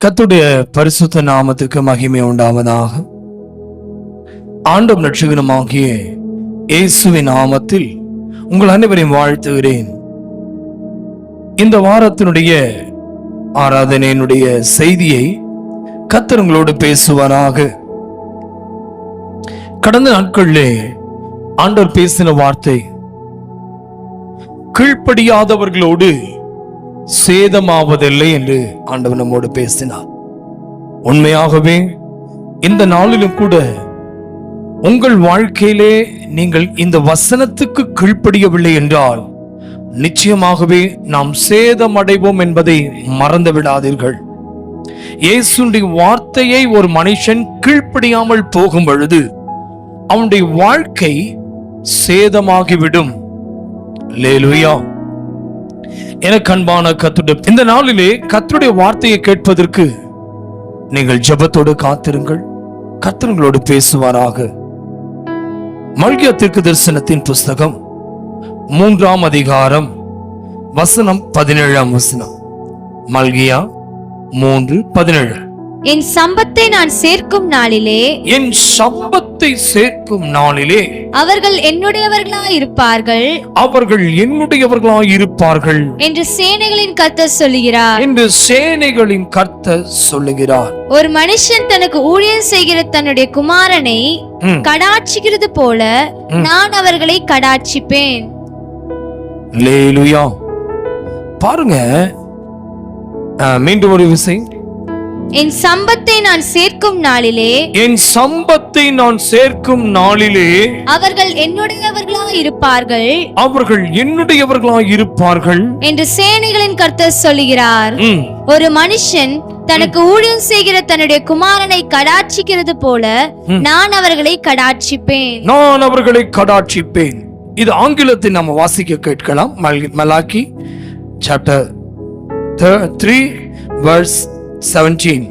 கர்த்தருடைய பரிசுத்த நாமத்துக்கு மகிமை உண்டாவதாக. ஆண்டவரும் இரட்சகருமாகிய இயேசுவின் நாமத்தில் உங்கள் அனைவரையும் வாழ்த்துகிறேன். இந்த வாரத்தினுடைய ஆராதனையினுடைய செய்தியை கர்த்தர் உங்களோடு பேசுவாராக. கடந்த நாட்களிலே ஆண்டவர் பேசின வார்த்தை, கீழ்ப்படியாதவர்களோடு சேதமாவதில்லை என்று ஆண்டவர் நம்மோடு பேசினார். உண்மையாகவே இந்த நாளிலும் கூட உங்கள் வாழ்க்கையிலே நீங்கள் இந்த வசனத்துக்கு கீழ்ப்படியவில்லை என்றால் நிச்சயமாகவே நாம் சேதமடைவோம் என்பதை மறந்து விடாதீர்கள். இயேசுவின் வார்த்தையை ஒரு மனுஷன் கீழ்ப்படியாமல் போகும் பொழுது அவனுடைய வாழ்க்கை சேதமாகிவிடும். அல்லேலூயா. எனக்கு அன்பான கர்த்தருடைய இந்த நாளிலே கர்த்தருடைய வார்த்தையை கேட்பதற்கு நீங்கள் ஜெபத்தோடு காத்திருங்கள். கர்த்தர் உங்களோடு பேசுவாராக. மல்கியா தீர்க்கதரிசனத்தின் புஸ்தகம் 3ஆம் அதிகாரம் வசனம் 17ஆம் வசனம். மல்கியா 3:17. என் சம்பத்தை நான் சேர்க்கும் நாளிலே, என் சம்பத்தை சேர்க்கும் நாளிலே அவர்கள் என்னுடையவர்களாய் இருப்பார்கள், அவர்கள் என்னுடையவர்களாய் இருப்பார்கள் என்று சேனைகளின் கர்த்தர் சொல்லுகிறார். என்று சேனைகளின் கர்த்தர் சொல்லுகிறார். ஒரு மனுஷன் தனக்கு ஊழியம் செய்கிற தன்னுடைய குமாரனை கடாட்சிக்கிறது போல நான் அவர்களை கடாட்சிப்பேன். அல்லேலூயா. பாருங்க, மீண்டும் ஒரு விஷயம். என் சம்பத்தை நான் சேர்க்கும் நாளிலே, என் சம்பத்தை நான் சேர்க்கும் நாளிலே அவர்கள் என்னுடையவர்களாய் இருப்பார்கள், அவர்கள் என்னுடையவர்களாய் இருப்பார்கள் என்று சேனைகளின் கர்த்தர் சொல்லுகிறார். ஒரு மனுஷன் தனக்கு ஊழியம் செய்கிற தன்னுடைய குமாரனை கடாட்சிக்கிறது போல நான் அவர்களை கடாட்சிப்பேன். நான் அவர்களை கடாட்சிப்பேன். இது ஆங்கிலத்தை நாம வாசிக்க கேட்கலாம். Malachi chapter 3:17.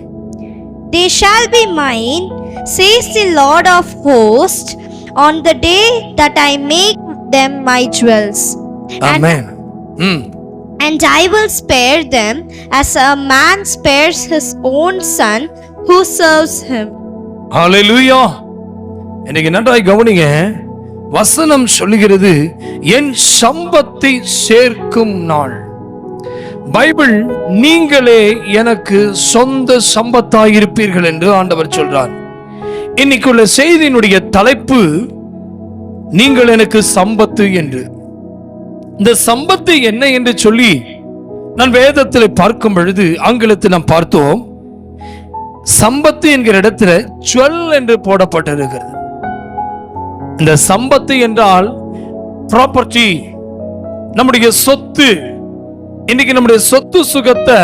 They shall be mine, says the Lord of hosts, on the day that I make them my jewels. Amen. And I will spare them as a man spares his own son who serves him. Hallelujah. இன்னைக்கு நன்றாய் கவனிங்க. வசனம் சொல்லுகிறது, என் சம்பத்தை சேர்க்கும் நாள். Bible, நீங்களே எனக்கு சொந்த சம்பத்தாயிருப்பீர்கள் என்று ஆண்டவர் சொல்றார். இன்னைக்குள்ள செய்தியினுடைய தலைப்பு, நீங்கள் எனக்கு சம்பத்து என்று. இந்த சம்பத்து என்ன என்று சொல்லி நான் வேதத்தில் பார்க்கும் பொழுது ஆங்கிலத்தில் நாம் பார்த்தோம், சம்பத்து என்கிற இடத்துல ஜுவல் என்று போடப்பட்டிருக்கிறது. இந்த சம்பத்து என்றால் ப்ராப்பர்ட்டி, நம்முடைய சொத்து. இன்னைக்கு நம்முடைய சொத்து சுகத்தை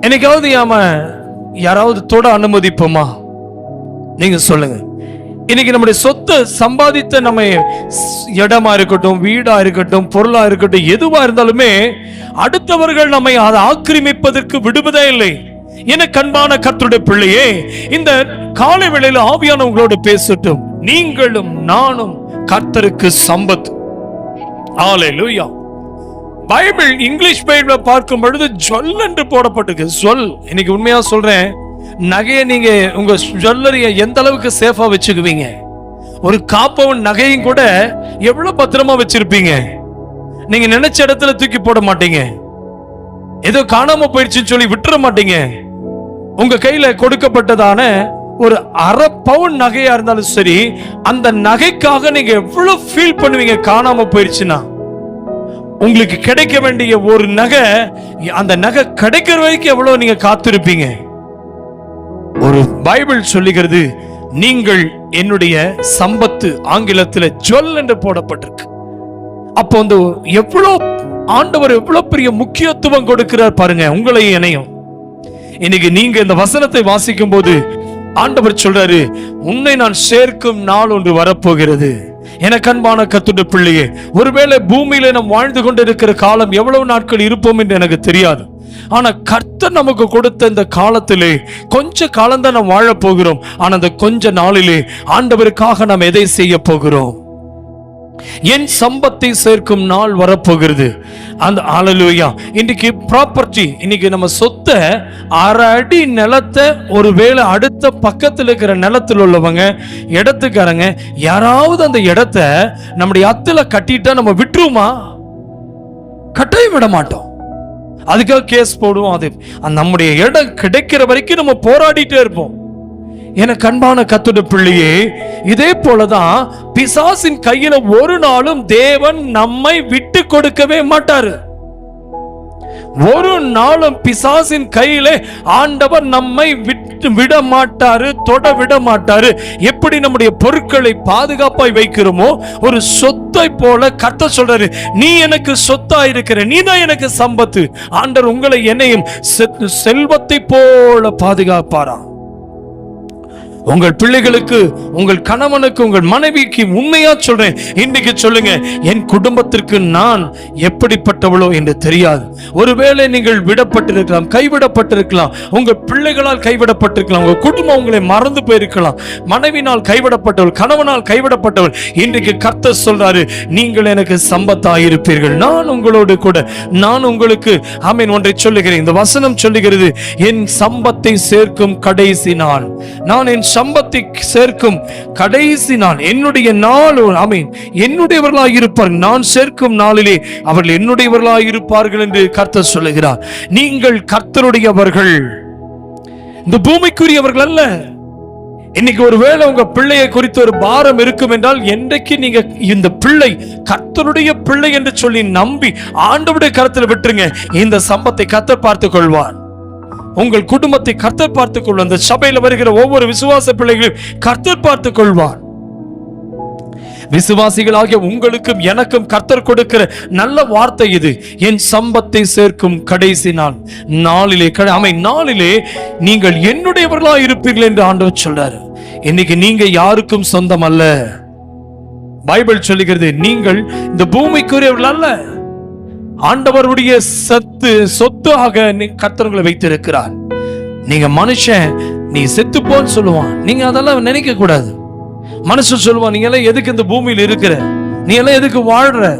என்னைக்காவது யாராவது தொட அனுமதிப்போமா? நீங்க சொல்லுங்க. இன்னைக்கு நம்முடைய சொத்தை சம்பாதித்த நம்ம இடமா இருக்கட்டும், வீடா இருக்கட்டும், பொருளா இருக்கட்டும், எதுவா இருந்தாலுமே அடுத்தவர்கள் நம்மை அதை ஆக்கிரமிப்பதற்கு விடுவதே இல்லை. எனக்கு அன்பான கர்த்தருடைய பிள்ளையே, இந்த காலை வேளையில ஆவியானவங்களோடு பேசட்டும். நீங்களும் நானும் கர்த்தருக்கு சம்பத். ஹல்லேலூயா. பைபிள் இங்கிலீஷ் பைபிள பார்க்கும் பொழுது ஜுவல் என்று போடப்பட்டிருக்கு. ஜுவல். இன்னைக்கு உண்மையா சொல்றேன், நகையை நீங்க உங்க ஜுவல்லரிய எந்த அளவுக்கு சேஃபா வச்சுக்குவீங்க? ஒரு காப்பவன் நகையும் கூட எவ்வளவு பத்திரமா வச்சிருப்பீங்க. நீங்க நினைச்ச இடத்துல தூக்கி போட மாட்டீங்க. ஏதோ காணாம போயிடுச்சுன்னு சொல்லி விட்டுற மாட்டீங்க. உங்க கையில கொடுக்கப்பட்டதான ஒரு 1/2 பவுன் நகையா இருந்தாலும் சரி, அந்த நகைக்காக நீங்க எவ்வளவு ஃபீல் பண்ணுவீங்க. காணாம போயிடுச்சுன்னா உங்களுக்கு கிடைக்க வேண்டிய ஒரு நகை, அந்த நகை கிடைக்கிற வரைக்கும் எவ்வளவு நீங்க காத்திருப்பீங்க. ஒரு பைபிள் சொல்லுகிறது, நீங்கள் என்னுடைய சம்பத்து. ஆங்கிலத்தில் ஜுவல் என்று போடப்பட்டிருக்கு. அப்போ வந்து எவ்வளவு ஆண்டவர் எவ்வளவு பெரிய முக்கியத்துவம் கொடுக்கிறார் பாருங்க, உங்களையும் என்னையும். இன்னைக்கு நீங்க இந்த வசனத்தை வாசிக்கும் போது ஆண்டவர் சொல்றாரு, உன்னை நான் சேர்க்கும் நாள் ஒன்று வரப்போகிறது. எனக்கு அன்பான கர்த்தருடைய பிள்ளையே, ஒருவேளை பூமியில நாம் வாழ்ந்து கொண்டிருக்கிற காலம் எவ்வளவு நாட்கள் இருப்போம் என்று எனக்கு தெரியாது. ஆனா கர்த்தர் நமக்கு கொடுத்த இந்த காலத்திலே கொஞ்ச காலம் தான் நாம் வாழ போகிறோம். ஆனா அந்த கொஞ்ச நாளிலே ஆண்டவருக்காக நாம் எதை செய்ய போகிறோம்? என் சம்பத்தை சேர்க்கும் நாள் வரப்போகிறது. அந்த ஹல்லேலூயா. இன்னைக்கு ப்ராப்பர்ட்டி, இன்னைக்கு நம்ம சொத்தை 1/2 அடி நிலத்தை ஒருவேளை அடுத்த பக்கத்தில் இருக்கிற நிலத்தில் உள்ளவங்க இடத்துக்காரங்க யாராவது அந்த இடத்த நம்முடைய அத்துல கட்டிட்டா நம்ம விட்டுருமா? கட்டாயம் விட மாட்டோம். அதுக்காக கேஸ் போடுவோம். அது நம்முடைய இடம் கிடைக்கிற வரைக்கும் நம்ம போராடிட்டே இருப்போம். என கண்பான கர்த்தருடைய பிள்ளையே, இதே போலதான் பிசாசின் கையில ஒரு நாளும் தேவன் நம்மை விட்டு கொடுக்கவே மாட்டாரு. ஒரு நாளும் பிசாசின் கையிலே ஆண்டவர் நம்மை விட மாட்டாரு, தொட விட மாட்டாரு. எப்படி நம்முடைய பொருட்களை பாதுகாப்பாய் வைக்கிறோமோ, ஒரு சொத்தை போல கர்த்தர் சொல்றாரு, நீ எனக்கு சொத்தா இருக்கிற, நீ தான் எனக்கு சம்பத்து. ஆண்டவர் உங்களை என்னையும் செல்வத்தை போல பாதுகாப்பாரா. உங்கள் பிள்ளைகளுக்கு, உங்கள் கணவனுக்கு, உங்கள் மனைவிக்கு உண்மையா சொல்றேன், இன்றைக்கு சொல்லுங்க, என் குடும்பத்திற்கு நான் எப்படிப்பட்டவளோ என்று தெரியாது. ஒருவேளை நீங்கள் விடப்பட்டிருக்கலாம், கைவிடப்பட்டிருக்கலாம், உங்கள் பிள்ளைகளால் கைவிடப்பட்டிருக்கலாம், உங்கள் குடும்பம் உங்களை மறந்து போயிருக்கலாம், மனைவினால் கைவிடப்பட்டவள், கணவனால் கைவிடப்பட்டவள். இன்றைக்கு கர்த்தர் சொல்றாரு, நீங்கள் எனக்கு சம்பத்தாயிருப்பீர்கள், நான் உங்களோடு கூட, நான் உங்களுக்கு ஆமென் ஒன்றை சொல்லுகிறேன். இந்த வசனம் சொல்லுகிறது, என் சம்பத்தை சேர்க்கும் கடைசி நாள், நான் என் சம்பத்தை சேர்க்கும் கடைசி நாள், என்னுடைய நாள் ஆமென் என்னுடையவர்களாய் இருப்பார். நான் சேர்க்கும் நாளிலே அவர்கள் என்னுடையவர்களாய் இருப்பார்கள் என்று கர்த்தர் சொல்லுகிறார். நீங்கள் கர்த்தருடையவர்கள், இந்த பூமிக்குரியவர்கள் அல்ல. இன்னைக்கு ஒருவேளை உங்க பிள்ளையை குறித்து ஒரு பாரம் இருக்கும் என்றால், என்றைக்கு நீங்க இந்த பிள்ளை கர்த்தருடைய பிள்ளை என்று சொல்லி நம்பி ஆண்டவருடைய கரத்தில் விட்டுருங்க. இந்த சம்பத்தை கர்த்தர் பார்த்துக் கொள்வார். உங்கள் குடும்பத்தை கர்த்தர் பார்த்துக் கொள்வார். அந்த சபையில் வருகிற ஒவ்வொரு விசுவாச பிள்ளைகளையும் கர்த்தர் பார்த்துக் கொள்வார். விசுவாசிகளாகிய உங்களுக்கும் எனக்கும் கர்த்தர் கொடுக்கிற நல்ல வார்த்தை இது. என் சம்பத்தை சேர்க்கும் கடைசி நாள், நாளிலே நாளிலே நீங்கள் என்னுடையவர்களாக இருப்பீர்கள் என்று ஆண்டவர் சொல்றாரு. இன்னைக்கு நீங்க யாருக்கும் சொந்தம் அல்ல. பைபிள் சொல்லுகிறது, நீங்கள் இந்த பூமிக்குரியவர்கள் அல்ல, ஆண்டவருடைய சொத்தாக கர்த்தர்களை வைத்திருக்கிறார். நீங்க மனுஷன், நீ செத்து போன்னு சொல்லுவான், நீங்க அதெல்லாம் நினைக்க கூடாது. மனுஷன் சொல்லுவான், நீங்க எல்லாம் எதுக்கு இந்த பூமியில் இருக்கிற, நீ எல்லாம் எதுக்கு வாழ்ற.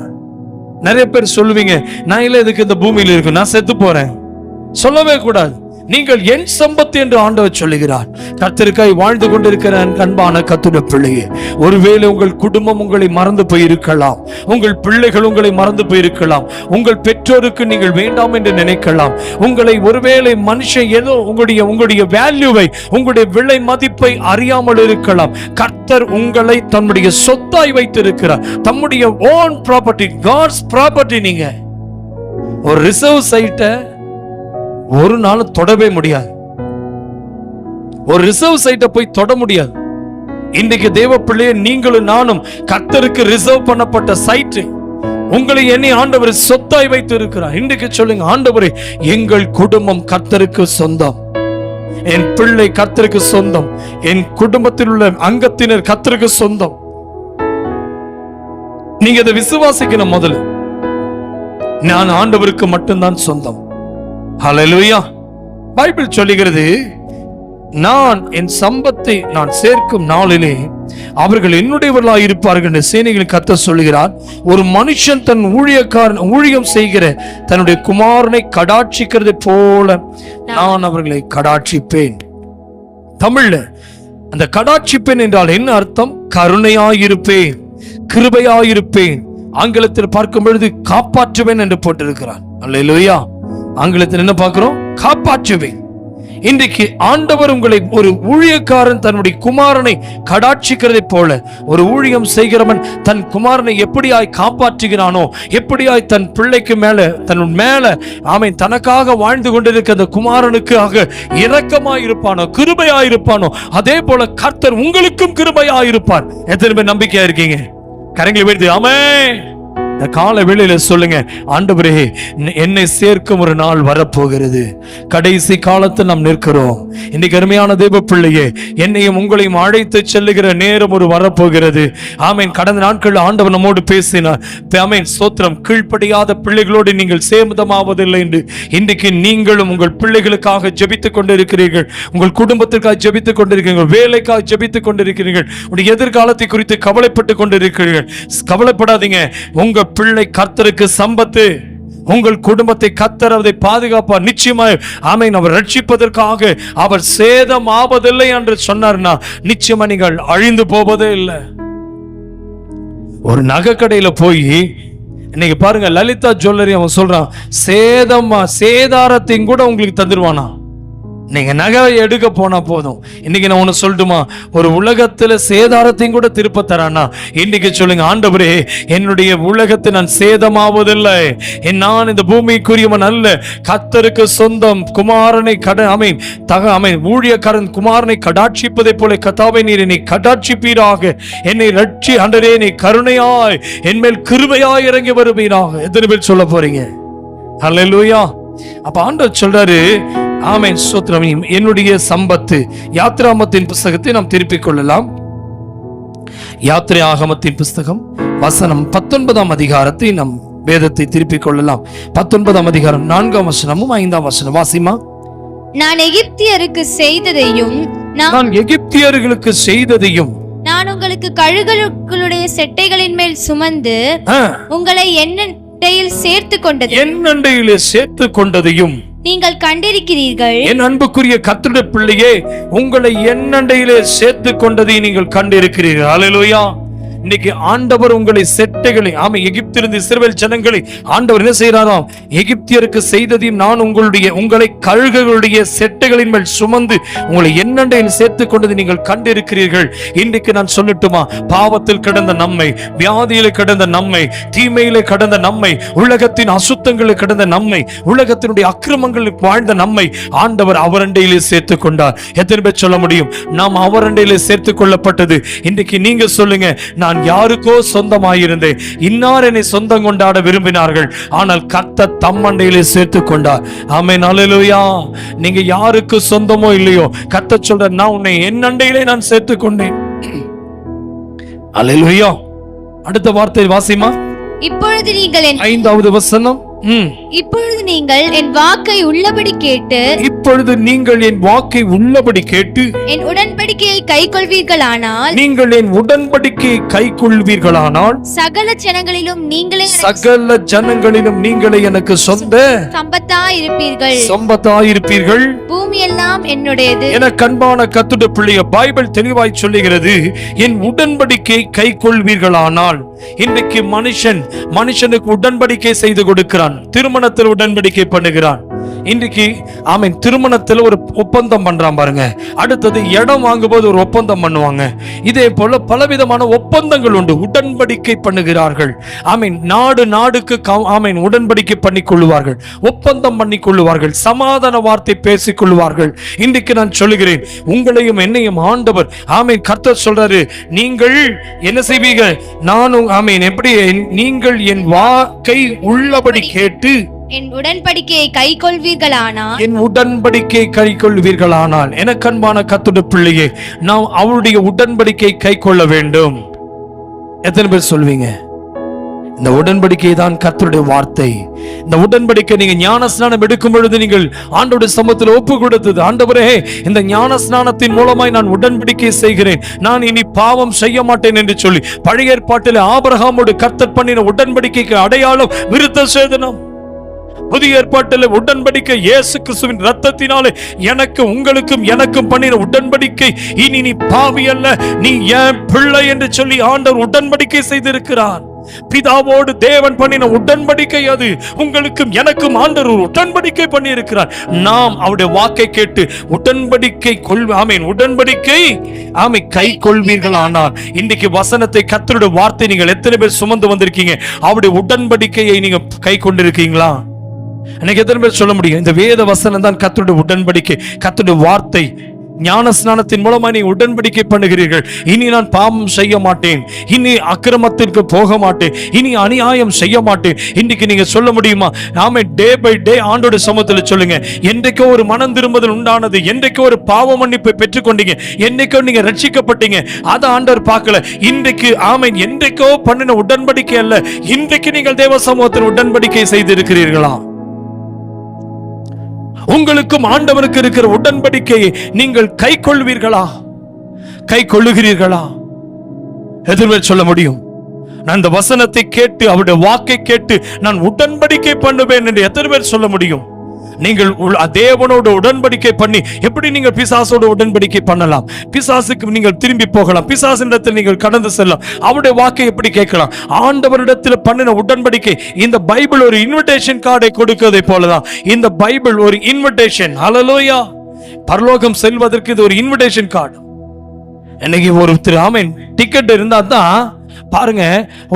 நிறைய பேர் சொல்லுவீங்க, நான் எல்லாம் எதுக்கு இந்த பூமியில் இருக்கு, நான் செத்து போறேன். சொல்லவே கூடாது. நீங்கள் என் சம்பத்து என்று ஆண்டவர் சொல்லுகிறார். கர்த்தருக்காய் வாழ்ந்து கொண்டிருக்கிற அன்பான கர்த்தருடைய பிள்ளையே, ஒருவேளை உங்கள் குடும்பம் உங்களை மறந்து போயிருக்கலாம், உங்கள் பிள்ளைகள் உங்களை மறந்து போயிருக்கலாம், உங்கள் பெற்றோருக்கு நீங்கள் வேண்டாம் என்று நினைக்கலாம். உங்களை ஒருவேளை மனுஷன் ஏதோ உங்களுடைய வேல்யூவை, உங்களுடைய விலை மதிப்பை அறியாமல் இருக்கலாம். கர்த்தர் உங்களை தன்னுடைய சொத்தாய் வைத்திருக்கிறார், தம்முடைய ஓன் ப்ராப்பர்ட்டி, காட்ஸ் ப்ராப்பர்ட்டி. நீங்க ஒரு ரிசர்வ் சைட்டை ஒரு நாள் தொடவே முடியாது. ஒரு ரிசர்வ் சைட்டை போய் தொட முடியாது. இன்றைக்கு தேவ பிள்ளையே, நீங்களும் நானும் கர்த்தருக்கு ரிசர்வ் பண்ணப்பட்ட சைட்டு. உங்களை என்னை ஆண்டவர் சொத்தாய் வைத்து இருக்கிறார். இன்றைக்கு சொல்லுங்க, ஆண்டவரே, எங்கள் குடும்பம் கர்த்தருக்கு சொந்தம், என் பிள்ளை கர்த்தருக்கு சொந்தம், என் குடும்பத்தில் உள்ள அங்கத்தினர் கர்த்தருக்கு சொந்தம். நீங்க இதை விசுவாசிக்கணும். முதல்ல நான் ஆண்டவருக்கு மட்டும்தான் சொந்தம். ஹல்லேலூயா. பைபிள் சொல்லுகிறது, நான் என் சம்பத்தை நான் சேர்க்கும் நாளிலே அவர்கள் என்னுடையவர்களாய் இருப்பார்கள் என்று சேனைகளின் கர்த்தர் சொல்லுகிறார். ஒரு மனுஷன் தன் ஊழியம் செய்கிற தன்னுடைய குமாரனை கடாட்சிக்கிறது போல நான் அவர்களை கடாட்சிப்பேன். தமிழ்ல அந்த கடாட்சிப்பேன் என்றால் என்ன அர்த்தம்? கருணையாயிருப்பேன், கிருபையாயிருப்பேன். ஆங்கிலத்தில் பார்க்கும் பொழுது காப்பாற்றுவேன் என்று போட்டிருக்கிறார். அல்லேலூயா. ஆங்கிலத்தில் என்ன பார்க்கிறோம்? காப்பாற்றுவேன். இன்றைக்கு ஆண்டவர் உங்களை, ஒரு ஊழியக்காரன் தன்னுடைய குமாரனை கடாட்சிக்கிறதை போல, ஒரு ஊழியம் செய்கிறவன் தன் குமாரனை எப்படியாய் காப்பாற்றுகிறானோ, எப்படியாய் தன் பிள்ளைக்கு மேல, தன் மேல ஆமென் தனக்காக வாழ்ந்து கொண்டிருக்க அந்த குமாரனுக்காக இரக்கமாயிருப்பானோ, கிருபையாயிருப்பானோ, அதே போல கர்த்தர் உங்களுக்கும் கிருபையாயிருப்பார். எத்தனை பேர் நம்பிக்கையா இருக்கீங்க? கரங்களை வைத்து ஆமென். இந்த கால வேளையில சொல்லுங்க, ஆண்டவரே என்னை சேர்க்கும் ஒரு நாள் வரப்போகிறது. கடைசி காலத்தில் நாம் நிற்கிறோம். இன்னைக்கு அருமையான தேவ பிள்ளையே, என்னையும் உங்களையும் அழைத்து செல்லுகிற நேரம் ஒரு வரப்போகிறது. ஆமீன். கடந்த நாட்கள் ஆண்டவர் நம்மோடு பேசினார். ஆமீன். ஸ்தோத்திரம். கீழ்ப்படியாத பிள்ளைகளோடு நீங்கள் சேமதமாவதில்லை என்று இன்றைக்கு நீங்களும் உங்கள் பிள்ளைகளுக்காக ஜெபித்துக் கொண்டிருக்கிறீர்கள், உங்கள் குடும்பத்திற்காக ஜெபித்துக் கொண்டிருக்கிறீர்கள், வேலைக்காக ஜெபித்துக் கொண்டிருக்கிறீர்கள், உங்களுடைய எதிர்காலத்தை குறித்து கவலைப்பட்டு கொண்டிருக்கிறீர்கள். கவலைப்படாதீங்க. உங்க பிள்ளை கர்த்தருக்கு சம்பத்து. உங்கள் குடும்பத்தை கர்த்தர் அதை பாதுகாப்பார். நிச்சயமாய் ஆமென். அவர் ரட்சிப்பதற்காக அவர் சேதம் ஆவதில்லை என்று சொன்னார்னா நிச்சயமா நீங்கள் அழிந்து போவதே இல்லை. ஒரு நகை கடையில போய் இன்னைக்கு பாருங்க, லலிதா ஜுவல்லரி அவன் சொல்றான், சேதாரத்தையும் கூட உங்களுக்கு தந்துருவானா. நீங்க நகை எடுக்க போனா போதும். இன்னைக்கு நான் ஒண்ணு சொல்லட்டுமா, ஒரு உலகத்துல சேதாரத்தையும் கூட திருப்ப தரானா. இன்னைக்கு சொல்லுங்க, ஆண்டவரே என்னுடைய உலகத்தை நான் சேதமாவதில்லை, நான் இந்த பூமிக்குரியவன் அல்ல, கர்த்தருக்கு சொந்தம், குமாரனை ஊழியக்காரன் குமாரனை கடாட்சிப்பதை போல கர்த்தாவே நீர் என்னை கடாட்சிப்பீராக, என்னை ரட்சி ஆண்டவரே, நீ கருணையாய் என் மேல் கிருபையாய் இறங்கி வருவீராக. எத்தனை பேர் சொல்ல போறீங்க? ஹல்லேலூயா. அப்ப ஆண்டவர் சொல்றாரு, ஆமென், ஸ்தோத்திரம், என்னுடைய சம்பத்து. யாத்ராகமத்தின் புஸ்தகத்தை நாம் திருப்பிக் கொள்ளலாம். யாத்ராகமத்தின் புஸ்தகம் வசனம் 19ஆம் அதிகாரத்தை நம் வேதத்தை திருப்பிக் கொள்ளலாம். 19ஆம் அதிகாரம் 4ஆம் வசனமும் 5ஆம் வசனம் வாசிமா. நான் எகிப்தியருக்கு செய்ததையும் நான் எகிப்தியர்களுக்கு செய்ததையும் நான் உங்களுக்கு கழுகுகளுடைய செட்டைகளின் மேல் சுமந்து உங்களை என்னண்டையில் சேர்த்து கொண்டது என்னண்டையிலே சேர்த்து கொண்டதையும் நீங்கள் கண்டிருக்கிறீர்கள். என் அன்புக்குரிய கர்த்தருடைய பிள்ளையே, உங்களை என்னண்டையிலே சேர்த்து கொண்டதை நீங்கள் கண்டிருக்கிறீர்கள். ஹல்லேலூயா. இன்னைக்கு ஆண்டவர் உங்களை செட்டைகளை, ஆமா, எகிப்திலிருந்து இஸ்ரவேல் ஜனங்களை ஆண்டவர் என்ன செய்யறாராம், எகிப்தியருக்கு செய்ததையும் நான் உங்களை கழுகுகளுடைய செட்டைகளின் மேல் சுமந்து உங்களை என்னண்டையில் சேர்த்து கொண்டதை நீங்கள் கண்டிருக்கிறீர்கள். இன்றைக்கு நான் சொல்லட்டுமா, பாவத்தில் கிடந்த நம்மை, வியாதியில கிடந்த நம்மை, தீமையில கிடந்த நம்மை, உலகத்தின் அசுத்தங்களில் கிடந்த நம்மை, உலகத்தினுடைய அக்கிரமங்களில் வாழ்ந்த நம்மை ஆண்டவர் அவரண்டையிலே சேர்த்து கொண்டார். எத்தனை பேர் சொல்ல முடியும், நாம் அவரண்டையிலே சேர்த்து கொள்ளப்பட்டது? இன்றைக்கு நீங்க சொல்லுங்க, நான் யாருக்கோ சொந்தமாயிருந்தேன், இன்னார் என்னை சொந்தம் கொண்டாட விரும்பினார்கள், ஆனால் கர்த்தர் தம்மண்டையிலே சேர்த்து கொண்டார். ஆமென், ஹல்லேலூயா. நீங்க யாருக்கு சொந்தமோ இல்லையோ, கர்த்தர் சொல்ற, நான் உன்னை என் அண்டையிலே நான் சேர்த்து கொண்டேன். ஹல்லேலூயா. அடுத்த வார்த்தை வாசிமா. இப்பொழுது நீங்கள் 5வது வசனம். இப்பொழுது நீங்கள் என் வாக்கை உள்ளபடி கேட்டு என் உடன்படிக்கையை கைக்கொள்வீர்களானால் சகல ஜனங்களிலும் நீங்களே எனக்கு சம்பத்தாயிருப்பீர்கள். பூமி எல்லாம் என்னுடையது. எனக்கு அன்பான கர்த்தருடைய பிள்ளையே, பைபிள் தெளிவாய் சொல்லுகிறது, என் உடன்படிக்கை கைக்கொள்வீர்களானால். இன்றைக்கு மனுஷனுக்கு உடன்படிக்கை செய்து கொடுக்கிறான், திருமணத்தில் உடன்படிக்கை பண்ணுகிறான். இன்றைக்கு ஆமென், திருமணத்தில் ஒரு ஒப்பந்தம் பண்றான் பாருங்க. அடுத்தது இடம் வாங்கும்போது ஒரு ஒப்பந்தம் பண்ணுவாங்க. இதே போல பலவிதமான ஒப்பந்தங்கள் உண்டு, உடன்படிக்கை பண்ணுகிறார்கள். ஆமென், நாடுக்கு ஆமென் உடன்படிக்கை பண்ணி கொள்ளுவார்கள், ஒப்பந்தம் பண்ணி கொள்ளுவார்கள், சமாதான வார்த்தை பேசிக் கொள்ளுவார்கள். இன்றைக்கு நான் சொல்லுகிறேன், உங்களையும் என்னையும் ஆண்டவர் ஆமென் கர்த்தர் சொல்றாரு, நீங்கள் என்ன செய்வீர்கள், நானும் ஆமென் எப்படி, நீங்கள் என் வாக்கை உள்ளபடி கேட்டு என் உடன்படிக்கையை கைக்கொள்வீர்களானால். எனக்கு அன்பான கர்த்தருடைய பிள்ளையே, நாம் அவருடைய உடன்படிக்கை கைக்கொள்ள வேண்டும். எத்தனை பேர் சொல்வீங்க? இந்த உடன்படிக்கை தான் கர்த்தருடைய வார்த்தை. இந்த உடன்படிக்கை நீங்க ஞானஸ்நானம் எடுக்கும் பொழுது நீங்கள் ஆண்டவருடைய சமூகத்தில் ஒப்பு கொடுத்தது, ஆண்டவரே இந்த ஞானஸ்நானத்தின் மூலமாய் நான் உடன்படிக்கை செய்கிறேன், நான் இனி பாவம் செய்ய மாட்டேன் என்று சொல்லி பழைய ஏற்பாட்டில் ஆபிரகாமோடு கர்த்தர் பண்ணின உடன்படிக்கைக்கு அடையாளம் விருத்த சேதனம். புதிய ஏற்பாட்டில் உடன்படிக்கை இயேசு கிறிஸ்துவின் இரத்தத்தினாலே எனக்கும் பண்ணின உடன்படிக்கை, இனி நீ பாவி அல்ல, நீ என் பிள்ளை என்று சொல்லி ஆண்டவர் உடன்படிக்கை செய்திருக்கிறார். பிதாவோடு தேவன் பண்ணின உடன்படிக்கை அது. உங்களுக்கும் எனக்கும் ஆண்டவர் ஒரு உடன்படிக்கை பண்ணி இருக்கிறார். நாம் அவருடைய வாக்கை கேட்டு உடன்படிக்கை கை கொள்வீர்களானால். இன்றைக்கு வசனத்தை, கர்த்தருடைய வார்த்தை நீங்கள் எத்தனை பேர் சுமந்து வந்திருக்கீங்க? அவருடைய உடன்படிக்கையை நீங்க கை கொண்டிருக்கீங்களா? எனக்கு எத்தனை பேர் சொல்ல முடியும், இந்த வேத வசனம் தான் கர்த்தருடைய உடன்படிக்கை, கர்த்தருடைய வார்த்தை? ஞான ஸ்நானத்தின் மூலமா நீ உடன்படிக்கை பண்ணுகிறீர்கள். இனி நான் பாவம் செய்ய மாட்டேன், இனி அக்கிரமத்திற்கு போக மாட்டேன், இனி அநியாயம் செய்ய மாட்டேன். இன்னைக்கு நீங்க சொல்ல முடியுமா? நாம டே பை டே ஆண்டோட சமூகத்தில் சொல்லுங்க. என்றைக்கோ ஒரு மனம் திரும்புதல் உண்டானது, என்றைக்கோ ஒரு பாவ மன்னிப்பை பெற்றுக்கொண்டீங்க, என்னைக்கோ நீங்க ரட்சிக்கப்பட்டீங்க, அதை ஆண்டவர் பார்க்கல. இன்றைக்கு ஆமென், என்றைக்கோ பண்ணின உடன்படிக்கை அல்ல, இன்றைக்கு நீங்கள் தேவ சமூகத்தில் உடன்படிக்கை செய்திருக்கிறீர்களா? உங்களுக்கும் ஆண்டவருக்கு இருக்கிற உடன்படிக்கையை நீங்கள் கை கொள்வீர்களா? கை கொள்ளுகிறீர்களா? எதிர்வே சொல்ல முடியும், நான் இந்த வசனத்தை கேட்டு அவருடைய வாக்கை கேட்டு நான் உடன்படிக்கை பண்ணுவேன் என்று எத்தனை பேர் சொல்ல முடியும்? நீங்கள் தேவனோடு உடன்படிக்கை பண்ணி எப்படி நீங்கள் பிசாசோடு உடன்படிக்கை பண்ணலாம்? பிசாசுக்கு நீங்கள் திரும்பி போகலாம், பிசாசினிடத்தில் நீங்கள் கடந்து செல்லலாம், அவருடைய வாக்கை எப்படி கேட்கலாம்? ஆண்டவரிடத்தில் பண்ணின உடன்படிக்கை. இந்த பைபிள் ஒரு இன்விடேஷன் கார்டை கொடுக்கிறதை போலதான் இந்த பைபிள் ஒரு இன்விடேஷன். ஹல்லேலூயா! பரலோகம் செல்வதற்கு இது ஒரு இன்விடேஷன் கார்டு. இன்னைக்கு ஒருத்தர் ஆமென் டிக்கெட் இருந்தா தான் பாருங்க,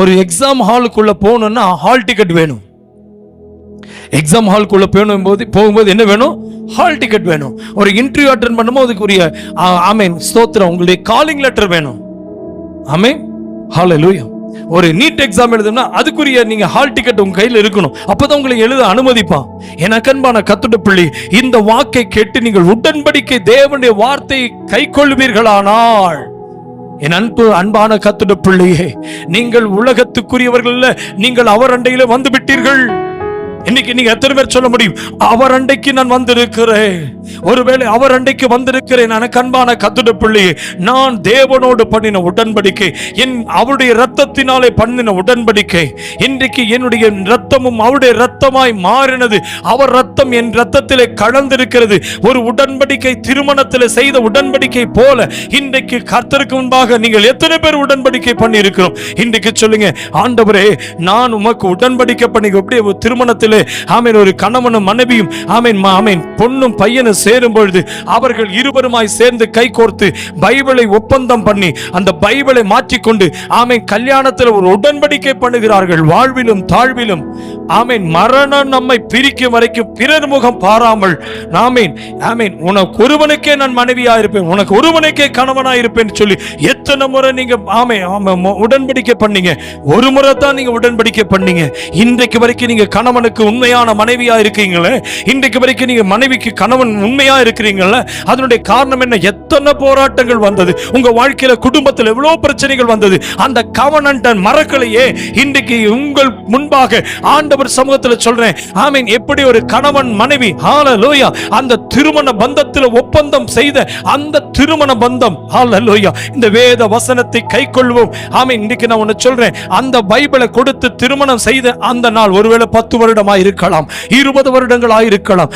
ஒரு எக்ஸாம் ஹாலுக்குள்ள போகணும்னா ஹால் டிக்கெட் வேணும். எக்ஸாம் ஹால்குள்ள போகும்போது என்ன வேணும்? ஹால் டிக்கெட் வேணும். ஒரு இன்டர்வியூ அட்டெண்ட் பண்ணும்போது அதுக்குரிய ஆமென் ஸ்தோத்திரம் உங்களுடைய காலிங் லெட்டர் வேணும். ஆமென், ஹல்லேலூயா. ஒரு நீட் எக்ஸாம் எழுதுனா அதுக்குரிய நீங்க ஹால் டிக்கெட் உங்க கையில் இருக்கணும். அப்பதான் உங்களை எழுத அனுமதிப்பான். எனக்கு அன்பான கர்த்தருடைய பிள்ளை, இந்த வாக்கை கேட்டு நீங்கள் உடன்படிக்கை தேவனுடைய வார்த்தையை கை கொள்வீர்களானால், என் அன்பான கர்த்தருடைய பிள்ளையே, நீங்கள் உலகத்துக்குரியவர்கள், நீங்கள் அவர் அண்டையிலே வந்து விட்டீர்கள். இன்னைக்கு நீங்க எத்தனை பேர் சொல்ல முடியும், அவர் அண்டைக்கு நான் வந்திருக்கிறேன்? ஒருவேளை அவர் அண்டைக்கு வந்திருக்கிறேன், எனக்கு அன்பான கர்த்தருடைய பிள்ளையே, நான் தேவனோடு பண்ணின உடன்படிக்கை, அவருடைய இரத்தத்தினாலே பண்ணின உடன்படிக்கை, இன்றைக்கு என்னுடைய இரத்தமும் அவருடைய இரத்தமாய் மாறினது. அவர் இரத்தம் என் இரத்தத்திலே கலந்திருக்கிறது. ஒரு உடன்படிக்கை, திருமணத்திலே செய்த உடன்படிக்கை போல இன்றைக்கு கர்த்தருக்கு முன்பாக நீங்கள் எத்தனை பேர் உடன்படிக்கை பண்ணி இருக்கிறோம்? இன்றைக்கு சொல்லுங்க, ஆண்டவரே, நான் உமக்கு உடன்படிக்கை பண்ணி அப்படியே திருமணத்தில் ஆமென் ஒரு கணவனும் மனைவியும் ஆமென் பொண்ணும் பையனும் சேரும் பொழுது அவர்கள் இருவருமாய் சேர்ந்து கை கோர்த்து பைபிளை ஒப்பந்தம் பண்ணி அந்த பைபிளை மாற்றிக்கொண்டு ஆமென் கல்யாணத்தில் ஒரு உடன்படிக்கை பண்ணுகிறார்கள். வாழ்விலும் தாழ்விலும் ஆமென் மரணம் நம்மை பிரிக்கும் வரைக்கும் பிறர் முகம் பாராமல் ஆமென் உனக்கு ஒருவனுக்கே நான் மனைவியா இருப்பேன், உனக்கு ஒருவனுக்கே கணவனா இருப்பேன் சொல்லி எத்தனை முறை நீங்க ஆமென் உடன்படிக்கை பண்ணீங்க? ஒரு முறை தான் நீங்க உடன்படிக்கை பண்ணீங்க. இன்றைக்கு வரைக்கும் நீங்க கணவனுக்கு உண்மையான மனைவியா இருக்கீங்களே, இன்றைக்கு வரைக்கும் நீங்க மனைவிக்கு கணவன் உண்மையா இருக்கிறீங்களே, அதனுடைய காரணம் என்ன? எத்தனை போராட்டங்கள் வந்தது உங்க வாழ்க்கையில, குடும்பத்தில் எவ்வளவு பிரச்சனைகள் வந்தது. அந்த கவனன்ட்ட மறக்கலையே. இன்றைக்கு உங்கள் முன்பாக ஆண்டவர் சமூகத்தில் சொல்றேன், ஆமென், எப்படி ஒரு கணவன் மனைவி ஹல்லேலூயா அந்த திருமண பந்தத்தில் ஒப்பந்தம் செய்த அந்த திருமண பந்தம் ஹல்லேலூயா, இந்த வேத வசனத்தை கைக்கொள்வோம். ஆமென். இன்னைக்கு நான் ஒன்னு சொல்றேன், அந்த பைபிளை கொடுத்து திருமணம் செய்த அந்த நாள் ஒருவேளை 10 வருடமா இருக்கலாம், 20 வருடங்கள் ஆயிருக்கலாம்,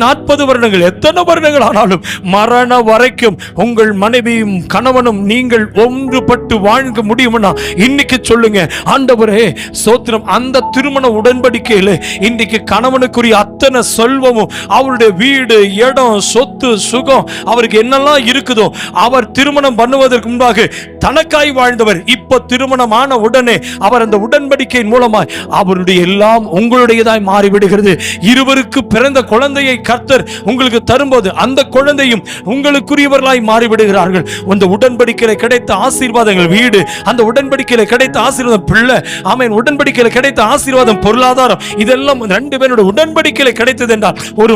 40 வருடங்கள், எத்தனை வருடங்கள் ஆனாலும் மரண வரைக்கும் உங்கள் மனைவியும் கணவனும் நீங்கள் ஒன்றுபட்டு வாழ்க முடியும்னா இன்னைக்கு சொல்லுங்க, ஆண்டவரே ஸ்தோத்திரம், அந்த திருமண உடன்படிக்கையில இன்னைக்கு கணவனுக்குரிய அத்தனை செல்வமும் அவருடைய வீடு, இடம், சொத்து, சுகம், அவருக்கு என்னெல்லாம் இருக்குதோ, அவர் திருமணம் பண்ணுவதற்கு முன்பாக தனக்காய் வாழ்ந்தவர், இப்ப திருமணமான உடனே அவர் அந்த உடன்படிக்கையின் மூலமாய் அவருடைய எல்லாம் உங்களுடையதாய் மாறிவிடுகிறது. இருவருக்கு பிறந்த குழந்தையை கர்த்தர் உங்களுக்கு தரும்போது அந்த குழந்தையும் உங்களுக்குரியவர்களாய் மாறிவிடுகிறார்கள். அந்த உடன்படிக்கையில கிடைத்த ஆசீர்வாதங்கள் வீடு, அந்த உடன்படிக்கையில கிடைத்த ஆசீர்வாதம் பிள்ளை, ஆமென், உடன்படிக்கையில கிடைத்த ஆசீர்வாதம் பொருளாதாரம், இதெல்லாம் 2 பேரோட உடன்படிக்கையில கிடைத்தது என்றால், ஒரு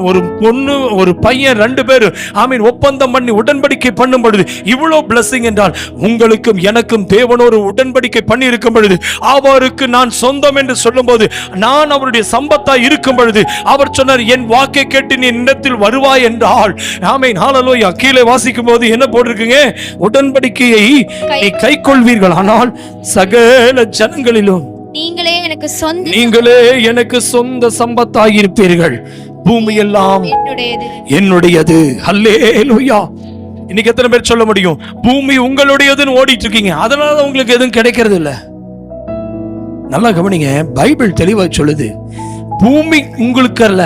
ஒரு பொண்ணு ஒரு பையன் 2 பேரும் ஆமென் ஒப்பந்தம் பண்ணி உடன்படிக்கை பண்ணும் பொழுது இவ்வளவு பிளஸிங் என்றால், உங்களுக்கும் எனக்கும் தேவனோடு உடன்படிக்கை பண்ணி இருக்கும் பொழுது அவருக்கு நான் சொந்தம் என்று சொல்லும் போது, நான் அவருடைய சம்பத்தா இருக்கும் பொழுது அவர் சொன்னார், என் வாக்கை கேட்டு நீ என்னிடத்தில் வருவாய் என்றால், ஆமென், ஹல்லேலூயா. கீழே வாசிக்கும் போது என்ன போட்டிருக்குங்க? உடன்படிக்கையை நீ கைக்கொள்வீர்கள், ஆனால் சகல ஜனங்களிலும் நீங்களே எனக்கு சொந்த சம்பத்தாய் இருப்பீர்கள், பூமி எல்லாம் என்னுடையது. ஹல்லேலூயா. இன்னைக்கு எத்தனை பேர் சொல்ல முடியும், பூமி உங்களுடையதுன்னு ஓடிட்டு இருக்கீங்க, அதனால உங்களுக்கு எதுவும் கிடைக்கிறது இல்ல? நல்லா கவனிங்க, பைபிள் தெளிவா சொல்லுது, பூமி உங்களுக்கு அல்ல,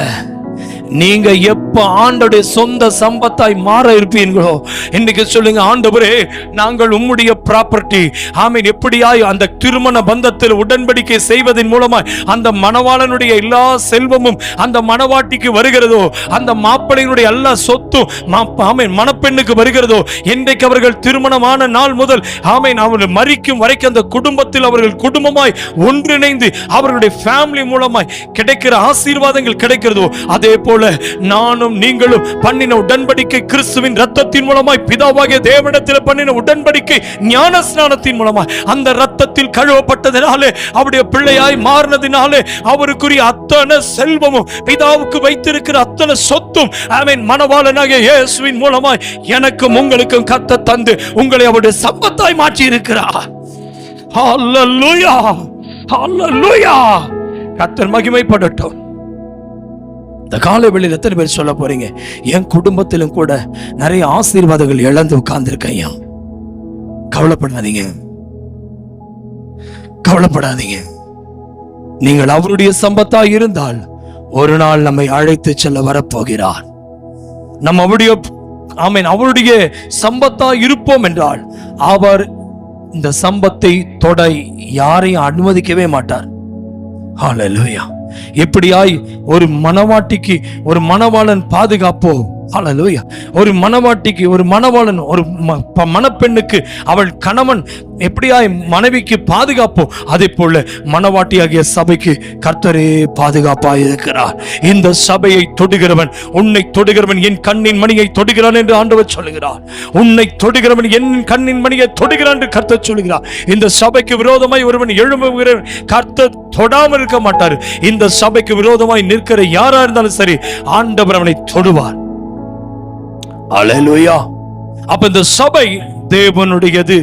நீங்க எப்ப ஆண்டவருடைய சொந்த சம்பத்தாய் மாற இருப்பீர்களோ, இன்னைக்கு சொல்லுங்க, ஆண்டவரே நாங்கள் உம்முடைய ப்ராப்பர்ட்டி. ஆமென். எப்படியாய் அந்த திருமண பந்தத்தில் உடன்படிக்கை செய்வதன் மூலமாய் அந்த மணவாளனுடைய எல்லா செல்வமும் அந்த மணவாட்டிக்கு வருகிறதோ, அந்த மாப்பிள்ளையினுடைய எல்லா சொத்தும் ஆமென் மணப்பெண்ணுக்கு வருகிறதோ, இன்றைக்கு அவர்கள் திருமணமான நாள் முதல் ஆமென் அவர்கள் மரிக்கும் வரைக்கும் அந்த குடும்பத்தில் அவர்கள் குடும்பமாய் ஒன்றிணைந்து அவர்களுடைய ஃபேமிலி மூலமாய் கிடைக்கிற ஆசீர்வாதங்கள் கிடைக்கிறதோ, அதே போல நானும் நீங்களும் பண்ணின உடன்படிக்கை கிறிஸ்துவின் இரத்தத்தின் மூலமாய் பிதாவாகிய தேவனிடத்தில் பண்ணின உடன்படிக்கை ஞான ஸ்நானத்தின் மூலமாய் அந்த இரத்தத்தில் கழுவப்பட்டதினாலே அவருடைய பிள்ளையாய் மாறினதினாலே அவருக்குரிய அத்தனை செல்வமும் பிதாவுக்கு வைத்திருக்கிற அத்தனை சொத்தும் ஆமென் மணவாளனாகிய இயேசுவின் மூலமாய் எனக்கும் உங்களுக்கும் கத்த தந்து உங்களை அவருடைய சம்பத்தாய் மாற்றி இருக்கிறார். ஹல்லேலூயா, ஹல்லேலூயா. கர்த்தர் மகிமைப்படட்டும். இந்த காலை வேளையில் எத்தனை பேர் சொல்ல போறீங்க, என் குடும்பத்திலும் கூட நிறைய ஆசீர்வாதங்கள் இழந்து உட்கார்ந்துருக்கையா? கவலைப்படாதீங்க, கவலைப்படாதீங்க. நீங்கள் அவருடைய சம்பத்தாய் இருந்தால் ஒரு நாள் நம்மை அழைத்து செல்ல வரப்போகிறார். நம்ம அவருடைய ஆமென் அவருடைய சம்பத்தாய் இருப்போம் என்றால் அவர் இந்த சம்பத்தை தொட யாரையும் அனுமதிக்கவே மாட்டார். ஹல்லேலூயா. எப்படியாய் ஒரு மணவாட்டிக்கு ஒரு மணவாளன் பாதுகாப்போ, ஹல்லேலூயா, ஒரு மணவாட்டிக்கு ஒரு மணவாளன் ஒரு மணப்பெண்ணுக்கு அவள் கணவன் எப்படியாய் மனைவிக்கு பாதுகாப்போ, அதே போல மணவாட்டியாகிய சபைக்கு கர்த்தரே பாதுகாப்பாய் இருக்கிறார். இந்த சபையை தொடுகிறவன், உன்னை தொடுகிறவன் என் கண்ணின் மணியை தொடுகிறான் என்று ஆண்டவர் சொல்லுகிறார். உன்னை தொடுகிறவன் என் கண்ணின் மணியை தொடுகிறான் என்று கர்த்தர் சொல்லுகிறார். இந்த சபைக்கு விரோதமாய் ஒருவன் எழும்புகிற கர்த்தர் தொடாமல் இருக்க மாட்டார். இந்த சபைக்கு விரோதமாய் நிற்கிற யாரா இருந்தாலும் சரி, ஆண்டவர் அவனை தொடுவார். அல்லேலூயா. அப்ப இந்த சபை தேவனுடையது,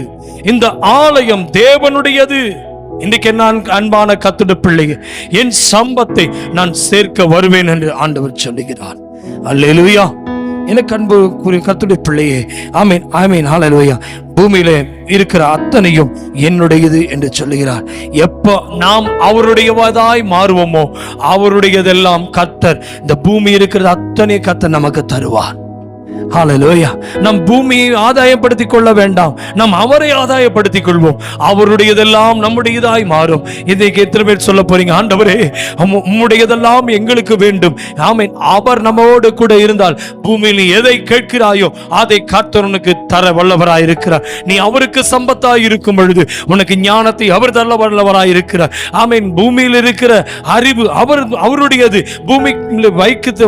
இந்த ஆலயம் தேவனுடையது. இன்றைக்கு நான் அன்பான கர்த்தருடைய பிள்ளைகள், என் சம்பத்தை நான் சேர்க்க வருவேன் என்று ஆண்டவர் சொல்லுகிறார். அல்லேலூயா. எனக்கு அன்பு கர்த்தருடைய பிள்ளையே, ஆமீன் ஆமீன், ஹல்லேலூயா. பூமியில இருக்கிற அத்தனையும் என்னுடையது என்று சொல்லுகிறார். எப்ப நாம் அவருடையவதாய் மாறுவோமோ அவருடையதெல்லாம் கர்த்தர், இந்த பூமி இருக்கிற அத்தனை கர்த்தர் நமக்கு தருவார். ஹல்லேலூயா. நம் பூமியை ஆதாயப்படுத்திக் கொள்ள வேண்டாம், நாம் அவரை ஆதாயப்படுத்திக் கொள்வோம். அவருடையதெல்லாம் நம்முடையதாய் மாறும். இன்றைக்கு எத்தனை பேர் சொல்ல போறீங்க, ஆண்டவரே உம்முடையதெல்லாம் எங்களுக்கு வேண்டும். ஆமென். அவர் நம்மோடு கூட இருந்தால் பூமியில் நீ எதை கேட்கிறாயோ அதை கர்த்தர் உனக்கு தர வல்லவராய் இருக்கிறார். நீ அவருக்கு சம்பத்தாய் இருக்கும் பொழுது உனக்கு ஞானத்தை அவர் தர வல்லவராய் இருக்கிறார். ஆமென். பூமியில் இருக்கிற அறிவு அவருடையது, பூமியில்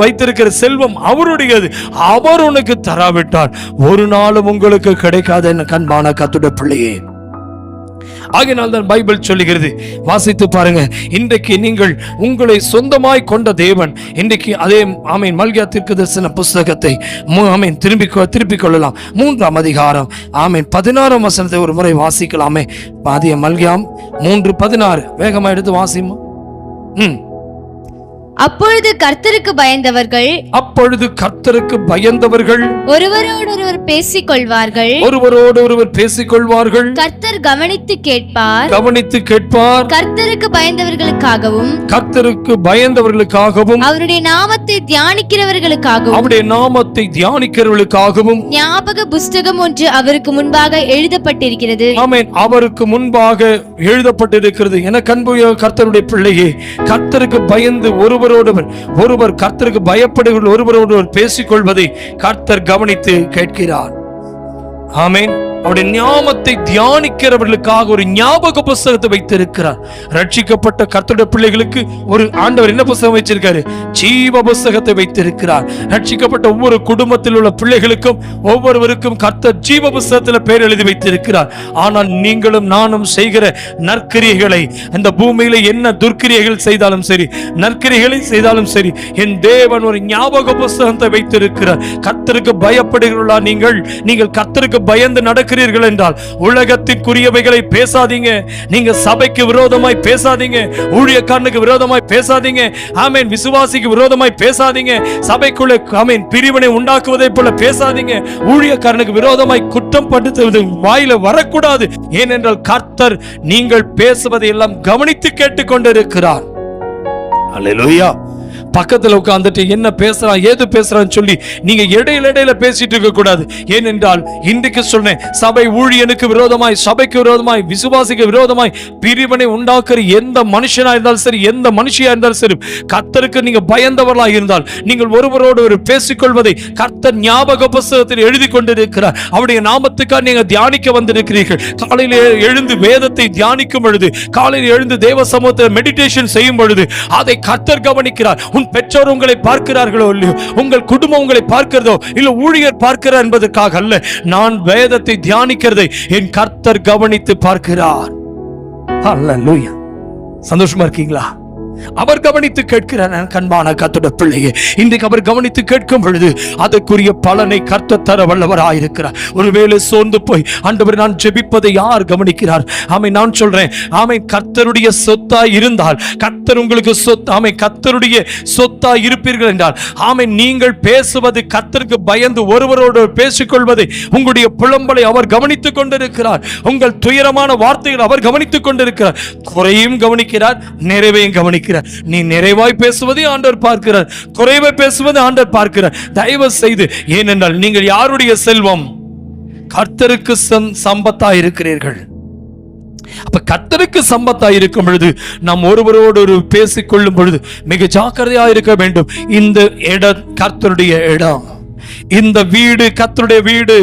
வைத்திருக்கிற செல்வம் அவருடையது. அவர் உனக்கு தராவிட்டால் ஒரு நாளும் உங்களுக்கு கிடைக்காத கண்பான கர்த்தருடைய பிள்ளையே. ஆகையினால் தான் பைபிள் சொல்லுகிறது, வாசித்து பாருங்க. இன்றைக்கு நீங்கள் உங்களை சொந்தமாய் கொண்ட தேவன் இன்றைக்கு அதே ஆமீன் மல்கியா தீர்க்கதரிசன புஸ்தகத்தை ஆமீன் திருப்பிக் கொள்ளலாம். 3ஆம் அதிகாரம் ஆமீன் 16ஆம் வசனத்தை ஒரு முறை வாசிக்கலாமே. பாதிய மல்கியாம் 3:16 வேகமா எடுத்து வாசிமா. அப்பொழுது கர்த்தருக்கு பயந்தவர்கள் ஒருவரோடொருவர் பேசிக் கொள்வார்கள். கர்த்தர் கவனித்து கேட்பார். கர்த்தருக்கு பயந்தவர்களுக்காகவும் அவருடைய நாமத்தை தியானிக்கிறவர்களுக்காகவும் ஞாபக புஸ்தகம் ஒன்று அவருக்கு முன்பாக எழுதப்பட்டிருக்கிறது. ஆமென். அவருக்கு முன்பாக எழுதப்பட்டிருக்கிறது. எனக்கு அன்பு கர்த்தருடைய பிள்ளையே, கர்த்தருக்கு பயந்து ஒருவர் கர்த்தருக்கு பயப்படுகிற ஒருவரோடு பேசிக்கொள்வதை கர்த்தர் கவனித்து கேட்கிறார். ஆமென். அவருடைய ஞாபகத்தை தியானிக்கிறவர்களுக்காக ஒரு ஞாபக புஸ்தகத்தை வைத்திருக்கிறார். ரட்சிக்கப்பட்ட கர்த்தருடைய பிள்ளைகளுக்கு ஒரு ஆண்டவர் என்ன புஸ்தகம் வச்சிருக்காரு? ஜீவ புஸ்தகத்தை வைத்திருக்கிறார். ரட்சிக்கப்பட்ட ஒவ்வொரு குடும்பத்தில் உள்ள பிள்ளைகளுக்கும் ஒவ்வொருவருக்கும் கர்த்தர் ஜீவ புஸ்தகத்தில் பெயர் எழுதி வைத்திருக்கிறார். ஆனால் நீங்களும் நானும் செய்கிற நற்கிரியைகளை, இந்த பூமியில என்ன துர்க்கிரியைகள் செய்தாலும் சரி, நற்கிரியைகளை செய்தாலும் சரி, என் தேவன் ஒரு ஞாபக புஸ்தகத்தை வைத்திருக்கிறார். கர்த்தருக்கு பயப்படுகிறீர்களா? நீங்கள் கர்த்தருக்கு பயந்து நடக்கிறீர்கள் என்றால் உலகத்திற்குரியவைகளை பேசாதீங்க. நீங்க சபைக்கு விரோதமாய் பேசாதீங்க, ஊழியக்காரனுக்கு விரோதமாய் பேசாதீங்க, ஆமென், விசுவாசிக்கு விரோதமாய் பேசாதீங்க, சபைக்குள்ள ஆமென் பிரிவினை உண்டாக்குவதை போல பேசாதீங்க, ஊழியக்காரனுக்கு விரோதமாய் குற்றம் படுத்துவது வாயில வரக்கூடாது. ஏனென்றால் கர்த்தர் நீங்கள் பேசுவதை எல்லாம் கவனித்து கேட்டுக்கொண்டிருக்கிறார். அல்லேலூயா. பக்கத்துல உட்கார்ந்துட்டு என்ன பேசுறான் ஏது பேசுறான்னு சொல்லி நீங்க இடையில பேசிட்டு இருக்க கூடாது. ஏனென்றால் இன்றைக்கு சொன்னேன், சபை ஊழியனுக்கு விரோதமாய், சபைக்கு விரோதமாய், விசுவாசிக்கு விரோதமாய் பிரிவினை உண்டாக்குற எந்த மனுஷனா இருந்தாலும் சரி, எந்த மனுஷியா இருந்தாலும் சரி, கர்த்தருக்கு நீங்க பயந்தவர்களா இருந்தால் நீங்கள் ஒருவரோடு ஒரு பேசிக்கொள்வதை கர்த்தர் ஞாபக புத்தகத்தில் எழுதி கொண்டிருக்கிறார். அவருடைய நாமத்துக்காக நீங்க தியானிக்க வந்திருக்கிறீர்கள். காலையில் எழுந்து வேதத்தை தியானிக்கும் பொழுது, காலையில் எழுந்து தேவ சமூகத்தில் மெடிடேஷன் செய்யும் பொழுது அதை கர்த்தர் கவனிக்கிறார். உன் பெற்றோர் உங்களை பார்க்கிறார்களோ இல்லையோ, உங்கள் குடும்பம் உங்களை பார்க்கிறதோ இல்ல ஊழியர் பார்க்கிறார் என்பதற்காக அல்ல, நான் வேதத்தை தியானிக்கிறதை என் கர்த்தர் கவனித்து பார்க்கிறார். அல்லேலூயா. சந்தோஷமா இருக்கீங்களா? அவர் கவனித்து கேட்கிறார். கண்பான கர்த்தருடைய பிள்ளையே, இன்றைக்கு அவர் கவனித்து கேட்கும் பொழுது அதற்குரிய பலனை கர்த்தர் தர வல்லவராயிருக்கிறார். ஒருவேளை சோர்ந்து போய் ஆண்டவர் நான் ஜெபிப்பதை யார் கவனிக்கிறார்? ஆமை நான் சொல்றேன், ஆமை கர்த்தருடைய சொத்தா இருந்தால், கர்த்தர் உங்களுக்கு சொத்து, ஆமை கர்த்தருடைய சொத்தா இருப்பீர்கள் என்றால், ஆமை நீங்கள் பேசுவது கர்த்தருக்கு பயந்து ஒருவரோடு பேசிக்கொள்வதை, உங்களுடைய புலம்பலை அவர் கவனித்துக் கொண்டிருக்கிறார். உங்கள் துயரமான வார்த்தைகள் அவர் கவனித்துக் கொண்டிருக்கிறார். குறையும் கவனிக்கிறார், நிறைவையும் கவனிக்கிறார். நீ நிறைவாய் பேசுவதை ஆண்டவர் பார்க்கிறார், குறைவை பேசுவதை ஆண்டவர் பார்க்கிறார். தயவு செய்து, ஏனென்றால் நீங்கள் யாருடைய செல்வம்? கர்த்தருக்கு சம்பத்தா இருக்கிறீர்கள். அப்ப கர்த்தருக்கு சம்பத்தா இருக்கும் பொழுது நாம் ஒருவரோடு ஒரு பேசிக்கொள்ளும் பொழுது மிக ஜாக்கிரதையா இருக்க வேண்டும். இந்த இடம் கர்த்தருடைய இடம், இந்த வீடு கர்த்தருடைய வீடு,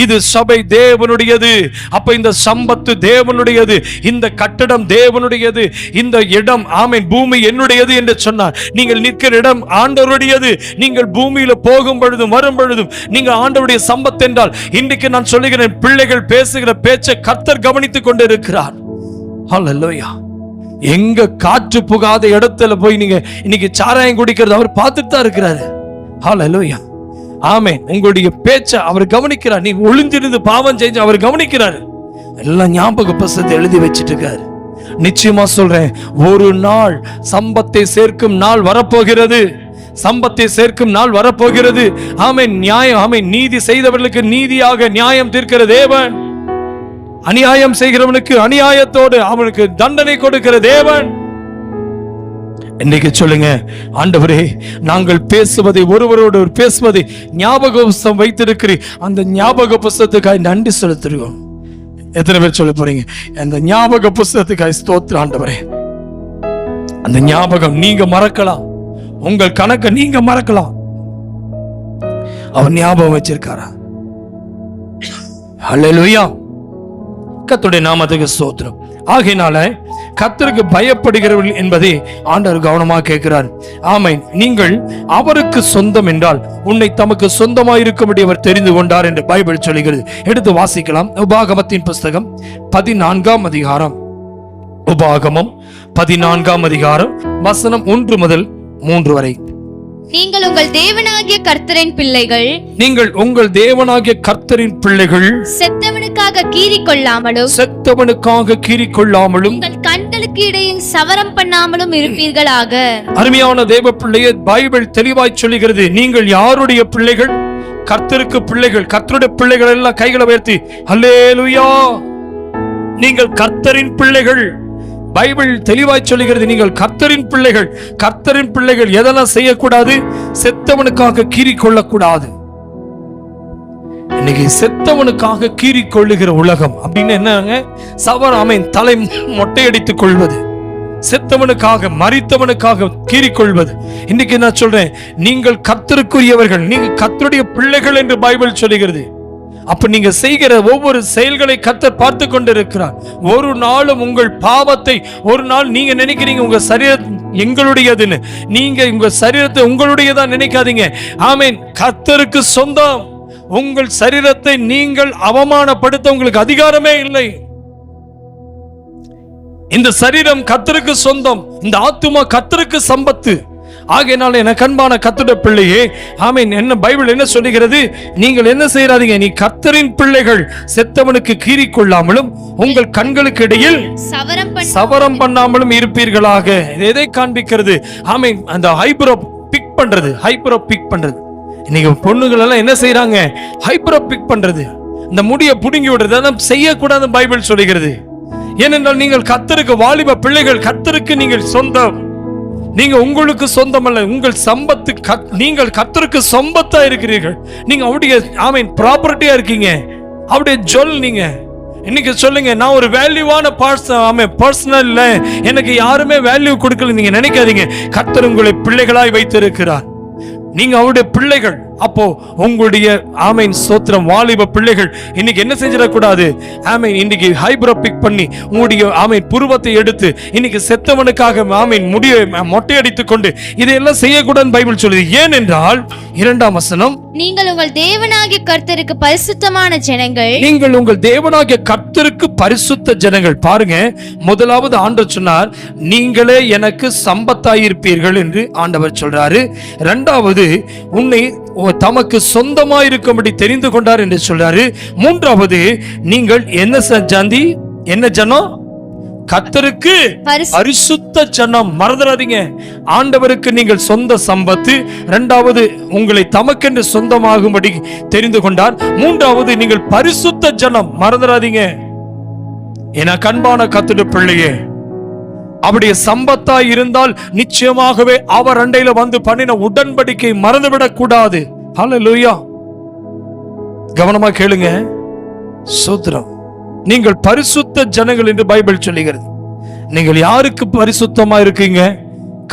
இது சபை தேவனுடையது. அப்ப இந்த சம்பத்து தேவனுடையது, இந்த கட்டடம் தேவனுடையது, இந்த இடம் ஆமென் பூமி என்னுடையது என்று சொன்னார். நீங்கள் நிற்கிற இடம் ஆண்டவருடையது. நீங்கள் பூமியில போகும் பொழுதும் வரும் பொழுதும் நீங்கள் ஆண்டவருடைய சம்பத்து என்றால், இன்றைக்கு நான் சொல்லுகிறேன், பிள்ளைகள் பேசுகிற பேச்சை கர்த்தர் கவனித்துக் கொண்டு இருக்கிறார். ஹல்லேலூயா. எங்க காற்று புகாத இடத்துல போய் நீங்க இன்னைக்கு சாராயம் குடிக்கிறது அவர் பார்த்துட்டு தான் இருக்கிறாரு. ஹல்லேலூயா. ஆமென். உங்களுடைய பேச்ச அவர் கவனிக்கிறார். நீ ஒளிஞ்சிருந்து பாவம் செஞ்சு அவர் கவனிக்கிறார். எல்லாம் ஞாபக புத்தகத்தை எழுதி வச்சிட்டு இருக்காரு. நிச்சயமா சொல்றேன், ஒரு நாள் சம்பத்தை சேர்க்கும் நாள் வரப்போகிறது. சம்பத்தை சேர்க்கும் நாள் வரப்போகிறது. ஆமென். நியாயம், ஆமென். நீதி செய்தவர்களுக்கு நீதியாக நியாயம் தீர்க்கிற தேவன், அநியாயம் செய்கிறவனுக்கு அநியாயத்தோடு அவனுக்கு தண்டனை கொடுக்கிற தேவன். இன்னைக்கு சொல்லுங்க, ஆண்டவரே நாங்கள் பேசுவதை ஒருவரோடு பேசுவதை ஞாபக புஸ்தகம் வைத்திருக்கிறேன், அந்த ஞாபக புஸ்தகத்துக்காக நன்றி செலுத்துகிறோம். எத்தனை பேர் சொல்ல போறீங்க? அந்த ஞாபக புஸ்தகத்துக்காக ஸ்தோத்திரம் ஆண்டவரே. அந்த ஞாபகம் நீங்க மறக்கலாம், உங்கள் கணக்கை நீங்க மறக்கலாம், அவர் ஞாபகம் வச்சிருக்காரா? ஹல்லேலூயா. கர்த்தருடைய நாமத்துக்கு ஸ்தோத்திரம். ஆகையினால கர்த்தருக்கு பயப்படுகிறவர்கள் என்பதை ஆண்டவர் கவனமாக கேட்கிறார். ஆமென். நீங்கள் அவருக்கு சொந்தம் என்றால் உன்னை தமக்கு சொந்தமாக இருக்கும்படி அவர் தெரிந்து கொண்டார் என்று பைபிள் சொல்கிறது. எடுத்து வாசிக்கலாம். உபாகமத்தின் புஸ்தகம் 14ஆம் அதிகாரம். உபாகமம் 14ஆம் அதிகாரம் வசனம் 1 முதல் 3 வரை. நீங்கள் உங்கள் தேவனாகிய கர்த்தரின் பிள்ளைகள், நீங்கள் உங்கள் தேவனாகிய கர்த்தரின் பிள்ளைகள், செத்தவனுக்காக கீறிக்கொள்ளாமலும், செத்தவனுக்காக கீறிக்கொள்ளாமலும், உங்கள் கண்களுக்கு இடையில் சவரம் பண்ணாமலும் இருப்பீர்களாக. அருமையான தேவ பிள்ளையை பைபிள் தெளிவாய் சொல்லுகிறது. நீங்கள் யாருடைய பிள்ளைகள்? கர்த்தருக்கு பிள்ளைகள். கர்த்தருடைய பிள்ளைகள் எல்லாம் கைகளை உயர்த்தி அல்லேலூயா. நீங்கள் கர்த்தரின் பிள்ளைகள். பைபிள் தெளிவாய் சொல்லுகிறது, நீங்கள் கர்த்தரின் பிள்ளைகள். கர்த்தரின் பிள்ளைகள் எதெல்லாம் செய்யக்கூடாது? செத்தவனுக்காக கீறிக்கொள்ளக்கூடாது. இன்னைக்கு செத்தவனுக்காக கீறிக்கொள்ளுகிற உலகம் அப்படின்னு என்னங்க? சவராமன் தலை மொட்டையடித்துக் கொள்வது, செத்தவனுக்காக மரித்தவனுக்காக கீறிக்கொள்வது. இன்னைக்கு நான் சொல்றேன், நீங்கள் கர்த்தருக்குரியவர்கள், நீங்க கர்த்தருடைய பிள்ளைகள் என்று பைபிள் சொல்லுகிறது. அப்ப நீங்க செய்கிற ஒவ்வொரு செயல்களை கர்த்தர் பார்த்து கொண்டிருக்கிறார். ஒரு நாளும் உங்கள் பாவத்தை, ஒரு நாள் நீங்க நினைக்கிறீங்க உங்க சரீரம் எங்களுடையதுன்னு, நீங்க உங்க சரீரத்தை உங்களுடையதா நினைக்காதீங்க. ஆமென். கர்த்தருக்கு சொந்தம். உங்கள் சரீரத்தை நீங்கள் அவமானப்படுத்த உங்களுக்கு அதிகாரமே இல்லை. இந்த சரீரம் கர்த்தருக்கு சொந்தம். இந்த ஆத்துமா கர்த்தருக்கு சம்பத்து. ஆகையினால எனக்கு அன்பான கர்த்தருடைய பிள்ளையே, ஆமென். என்ன பைபிள் என்ன சொல்லுகிறது? நீங்கள் என்ன செய்யாதீங்க, நீ கர்த்தரின் பிள்ளைகள், செத்தவனுக்கு கீறிக்கொள்ளாமலும் உங்கள் கண்களுக்கு இடையில் சவரம் பண்ணாமலும் இருப்பீர்களாக. எதை காண்பிக்கிறது? ஆமென். அந்த ஹைப்ரோ பிக் பண்றது, ஹைப்ரோ பிக் பண்றது. இன்னைக்கு பொண்ணுகள் எல்லாம் என்ன செய்யறாங்க? ஹைப்ரோ பிக் பண்றது, இந்த முடியை புடுங்கி விடுறது. அதெல்லாம் செய்யக்கூடாது பைபிள் சொல்லுகிறது. ஏனென்றால் நீங்கள் கர்த்தருக்கு வாலிப பிள்ளைகள், கர்த்தருக்கு நீங்கள் சொந்தம். நீங்க உங்களுக்கு சொந்தமல்ல, உங்கள் சம்பத்து நீங்கள் கர்த்தருக்கு சொந்தத்தா இருக்கிறீர்கள். நீங்க அவருடைய ஆமென் ப்ராப்பர்ட்டியா இருக்கீங்க, அவருடைய ஜொல். நீங்க இன்னைக்கு சொல்லுங்க, நான் ஒரு வேல்யூவான பர்சனல் இல்ல, எனக்கு யாருமே வேல்யூ கொடுக்கல நீங்க நினைக்காதீங்க. கர்த்தர் உங்களை பிள்ளைகளாய் வைத்திருக்கிறார். நீங்க அவருடைய பிள்ளைகள். அப்போ உங்களுடைய ஆமீன் ஸ்தோத்திரம் வாலிப பிள்ளைகள் இன்னைக்கு என்ன செஞ்சிடக்கூடாது, ஆமீன் இன்னைக்கு ஹைப்ரோ பிக் பண்ணி உங்களுடைய ஆமீன் புருவத்தை எடுத்து இன்னைக்கு செத்தவனுக்காக ஆமீன் முடிய மொட்டையடித்துக் கொண்டு இதையெல்லாம் செய்யக்கூடாது பைபிள் சொல்லுது. ஏனென்றால் 2ஆம் வசனம், நீங்கள் உங்கள் தேவனாகிய கர்த்தருக்கு பரிசுத்தமான ஜனங்கள். நீங்கள் உங்கள் தேவனாகிய கர்த்தருக்கு பரிசுத்த ஜனங்கள். பாருங்க, முதலாவது ஆண்டவர் சொன்னார், நீங்களே எனக்கு சம்பத்தாயிருப்பீர்கள் என்று ஆண்டவர் சொல்றாரு. இரண்டாவது, உன்னை தமக்கு சொந்தமாயிருக்கும்படி தெரிந்து கொண்டார் என்று சொல்றாரு. மூன்றாவது, நீங்கள் என்ன ஜாதி, என்ன ஜனம், கர்த்தருக்கு பரிசுத்த ஜனம். மறந்துடாதீங்க, ஆண்டவருக்கு நீங்கள் சொந்த சம்பத்து. இரண்டாவது, உங்களை தமக்கென்று சொந்தமாகும்படி தெரிந்து கொண்டார். மூன்றாவது, நீங்கள் பரிசுத்த ஜனம். மறந்துடாதீங்க. என கண்பான கர்த்தருடைய பிள்ளையே, அவருடைய சம்பத்தா இருந்தால் நிச்சயமாகவே அவர் அண்டையில வந்து பண்ணின உடன்படிக்கை மறந்துவிடக் கூடாது. ஹல்லேலூயா. கவனமா கேளுங்க. ஸ்தோத்திரம். நீங்கள் பரிசுத்த ஜனங்கள் என்று பைபிள் சொல்லுகிறது. நீங்கள் யாருக்கு பரிசுத்தமா இருக்கீங்க?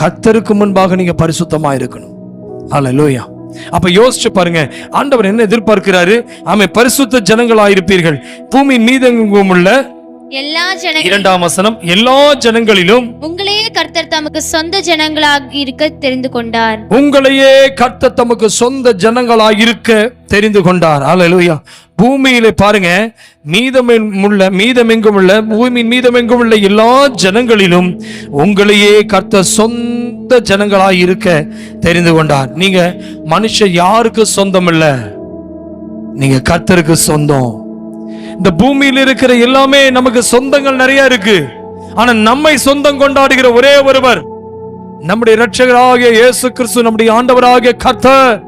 கர்த்தருக்கு முன்பாக நீங்க பரிசுத்தமா இருக்கணும். ஹல்லேலூயா. அப்ப யோசிச்சு பாருங்க, ஆண்டவர் என்ன எதிர்பார்க்கிறாரு? ஆமென், பரிசுத்த ஜனங்களாயிருப்பீர்கள். பூமியின் மீதெங்கும் உள்ள எல்லா ஜனங்களும். 2ஆம் வசனம், எல்லா ஜனங்களிலும் உங்களையே கர்த்தர் தமக்கு சொந்த ஜனங்களாக இருக்க தெரிந்து கொண்டார். உங்களையே கர்த்தர் தமக்கு சொந்த ஜனங்களாக இருக்க தெரிந்து கொண்டார். ஹல்லேலூயா. பூமியிலே பாருங்க, மீதமெங்கும் உள்ள பூமியின் மீதமெங்கும் உள்ள எல்லா ஜனங்களிலும் உங்களையே கர்த்தர் சொந்த ஜனங்களாக இருக்க தெரிந்து கொண்டார். நீங்க மனுஷன் யாருக்கு சொந்தம் இல்ல, நீங்க கர்த்தருக்கு சொந்தம். இந்த பூமியில் இருக்கிற எல்லாமே நமக்கு சொந்தங்கள் நிறைய இருக்கு. ஆனா நம்மை சொந்தம் கொண்டாடுகிற ஒரே ஒருவர் நம்முடைய இரட்சகராகிய இயேசு கிறிஸ்து, நம்முடைய ஆண்டவராகிய கர்த்தர்.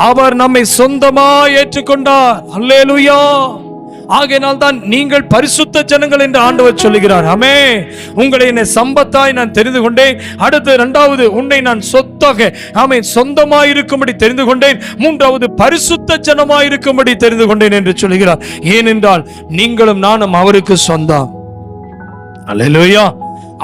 அவர் நம்மை சொந்தமா ஏற்றுக்கொண்டார். அல்லேலூயா. ஆகையினால் தான் நீங்கள் பரிசுத்த ஜனங்கள் என்று ஆண்டவர் சொல்லுகிறார். ஆமே, உங்களை என்னை சம்பத்தாய் நான் தெரிந்து கொண்டேன். அடுத்து இரண்டாவது, உன்னை நான் சொத்தாக ஆமென் சொந்தமாயிருக்கும்படி தெரிந்து கொண்டேன். மூன்றாவது, பரிசுத்த ஜனமாயிருக்கும்படி தெரிந்து கொண்டேன் என்று சொல்லுகிறார். ஏனென்றால் நீங்களும் நானும் அவருக்கு சொந்தம். அல்லேலூயா.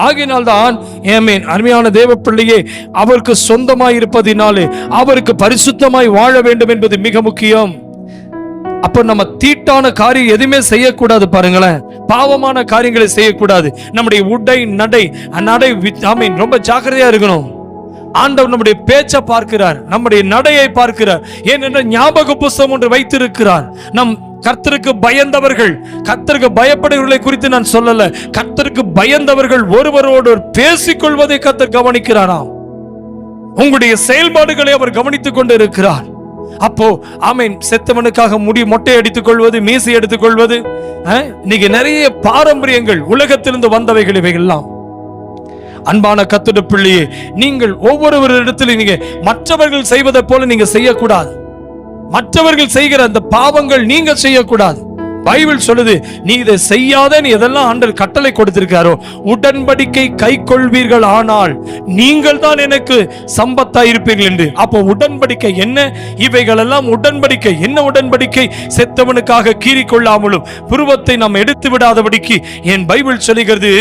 ஆகையினால் தான் ஆமென் அருமையான தேவ பிள்ளையே, அவருக்கு சொந்தமாய் இருப்பதினாலே அவருக்கு பரிசுத்தமாய் வாழ வேண்டும் என்பது மிக முக்கியம். அப்ப நம்ம தீட்டான காரியம் எதுவுமே செய்யக்கூடாது. பாருங்களேன், பாவமான காரியங்களை செய்யக்கூடாது. நம்முடைய உடை நடை ஆமென் ரொம்ப ஜாக்கிரதையா இருக்கணும். ஆண்டவர் நம்முடைய பேச்சை பார்க்கிறார், நம்முடைய நடையை பார்க்கிறார். ஏனென்றால் ஞாபக புஸ்தகம் ஒன்று வைத்திருக்கிறார். நம் கர்த்தருக்கு பயந்தவர்கள், கர்த்தருக்கு பயப்படுவர்களை குறித்து நான் சொல்லல, கர்த்தருக்கு பயந்தவர்கள் ஒருவரோடு பேசிக்கொள்வதை கர்த்தர் கவனிக்கிறாராம். உங்களுடைய செயல்பாடுகளை அவர் கவனித்துக் கொண்டு இருக்கிறார். அப்போ ஆமென், செத்தவனுக்காக முடி மொட்டை அடித்துக் கொள்வது, மீசை எடுத்துக் கொள்வது, இன்னைக்கு நிறைய பாரம்பரியங்கள் உலகத்திலிருந்து வந்தவைகள் இவைகள்லாம். அன்பான கர்த்தருடைய பிள்ளையே, நீங்கள் ஒவ்வொருவரிடத்திலும் நீங்க மற்றவர்கள் செய்வதை போல நீங்க செய்யக்கூடாது. மற்றவர்கள் செய்கிற அந்த பாவங்கள் நீங்க செய்யக்கூடாது. பைபிள் சொல்லுது, நீ இதை செய்யாத, நீ எதெல்லாம் ஆண்டவர் கட்டளை கொடுத்திருக்காரோ உடன்படிக்கை கை கொள்வீர்கள், ஆனால் நீங்கள் தான் எனக்கு சம்பத்தாய் இருப்பீர்கள் என்று. அப்போ உடன்படிக்கை என்ன? இவைகள் எல்லாம் உடன்படிக்கை. என்ன உடன்படிக்கை? செத்தவனுக்காக கீறிக்கொள்ளாமலும் புருவத்தை நாம் எடுத்து விடாதபடிக்கு என் பைபிள் சொல்லுகிறது.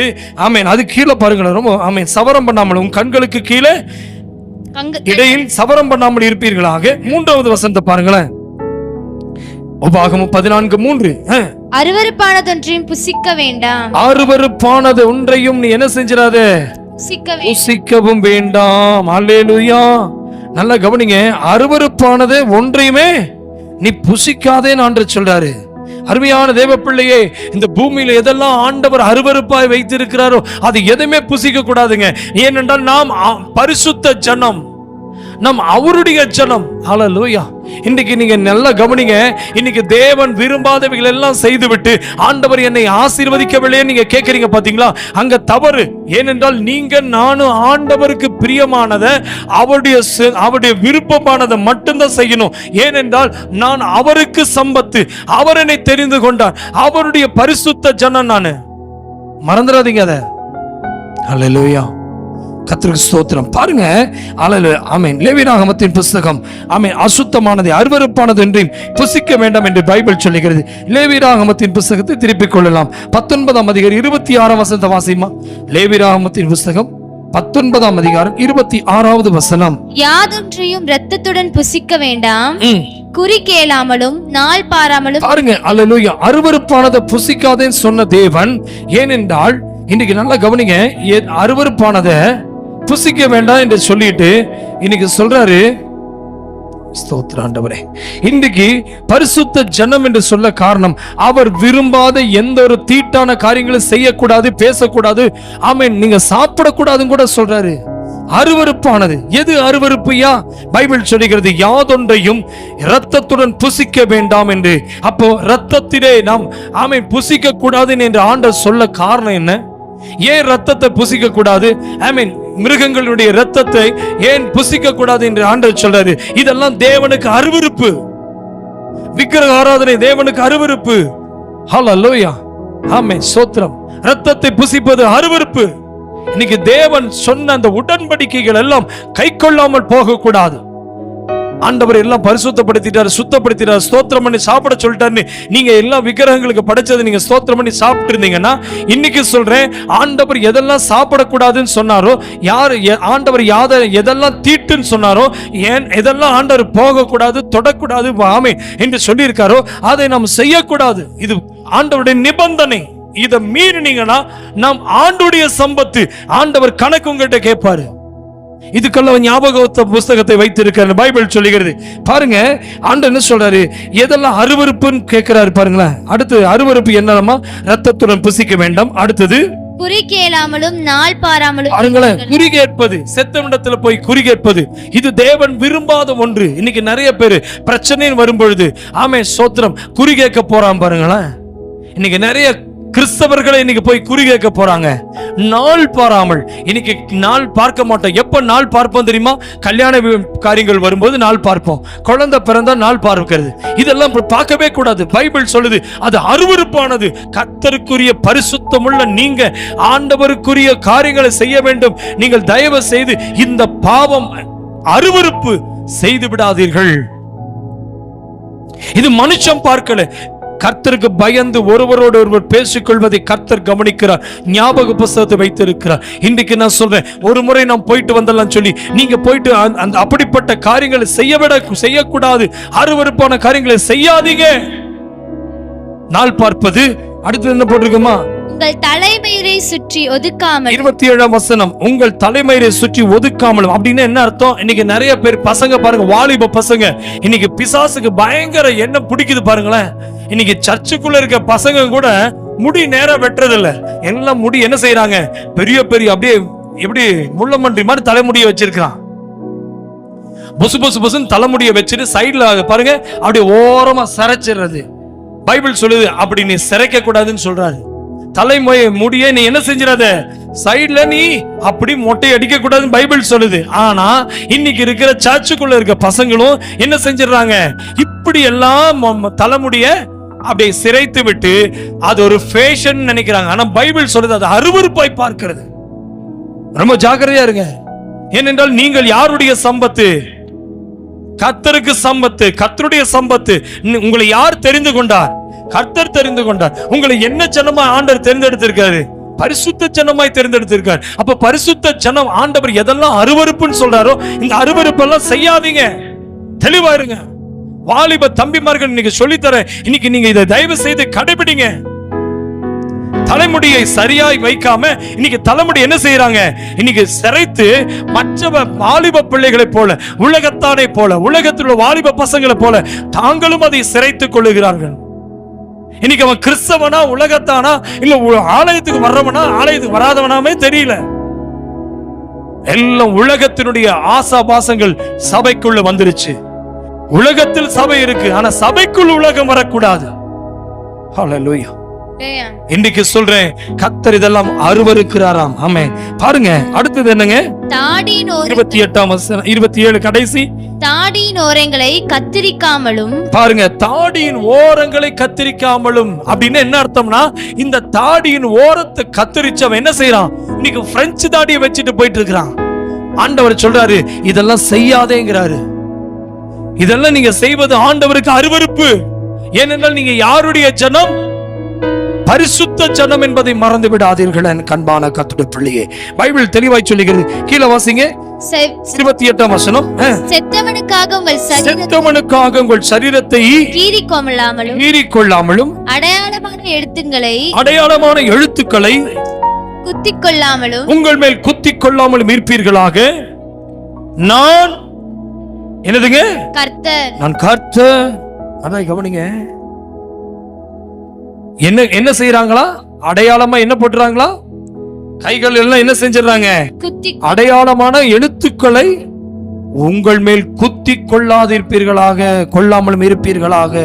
ஆமென். அது கீழே பாருங்களேன், ரொம்ப ஆமென், சவரம் பண்ணாமலும் கண்களுக்கு கீழே இடையில் சவரம் பண்ணாமல் இருப்பீர்களாக. மூன்றாவது வசனத்தை பாருங்களேன், உபாகமம் 14:3. அருவருப்பானதொன்றையும் புசிக்க வேண்டாம். அருவருப்பானது ஒன்றையும் நீ என்ன செஞ்சிடாத, புசிக்கவும் வேண்டாம். அல்லேலூயா. நல்லா கவனிங்க, அருவருப்பானது ஒன்றையுமே நீ புசிக்காதேன்னு ஆண்டவர் சொல்றாரு. அருமையான தேவ பிள்ளையே, இந்த பூமியில எதெல்லாம் ஆண்டவர் அருவருப்பாய் வைத்திருக்கிறாரோ அது எதுவுமே புசிக்க கூடாதுங்க. ஏனென்றால் நாம் பரிசுத்த ஜனம், நம் அவருடைய ஜனம். ஹல்லேலூயா. இன்னைக்கு நீங்க நல்லா கவனிங்க, இன்னைக்கு தேவன் விரும்பாதவைகள் எல்லாம் செய்துவிட்டு ஆண்டவர் என்னை ஆசீர்வதிக்கவில்லை நீங்க கேட்கறீங்க பாத்தீங்களா? அங்க தவறு. ஏனென்றால் நீங்க நானும் ஆண்டவருக்கு பிரியமானதை, அவருடைய விருப்பமானதை மட்டும்தான் செய்யணும். ஏனென்றால் நான் அவருக்கு சம்பத்து, அவர் என்னை தெரிந்து கொண்டார், அவருடைய பரிசுத்த ஜனம் நானு. மறந்துடாதீங்க அத. ஹல்லேலூயா. கர்த்தருக்கு ஸ்தோத்திரம். பாருங்க, ஆமென். லேவியராகமத்தின் புஸ்தகம் ஆமென் அசுத்தமானது அருவருப்பானது என்றும் புசிக்க வேண்டாம் என்று பைபிள் சொல்லுகிறது. லேவியராகமத்தின் புஸ்தகத்தை திருப்பிக் கொள்ளலாம். 19ஆம் அதிகாரம் 26ஆம் வசனத்தை வாசிமா. லேவியராகமத்தின் புஸ்தகம் 19ஆம் அதிகாரம் 26வது வசனம். யாதொன்றையும் இரத்தத்துடன் புசிக்க வேண்டாம், குறி கேளாமலும் நாள் பாராமலும். பாருங்க, அல்லேலூயா. அருவருப்பானதை புசிக்காதேன்னு சொன்ன தேவன், ஏனென்றால் இன்னைக்கு நல்லா கவனிங்க, அருவருப்பானதை புசிக்க வேண்டாம் என்று சொல்லிட்டு இன்னைக்கு சொல்றாரு. ஸ்தோத்திர ஆண்டவரே. இன்னைக்கு பரிசுத்த ஜனம் என்று சொல்ல காரணம், அவர் விரும்பாத எந்த ஒரு தீட்டான காரியங்களும் செய்யக்கூடாது, பேசக்கூடாது, ஆமென், நீங்க சாப்பிடக்கூடாதுன்னு கூட சொல்றாரு. அருவருப்பானது எது? அருவருப்புயா? பைபிள் சொல்லுகிறது யாதொன்றையும் இரத்தத்துடன் புசிக்க வேண்டாம் என்று. அப்போ இரத்தத்திலே நாம் ஆமென் புசிக்க கூடாது என்று ஆண்டவர் சொல்ல காரணம் என்ன? ஏன் ரத்தத்தை புசிக்க கூடாது? ஆமென், மிருகங்களுடைய ரத்தத்தை ஏன் புசிக்க கூடாது என்று ஆண்டவர் சொல்றாரு. இதெல்லாம் தேவனுக்கு அருவருப்பு. விக்கிரக ஆராதனை தேவனுக்கு அருவருப்பு. ஹல்லேலூயா, ஆமென், ஸ்தோத்திரம். ரத்தத்தை புசிப்பது அருவருப்பு. இன்னைக்கு தேவன் சொன்ன அந்த உடன்படிக்கைகள் எல்லாம் கை கொள்ளாமல் போக கூடாது. ஆண்டவர் எல்லாம் பரிசுத்தப்படுத்திட்டாரு, சுத்தப்படுத்திட்டாரு, ஸ்தோத்திரம் பண்ணி சாப்பிட சொல்லிட்டாரு. நீங்க எல்லாம் விக்கிரகங்களுக்கு படைச்சது நீங்க ஸ்தோத்திரம் பண்ணி சாப்பிட்டு இருந்தீங்கன்னா, இன்னைக்கு சொல்றேன், ஆண்டவர் எதெல்லாம் சாப்பிடக்கூடாதுன்னு சொன்னாரோ, ஆண்டவர் எதெல்லாம் தீட்டுன்னு சொன்னாரோ, ஏன் எதெல்லாம் ஆண்டவர் போகக்கூடாது, தொடக்கூடாது, ஆமென் என்று சொல்லி இருக்காரோ அதை நாம் செய்யக்கூடாது. இது ஆண்டவருடைய நிபந்தனை. இதை மீறினீங்கன்னா நாம் ஆண்டுடைய சம்பத்து, ஆண்டவர் கணக்கு உங்ககிட்ட கேட்பாரு. இதுக்கெல்லாம் ஞாபக புஸ்தகத்தை வைத்திருக்கிற பைபிள் சொல்லுகிறது. பாருங்க, ஆண்டவர் என்ன சொல்றாரு, எதெல்லாம் அருவருப்புன்னு கேட்கிறாரு பாருங்களேன். அடுத்து அருவருப்பு என்னமா? ரத்தத்துடன் புசிக்க வேண்டாம். அடுத்தது குறி கேளாமலும் நாள் பாராமலும். பாருங்களேன், குறி கேட்பது, செத்தவனிடத்துல போய் குறி கேட்பது, இது தேவன் விரும்பாத ஒன்று. இன்னைக்கு நிறைய பேர் பிரச்சனைன்னு வரும்பொழுது ஆமென் ஸ்தோத்திரம் குறி கேட்க போறான் பாருங்களேன். இன்னைக்கு நிறைய கிறிஸ்தவர்களை இன்னைக்கு போய் குறி கேட்க போறாங்க. நாள் பாராமல். இன்னைக்கு நாள் பார்க்க மாட்டோம். எப்ப நாள் பார்ப்போம் தெரியுமா? கல்யாண காரியங்கள் வரும்போது நாள் பார்ப்போம், குழந்தை பிறந்தா நாள் பார்க்கிறது. இதெல்லாம் பார்க்கவே கூடாது. பைபிள் சொல்லுது அது அருவருப்பானது. கர்த்தருக்குரிய பரிசுத்தமுள்ள நீங்க ஆண்டவருக்குரிய காரியங்களை செய்ய வேண்டும். நீங்கள் தயவு செய்து இந்த பாவம் அருவருப்பு செய்து விடாதீர்கள். இது மனுஷன் பார்க்கல, கர்த்தருக்கு பயந்து ஒருவரோடு ஒருவர் பேசிக்கொள்வதை கர்த்தர் கவனிக்கிறார். ஞாபக புஸ்தகத்தை வைத்திருக்கிறார். இன்றைக்கு நான் சொல்றேன், ஒரு முறை நாம் போயிட்டு வந்தலாம் சொல்லி நீங்க போயிட்டு அந்த அப்படிப்பட்ட காரியங்களை செய்யக்கூடாது. அருவருப்பான காரியங்களை செய்யாதீங்க. நாள் பார்ப்பது. அடுத்து என்ன போட்டிருக்குமா? உங்கள் தலைமயிரை சுற்றி ஒதுக்காமல். 27ஆம் வசனம், உங்கள் தலைமயிரை சுற்றி ஒதுக்காமல். அப்படின்னு என்ன அர்த்தம்? இன்னைக்கு நிறைய பேர் பசங்க பாருங்க, வாலிப பசங்க இன்னைக்கு பிசாசுக்கு பயங்கர என்ன பிடிக்குது பாருங்களேன். இன்னைக்கு சர்ச்சுக்குள்ள இருக்க பசங்க கூட முடி நேரா வெட்டுறது இல்ல. எல்லாம் முடி என்ன செய்யறாங்க, பெரிய பெரிய அப்படியே எப்படி முள்ளமன்றி மாதிரி தலைமுடிய வச்சிருக்கான். புசு புசு புசுன்னு தலைமுடிய வச்சுட்டு சைட்ல பாருங்க அப்படியே ஓரமா சரைச்சிடுறது. பைபிள் சொல்லுது அப்படி நீ சிரைக்க கூடாதுன்னு சொல்றாரு. முடிய நீ என்ன செஞ்சிடாத, சைடுல நீ அப்படி மொட்டை அடிக்க கூடாதுன்னு பைபிள் சொல்லுது. ஆனா இன்னைக்கு இருக்கிற சர்ச்சுக்குள்ள இருக்க பசங்களும் என்ன செஞ்சிடறாங்க, இப்படி எல்லாம் தலைமுடிய அப்படியே சிரைத்து விட்டு அது ஒரு ஃபேஷன் நினைக்கிறாங்க. ஆனா பைபிள் சொல்லுது அது அருவருப்பாய் பார்க்கிறது. ரொம்ப ஜாக்கிரதையா இருங்க. ஏனென்றால் நீங்கள் யாருடைய சம்பத்து? கர்த்தருக்கு சம்பத்து, கர்த்தருடைய சம்பத்து. உங்களை யார் தெரிந்து கொண்டார்? கர்த்தர் தெரிந்து கொண்டார். உங்களை என்ன ஜனமா ஆண்டவர் தேர்ந்தெடுத்திருக்காரு? பரிசுத்த ஜனமாய் தேர்ந்தெடுத்திருக்கார். அப்ப பரிசுத்த ஜனம் ஆண்டவர் எதெல்லாம் அருவருப்புன்னு சொல்றாரோ இந்த அருவருப்பெல்லாம் செய்யாதீங்க. தெளிவா இருங்க. வாலிப தம்பிமார்கள் இன்னைக்கு சொல்லித்தர, இன்னைக்கு நீங்க இதை தயவு செய்து கடைபிடிங்க. தலைமுடியை சரியாய் வைக்காம இன்னைக்கு தலைமுடி என்ன செய்யறாங்க, இன்னைக்கு சிரைத்து மற்ற வாலிப பிள்ளைகளை போல, உலகத்தானை போல, உலகத்தில் உள்ள வாலிப பசங்களை போல தாங்களும் அதை சிரைத்துக் கொள்ளுகிறார்கள். இன்னைக்கு அவன் கிறிஸ்தவனா உலகத்தானா இல்ல ஆலயத்துக்கு வர்றவனா ஆலயத்துக்கு வராதவனாமே தெரியல. எல்லாம் உலகத்தினுடைய ஆசாபாசங்கள் சபைக்குள்ள வந்துருச்சு. உலகத்தில் சபை இருக்கு, ஆனா சபைக்குள் உலகம் வரக்கூடாது. ஹல்லேலூயா. இன்னைக்கு சொல்றேன், கர்த்தர் இதெல்லாம் அருவருக்கிறாராம். ஆமென். பாருங்க அடுத்தது என்னங்க? தாடியின் 28ஆம் வசனம் 27 கடைசி. தாடியின் ஓரங்களை கத்திரிக்காமலும். பாருங்க, தாடியின் ஓரங்களை கத்திரிக்காமலும் அப்படின்னு என்ன அர்த்தம்னா, இந்த தாடியின் ஓரத்தை கத்திரிச்சவன் என்ன செய்யறான்? இன்னைக்கு பிரெஞ்சு தாடியை வச்சுட்டு போயிட்டு இருக்கிறான். ஆண்டவர் சொல்றாரு, இதெல்லாம் செய்யாதேங்கிறாரு. இதெல்லாம் நீங்க செய்வது ஆண்டவருக்கு அருவருப்பு. ஏனென்றால் நீங்க யாருடைய ஜனம்? பரிசுத்த ஜனம் என்பதை மறந்து விடாதீர்கள் என் கண்பான கர்த்தருடைய பிள்ளையே. பைபிள் தெளிவாய் சொல்லுகிறது. கீழே வாசிங்க 28ஆம் வசனம். செத்தவனுக்காக உங்கள் சரீரத்தை கீறிக்கொள்ளாமலும் அடையாளமான எழுத்துக்களை குத்திக் கொள்ளாமலும் உங்கள் மேல் குத்திக் கொள்ளாமலும் இருப்பீர்களாக. நான் என்னதுங்க? கர்த்தர். நான் கர்த்தர். அதான் கவனிங்க, என்ன செய்யறாங்களா? அடையாளமா என்ன போட்டுறாங்களா? கைகள் எல்லாம் என்ன செஞ்சிடறாங்க? அடையாளமான எழுத்துக்களை உங்கள் மேல் குத்தி கொள்ளாமலும் இருப்பீர்களாக.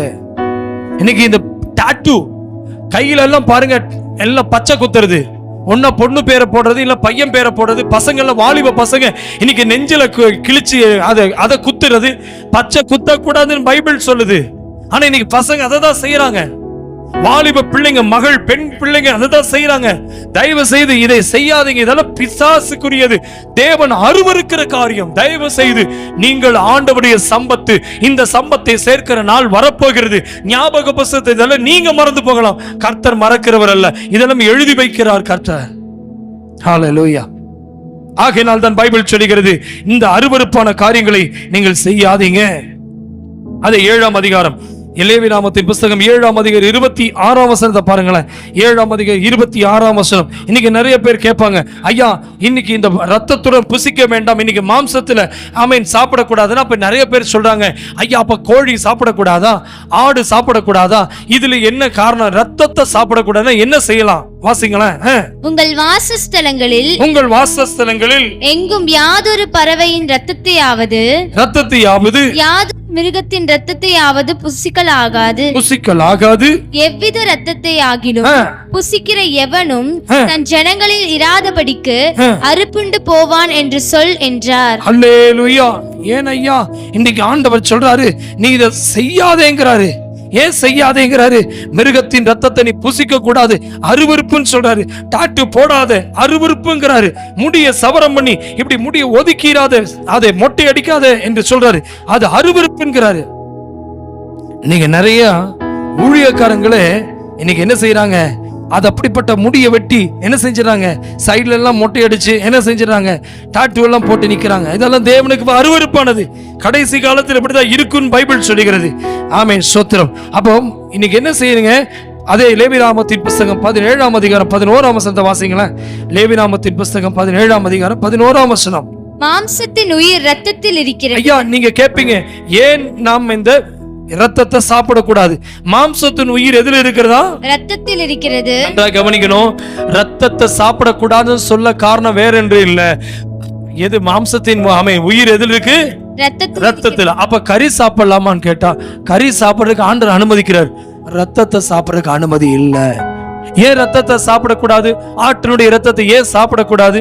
இன்னைக்கு இந்த டாட்டூ கையில எல்லாம் பாருங்க, எல்லாம் பச்சை குத்துறது. ஒன்னா பொண்ணு பேரை போடுறது, இல்ல பையன் பேரை போடுறது. பசங்க எல்லாம், வாலிப பசங்க இன்னைக்கு நெஞ்சில கிழிச்சு அதை குத்துறது. பச்சை குத்த கூடாதுன்னு பைபிள் சொல்லுது. ஆனா இன்னைக்கு பசங்க அதை தான் செய்யறாங்க. வாலிப பிள்ளைங்க, மகள், பெண் பிள்ளைங்க அதை தான் செய்யறாங்க. தயவு செய்து இதை செய்யாதீங்க. இதெல்லாம் பிசாசுக்குரியது, தேவன் அருவருக்கிற காரியம். தயவு செய்து நீங்கள் ஆண்டவருடைய சம்பத்து, இந்த சம்பத்தை சேர்க்கிற நாள் வரப்போகிறது. ஞாபக புத்தகத்தை இதெல்லாம் நீங்க மறந்து போகலாம், கர்த்தர் மறக்கிறவர் அல்ல. இதெல்லாம் எழுதி வைக்கிறார் கர்த்தர். ஹல்லேலூயா. ஆகையினால் தான் பைபிள் சொல்லுகிறது, இந்த அருவருப்பான காரியங்களை நீங்கள் செய்யாதீங்க. அது 7ஆம் அதிகாரம் லேவியராகமத்தின் புத்தகம் 7ஆம் அதிகாரம் 26ஆம் வசனத்தை பாருங்களேன். 7ஆம் அதிகாரம் 26ஆம் வசனம். இன்னைக்கு நிறைய பேர் கேட்பாங்க, ஐயா இன்னைக்கு இந்த ரத்தத்துடன் புசிக்க வேண்டாம், இன்னைக்கு மாம்சத்துல ஆமென் சாப்பிடக்கூடாதுன்னா அப்ப நிறைய பேர் சொல்றாங்க, ஐயா அப்ப கோழி சாப்பிடக்கூடாதா, ஆடு சாப்பிடக்கூடாதா? இதுல என்ன காரணம்? ரத்தத்தை சாப்பிடக்கூடாதுன்னா என்ன செய்யலாம்? வாசிங்களேன். உங்கள் வாசஸ்தலங்களில் எங்கும் யாதொரு பறவையின் ரத்தத்தையாவது யாதொரு மிருகத்தின் ரத்தத்தையாவது புசிக்கலாகாது. எவ்வித ரத்தத்தை ஆகிலும் புசிக்கிற எவனும் தன் ஜனங்களில் இராதபடிக்கு அறுப்புண்டு போவான் என்று சொல் என்றார். அல்லேலூயா. ஏன் ஐயா இன்னைக்கு ஆண்டவர் சொல்றாரு, நீ இதை செய்யாதேங்கிறாரு. ஏன் செய்யாதேங்கிறாரு? மிருகத்தின் ரத்தத்தை நீ புசிக்க கூடாது, அருவருப்புன்னு சொல்றாரு. டாட்டு போடாத, அருவருப்புங்கிறாரு. முடிய சவரம் பண்ணி இப்படி முடிய ஒதுக்கிறாத, அதை மொட்டை அடிக்காத என்று சொல்றாரு. அது அருவருப்புங்கிறாரு. நீங்க நிறைய ஊழியக்காரங்களே இன்னைக்கு என்ன செய்யறாங்க? அது அப்படிப்பட்ட முடிய வெட்டி என்ன செஞ்சிடறாங்க? சைட்ல எல்லாம் மொட்டை அடிச்சு என்ன செஞ்சிடறாங்க? டாட்டூ எல்லாம் போட்டு நிக்கிறாங்க. இதெல்லாம் தேவனுக்கு அருவருப்பானது. கடைசி காலத்தில் இப்படிதான் இருக்குன்னு பைபிள் சொல்லுகிறது. ஆமென், ஸ்தோத்திரம். அப்போ இன்னைக்கு என்ன செய்யுங்க? அதே லேவியராகமத்தின் புத்தகம் 17ஆம் அதிகாரம் 11ஆம் வசனத்தை வாசிங்களேன். லேவியராகமத்தின் புத்தகம் 17ஆம் அதிகாரம் 11ஆம் வசனம். மாம்சத்தின் உயிர் ரத்தத்தில் இருக்கிறது. ஐயா நீங்க கேட்பீங்க, ஏன் நாம் இந்த ரத்தத்தை சாப்பிடக்கூடாது? மாம்சத்தின் உயிர் எதுல இருக்கிறதா? ரத்தத்தில் இருக்கிறது. கவனிக்கணும், ரத்தத்தை சாப்பிடக்கூடாதுன்னு சொல்ல காரணம் வேற என்று இல்ல. எது? மாம்சத்தின் உயிர் எதுல இருக்கு? ரத்தத்தில். அப்ப கறி சாப்பிடலாமான்னு கேட்டா, கறி சாப்பிடறதுக்கு ஆண்டவர் அனுமதிக்கிறார், ரத்தத்தை சாப்பிடறதுக்கு அனுமதி இல்ல. ஏன் ரத்தத்தை சாப்பிடக்கூடாது? ஆட்டினுடைய ரத்தத்தை ஏன் சாப்பிடக்கூடாது?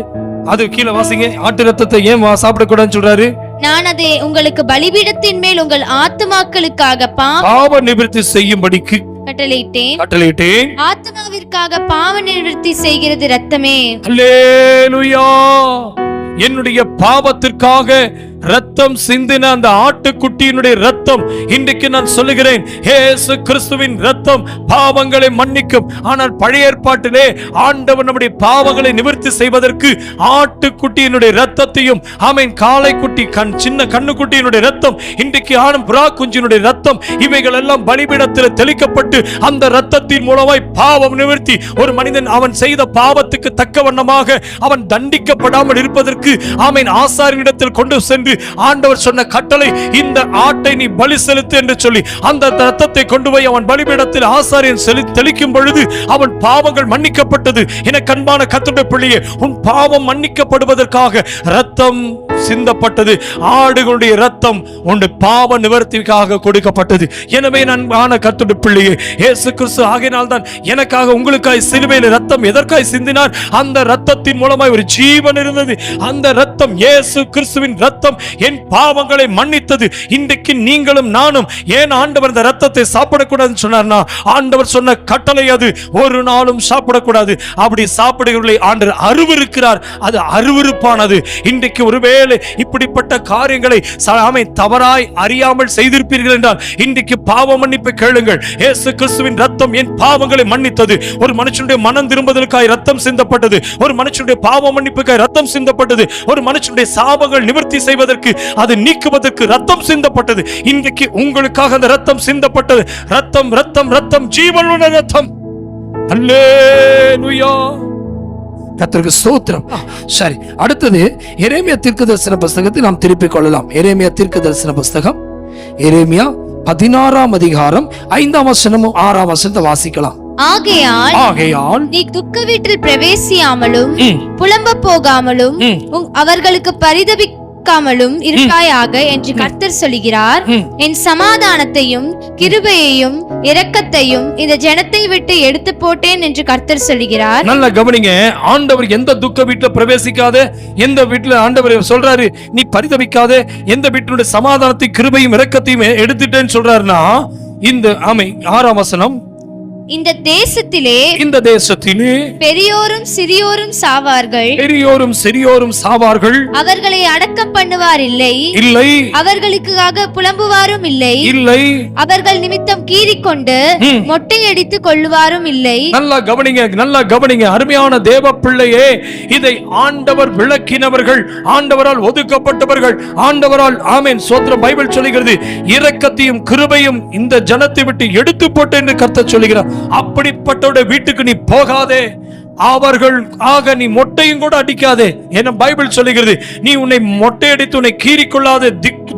அது கீழே வாசிங்க. ஆட்டு ரத்தத்தை ஏன் சாப்பிடக்கூடாதுன்னு சொல்றாரு? நான் அதை உங்களுக்கு பலிபீடத்தின் மேல் உங்கள் ஆத்துமாக்களுக்காக பாவ நிவர்த்தி செய்யும்படிக்கு கட்டளையிட்டேன். ஆத்துமாவிற்காக பாவ நிவர்த்தி செய்கிறது ரத்தமே. அல்லேலூயா. என்னுடைய பாவத்திற்காக ரத்தம் சிந்தின அந்த ஆட்டுக்குட்டியினுடைய ரத்தம், இன்றைக்கு நான் சொல்லுகிறேன், இயேசு கிறிஸ்துவின் ரத்தம் பாவங்களை மன்னிக்கும். ஆனால் பழைய ஏற்பாட்டிலே ஆண்டவர் நம்முடைய பாவங்களை நிவர்த்தி செய்வதற்கு ஆட்டுக்குட்டியினுடைய ரத்தத்தையும், ஆமென், காளைக்குட்டி, சின்ன கண்ணுக்குட்டியினுடைய ரத்தம், இன்றைக்கு ஆணும் புறா குஞ்சினுடைய ரத்தம், இவைகள் எல்லாம் பலிபீடத்தில் தெளிக்கப்பட்டு அந்த ரத்தத்தின் மூலமாய் பாவம் நிவர்த்தி ஒரு மனிதன் அவன் செய்த பாவத்துக்கு தக்க வண்ணமாக அவன் தண்டிக்கப்படாமல் இருப்பதற்கு, ஆமென், ஆசாரியனிடத்தில் கொண்டு சென்று என்று ஆண்டவர் சொன்ன கட்டளை, இந்த ஆட்டை நீ பலி செலுத்து என்று சொல்லி அந்த ரத்தத்தை கொண்டு போய் அவன் பலிபீடத்தில் ஆசாரியன் தெளிக்கும் பொழுது அவன் பாவங்கள் மன்னிக்கப்பட்டது. என கண்பான கர்த்தருடைய பிள்ளையே, உன் பாவம் மன்னிக்கப்படுவதற்காக ரத்தம் சிந்தப்பட்டது. ஆடுகளுடைய ரத்தம் உன்னுடைய பாவ நிவர்த்திக்காக கொடுக்கப்பட்டது. எனவே அன்பான கர்த்தருடைய பிள்ளையே, இயேசு கிறிஸ்து ஆகையினால் தான் எனக்காக உங்களுக்காய் சிலுவையில் ரத்தம் எதற்காய் சிந்தினார்? அந்த ரத்தத்தின் மூலமாய் ஒரு ஜீவன் இருந்தது. அந்த ரத்தம், இயேசு கிறிஸ்துவின் ரத்தம் என் பாவங்களை மன்னித்தது. இன்றைக்கு நீங்களும் நானும் ஏன் ஆண்டவர் இந்த ரத்தத்தை சாப்பிடக்கூடாதுன்னு சொன்னார்னா, ஆண்டவர் சொன்ன கட்டளை அது. ஒரு நாளும் சாப்பிடக்கூடாது. அப்படி சாப்பிடுகிறவர்களை ஆண்டவர் அருவருக்கிறார். அது அருவருப்பானது. இன்றைக்கு ஒருவேளை இப்படிப்பட்ட காரியங்களை தவறாய் அறியாமல் செய்திருப்பீர்கள் என்றால் இன்றைக்கு பாவ மன்னிப்பை கேளுங்கள். இயேசு கிறிஸ்துவின் ரத்தம் என் பாவங்களை மன்னித்தது. ஒரு மனுஷனுடைய மனம் திரும்புவதற்காக ரத்தம் சிந்தப்பட்டது. ஒரு மனுஷனுடைய பாவ மன்னிப்புக்காக ரத்தம் சிந்தப்பட்டது. ஒரு மனுஷனுடைய சாபங்கள் நிவர்த்தி செய்வதற்கு, அது நீக்குவதற்கு ரத்தம் சிந்தப்பட்டது. இன்றைக்கு உங்களுக்காக அந்த ரத்தம் சிந்தப்பட்டது. ரத்தம் ரத்தம் ரத்தம் ஜீவனுள்ள ரத்தம். அல்லேலூயா, கர்த்தருக்கு ஸ்தோத்திரம். சரி, அடுத்தது எரேமியா தீர்க்கதரிசன புஸ்தகத்தை நாம் திருப்பிக் கொள்ளலாம். எரேமியா தீர்க்கதரிசன புஸ்தகம், எரேமியா 16ஆம் அதிகாரம் 5ஆம் வசனமும் 6ஆம் வசனத்தை வாசிக்கலாம். ஆகையால் நீ துக்க வீட்டில் பிரவேசியாமலும் புலம்ப போகாமலும் அவர்களுக்கு பரிதபிக்காமலும் இருக்காயாக என்று கர்த்தர் சொல்கிறார். என் சமாதானத்தையும் கிருபையையும் இரக்கத்தையும் இந்த ஜனத்தை விட்டு எடுத்து போட்டேன் என்று கர்த்தர் சொல்கிறார். நல்ல கவனிங்க. ஆண்டவர் எந்த துக்க வீட்டுல பிரவேசிக்காத, எந்த வீட்டுல ஆண்டவர் சொல்றாரு நீ பரிதபிக்காத, எந்த வீட்டினுடைய சமாதானத்தை கிருபையும் இரக்கத்தையும் எடுத்துட்டேன்னு சொல்றாருன்னா, இந்த 6ஆம் வசனம், இந்த தேசத்திலே பெரியோரும் சிறியோரும் சாவார்கள், அவர்களை அடக்கம் பண்ணுவார் இல்லை, அவர்களுக்காக புலம்புவாரும் இல்லை, அவர்கள் நிமித்தம் கீறிக்கொண்டு மொட்டையடித்துக் கொள்ளுவாரும் இல்லை. நல்லா கவனிங்க, அருமையான தேவ பிள்ளையே, இதை ஆண்டவர் விளக்கினவர்கள், ஆண்டவரால் ஒதுக்கப்பட்டவர்கள், ஆண்டவரால் ஆமென் சோத்திரம். பைபிள் சொல்லுகிறது, இரக்கத்தையும் கிருபையும் இந்த ஜனத்தை விட்டு எடுத்து போட்டு என்று கர்த்தர் சொல்லுகிறார். அப்படிப்பட்ட வீட்டுக்கு நீ போகாதே, அவர்கள் ஆக நீ மொட்டையும் கூட அடிக்காதே. என பைபிள் சொல்லுகிறது, நீ உன்னை மொட்டையடித்து உன்னை கீறிக்கொள்ளாதே,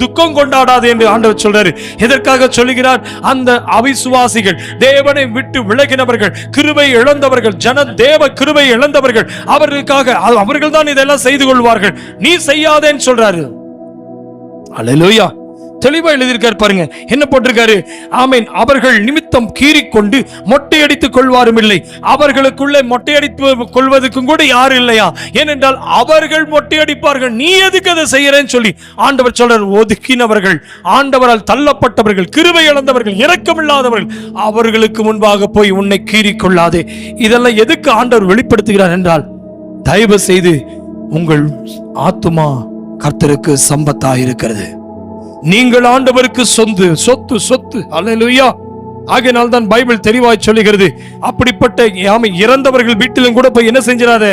துக்கம் கொண்டாடாதே என்று ஆண்டவர் சொல்றாரு. எதற்காக சொல்லுகிறார்? அந்த அவிசுவாசிகள், தேவனை விட்டு விலகினவர்கள், கிருபை இழந்தவர்கள், தேவ கிருபை இழந்தவர்கள், அவர்களுக்காக அவர்கள் தான் இதெல்லாம் செய்து கொள்வார்கள். நீ செய்யாதேன்னு சொல்றாரு. அல்லேலூயா. தெளிவா எழுதியிருக்காரு பாருங்க. என்ன போட்டிருக்காரு? ஆமென். அவர்கள் நிமித்தம் கீறிக்கொண்டு மொட்டையடித்துக் கொள்வாரும் இல்லை. அவர்களுக்குள்ளே மொட்டையடித்து கொள்வதற்கும் கூட யாரும் இல்லையா? ஏனென்றால் அவர்கள் மொட்டையடிப்பார்கள். நீ எதுக்கு அதை செய்யறேன்னு சொல்லி ஆண்டவர் சொல்றார். ஒதுக்கினவர்கள், ஆண்டவரால் தள்ளப்பட்டவர்கள், கிருபை இழந்தவர்கள், இரக்கமில்லாதவர்கள், அவர்களுக்கு முன்பாக போய் உன்னை கீறிக்கொள்ளாதே. இதெல்லாம் எதுக்கு ஆண்டவர் வெளிப்படுத்துகிறார் என்றால், தயவு செய்து உங்கள் ஆத்துமா கர்த்தருக்கு சம்பத்தாயிருக்கிறது. நீங்கள் ஆண்டவருக்கு சொத்து. அல்லேலூயா. ஆகையினால் தான் பைபிள் தெளிவாய் சொல்லுகிறது, அப்படிப்பட்ட இறந்தவர்கள் வீட்டிலும் கூட போய் என்ன செஞ்சிடாத.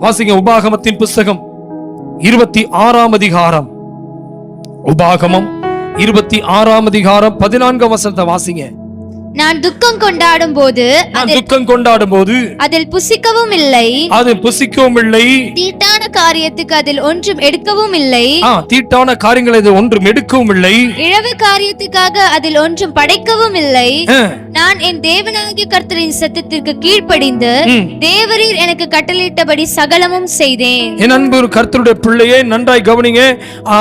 வாசிங்க, உபாகமத்தின் புஸ்தகம் 26ஆம் அதிகாரம், உபாகமம் 26ஆம் அதிகாரம் 14ஆம் வசனத்தை வாசிங்க. நான் துக்கம் கொண்டாடும் போது அதில் புசிக்கவும் இல்லை, தீட்டான காரியத்துக்கு அதில் ஒன்றும் எடுக்கவும் இல்லை, தீட்டான காரியங்களை ஒன்றும் எடுக்கவும் இல்லை, இழவு காரியத்துக்காக அதில் ஒன்றும் படைக்கவும் இல்லை. நான் என் தேவனாகிய கர்த்தரின் சத்தத்திற்கு கீழ்ப்படிந்து தேவரீர் எனக்கு கட்டளையிட்டபடி சகலமும் செய்தேன். என் அன்பு கர்த்தருடைய பிள்ளையே, நன்றாய் கவனிங்க.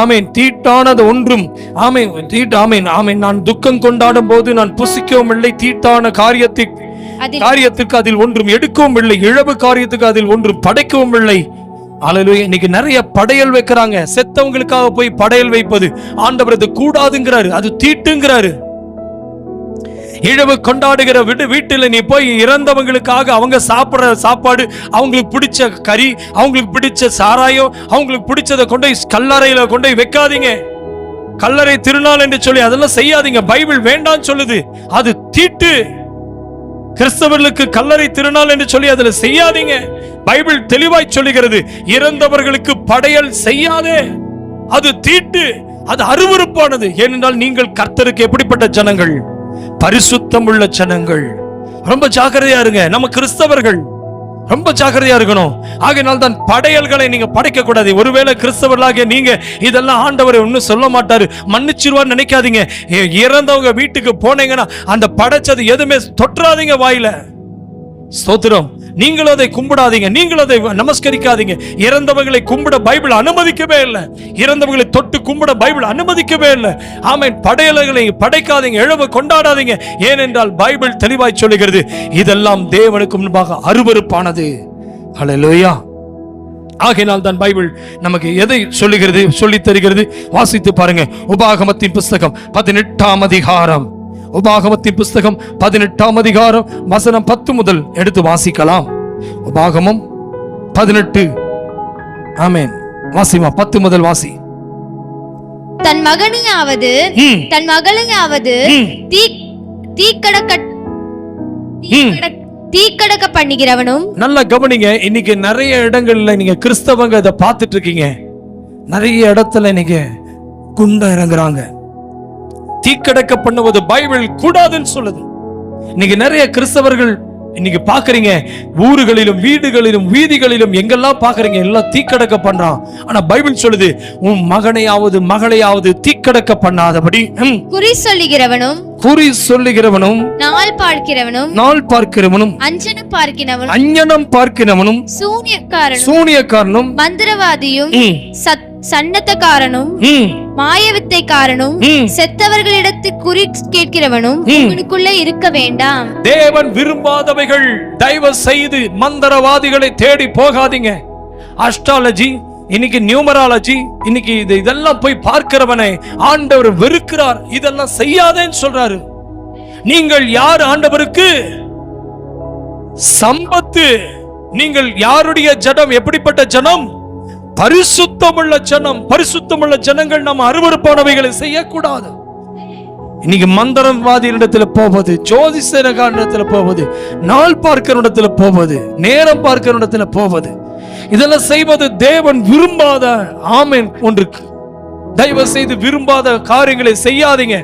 ஆமென். தீட்டானது ஒன்றும், ஆமென், நான் துக்கம் கொண்டாடும் போது நான் புசிக்கவும் இல்லை, தீட்டான காரியத்துக்கு அதில் ஒன்றும் எடுக்கவும் இல்லை, இழவு காரியத்துக்கு அதில் ஒன்றும் படைக்கவும் இல்லை. அல்லேலூயா. இன்னைக்கு நிறைய படையல் வைக்கிறாங்க. செத்தவங்களுக்காக போய் படையல் வைப்பது ஆண்டவர் அது கூடாதுங்கிறாரு, அது தீட்டுங்கிறாரு. இழவு கொண்டாடுகிற வீட்டில் நீ போய் இறந்தவங்களுக்காக அவங்க சாப்பிடுற சாப்பாடு, அவங்களுக்கு பிடிச்ச கறி, அவங்களுக்கு பிடிச்ச சாராயம், அவங்களுக்கு பிடிச்சதை கொண்டு கல்லறையில கொண்டு வைக்காதீங்க. கல்லறை திருநாள் என்று சொல்லி அதெல்லாம் செய்யாதீங்க. பைபிள் வேண்டாம் சொல்லுது, அது தீட்டு. கிறிஸ்தவர்களுக்கு கல்லறை திருநாள் என்று சொல்லி அதுல செய்யாதீங்க. பைபிள் தெளிவாய் சொல்லுகிறது, இறந்தவர்களுக்கு படையல் செய்யாதே, அது தீட்டு, அது அருவருப்பானது. ஏனென்றால் நீங்கள் கர்த்தருக்கு எப்படிப்பட்ட ஜனங்கள்? பரிசுத்தம் உள்ள ஜனங்கள். ரொம்ப ஜாக்கிரதையா இருங்க. நம்ம கிறிஸ்தவர்கள் ரொம்ப ஜாக்கிரதையா இருக்கணும். ஆகையினால் தான் படையல்களை நீங்க படைக்க கூடாது. ஒருவேளை கிறிஸ்தவர்களாகிய நீங்க இதெல்லாம் ஆண்டவரை ஒன்னும் சொல்ல மாட்டாரு, மன்னிச்சிருவான்னு நினைக்காதீங்க. இறந்தவங்க வீட்டுக்கு போனீங்கன்னா அந்த படைச்சது எதுவுமே தொற்றாதீங்க வாயில. ஸ்தோத்திரம். நீங்களும் அதை கும்பிடாதீங்க, நீங்களும் அதை நமஸ்கரிக்காதீங்க. இறந்தவர்களை கும்பிட பைபிள் அனுமதிக்கவே இல்லை. இறந்தவர்களை தொட்டு கும்பிட பைபிள் அனுமதிக்கவே இல்லை. ஆமென். படையல்களை படைக்காதீங்க, எழுவ கொண்டாடாதீங்க. ஏனென்றால் பைபிள் தெளிவாய் சொல்லுகிறது, இதெல்லாம் தேவனுக்கு முன்பாக அருவருப்பானது. ஹல்லேலூயா. ஆகையினால் தான் பைபிள் நமக்கு எதை சொல்லுகிறது, சொல்லித் தருகிறது. வாசித்து பாருங்க. உபாகமத்தின் புஸ்தகம் 18ஆம் அதிகாரம். உபாகமத்தின் புஸ்தகம் 18ஆம் அதிகாரம் வசனம் 10 முதல் எடுத்து வாசிக்கலாம். உபாகமம் 18. ஆமென். வாசிமா, 10 முதல் வாசி. தன் மகனையாவது தன் மகளையாவது தீக்கடக்க பண்ணுகிறவனும். நல்லா கவனிங்க. இன்னைக்கு நிறைய இடங்கள்ல நீங்க கிறிஸ்தவங்க இதை பார்த்துட்டு இருக்கீங்க. நிறைய இடத்துல நீங்க குண்ட இறங்குறாங்க. தீக்கடக்க பண்ணுவது பைபிள் கூடாதுன்னு சொல்லுது. இன்னைக்கு நிறைய கிறிஸ்தவர்கள் இன்னைக்கு பாக்குறீங்க, ஊர்களிலும் வீடுகளிலும் வீதிகளிலும் எங்கெல்லாம் பாக்குறீங்க, எல்லாம் தீக்கடக்க பண்றான். ஆனா பைபிள் சொல்லுது, உன் மகனையாவது மகளையாவது தீக்கடக்க பண்ணாதபடி. குறி சொல்லுகிறவனும் குறி சொல்லுகிறவனும் நாள் பார்க்கிறவனும் நாள் பார்க்கிறவனும் அஞ்சனம் பார்க்கிறவனும் அஞ்ஞனம் பார்க்கிறவனும் சூனியக்காரனும் மந்திரவாதியும் சன்னத்தக்காரனும் மாயவித்தைக்காரனும் செத்தவர்களிடத்தில் குறி கேட்கிறவனும் உங்களுக்குள்ளே இருக்க வேண்டாம். தேவன் விரும்பாதவைகள் தயவு செய்து மந்திரவாதிகளை தேடி போகாதீங்க. அஸ்ட்ராலஜி, இன்னைக்கு நியூமராலஜி, இன்னைக்கு இதெல்லாம் போய் பார்க்கிறவனை ஆண்டவர் வெறுக்கிறார். இதெல்லாம் செய்யாதேன்னு சொல்றாரு. நீங்கள் யார் ஆண்டவருக்கு? சம்பத்து. நீங்கள் யாருடைய ஜனம்? எப்படிப்பட்ட ஜனம்? பரிசுத்தமுள்ள ஜனம். பரிசுத்தமுள்ள ஜனங்கள் நம்ம அருவருப்பானவைகளை செய்யக்கூடாது. இன்னைக்கு மந்திரவாதியிடத்துல போவது, ஜோதிஷக்காரனிடத்துல போவது, நாள் பார்க்கிற இடத்துல போவது, நேரம் பார்க்கிற இடத்துல போவது, இதெல்லாம் செய்வது தேவன் விரும்பாத. ஆமென். ஒன்று தயவு செய்து விரும்பாத காரியங்களை செய்யாதீங்க.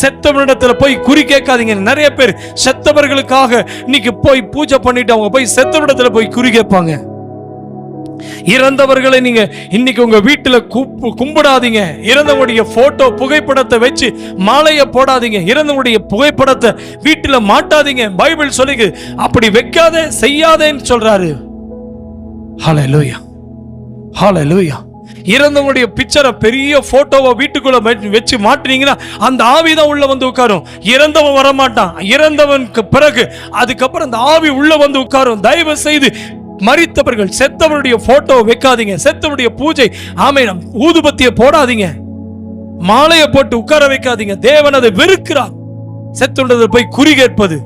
செத்தவனிடத்துல போய் குறி கேட்காதீங்க. நிறைய பேர் செத்தவர்களுக்காக இன்னைக்கு போய் பூஜை பண்ணிட்டு அவங்க போய் செத்தவனிடத்துல போய் குறி கேட்பாங்க. இறந்தவர்களை நீங்க இன்னைக்கு உங்க வீட்டுல கும்பிடாதீங்க. இறந்தவனுடைய போட்டோ புகைப்படத்தை வச்சு மாலைய போடாதீங்க. இறந்தவனுடைய புகைப்படத்தை வீட்டுல மாட்டாதீங்க. பைபிள் சொல்லுது அப்படி வைக்காதே, செய்யாதேன்னு சொல்றாரு. ஹல்லேலூயா, ஹல்லேலூயா. இறந்தவனுடைய பிக்சரை, பெரிய போட்டோவை வீட்டுக்குள்ள வச்சு மாட்டினீங்கன்னா அந்த ஆவிதான் உள்ள வந்து உட்காரும். இறந்தவன் வரமாட்டான். இறந்தவனுக்கு பிறகு அதுக்கப்புறம் அந்த ஆவி உள்ள வந்து உட்காரும். தயவு செய்து மரித்தவர்கள், செத்தவருடைய போட்டோ வைக்காதீங்க. செத்தவருடைய பூஜை, ஆமென், ஊதுபத்தியை போடாதீங்க. மாலையை போட்டு உட்கார வைக்காதீங்க. தேவன் அதை வெறுக்கிறார். செத்துண்டதை போய் குறி கேட்பது.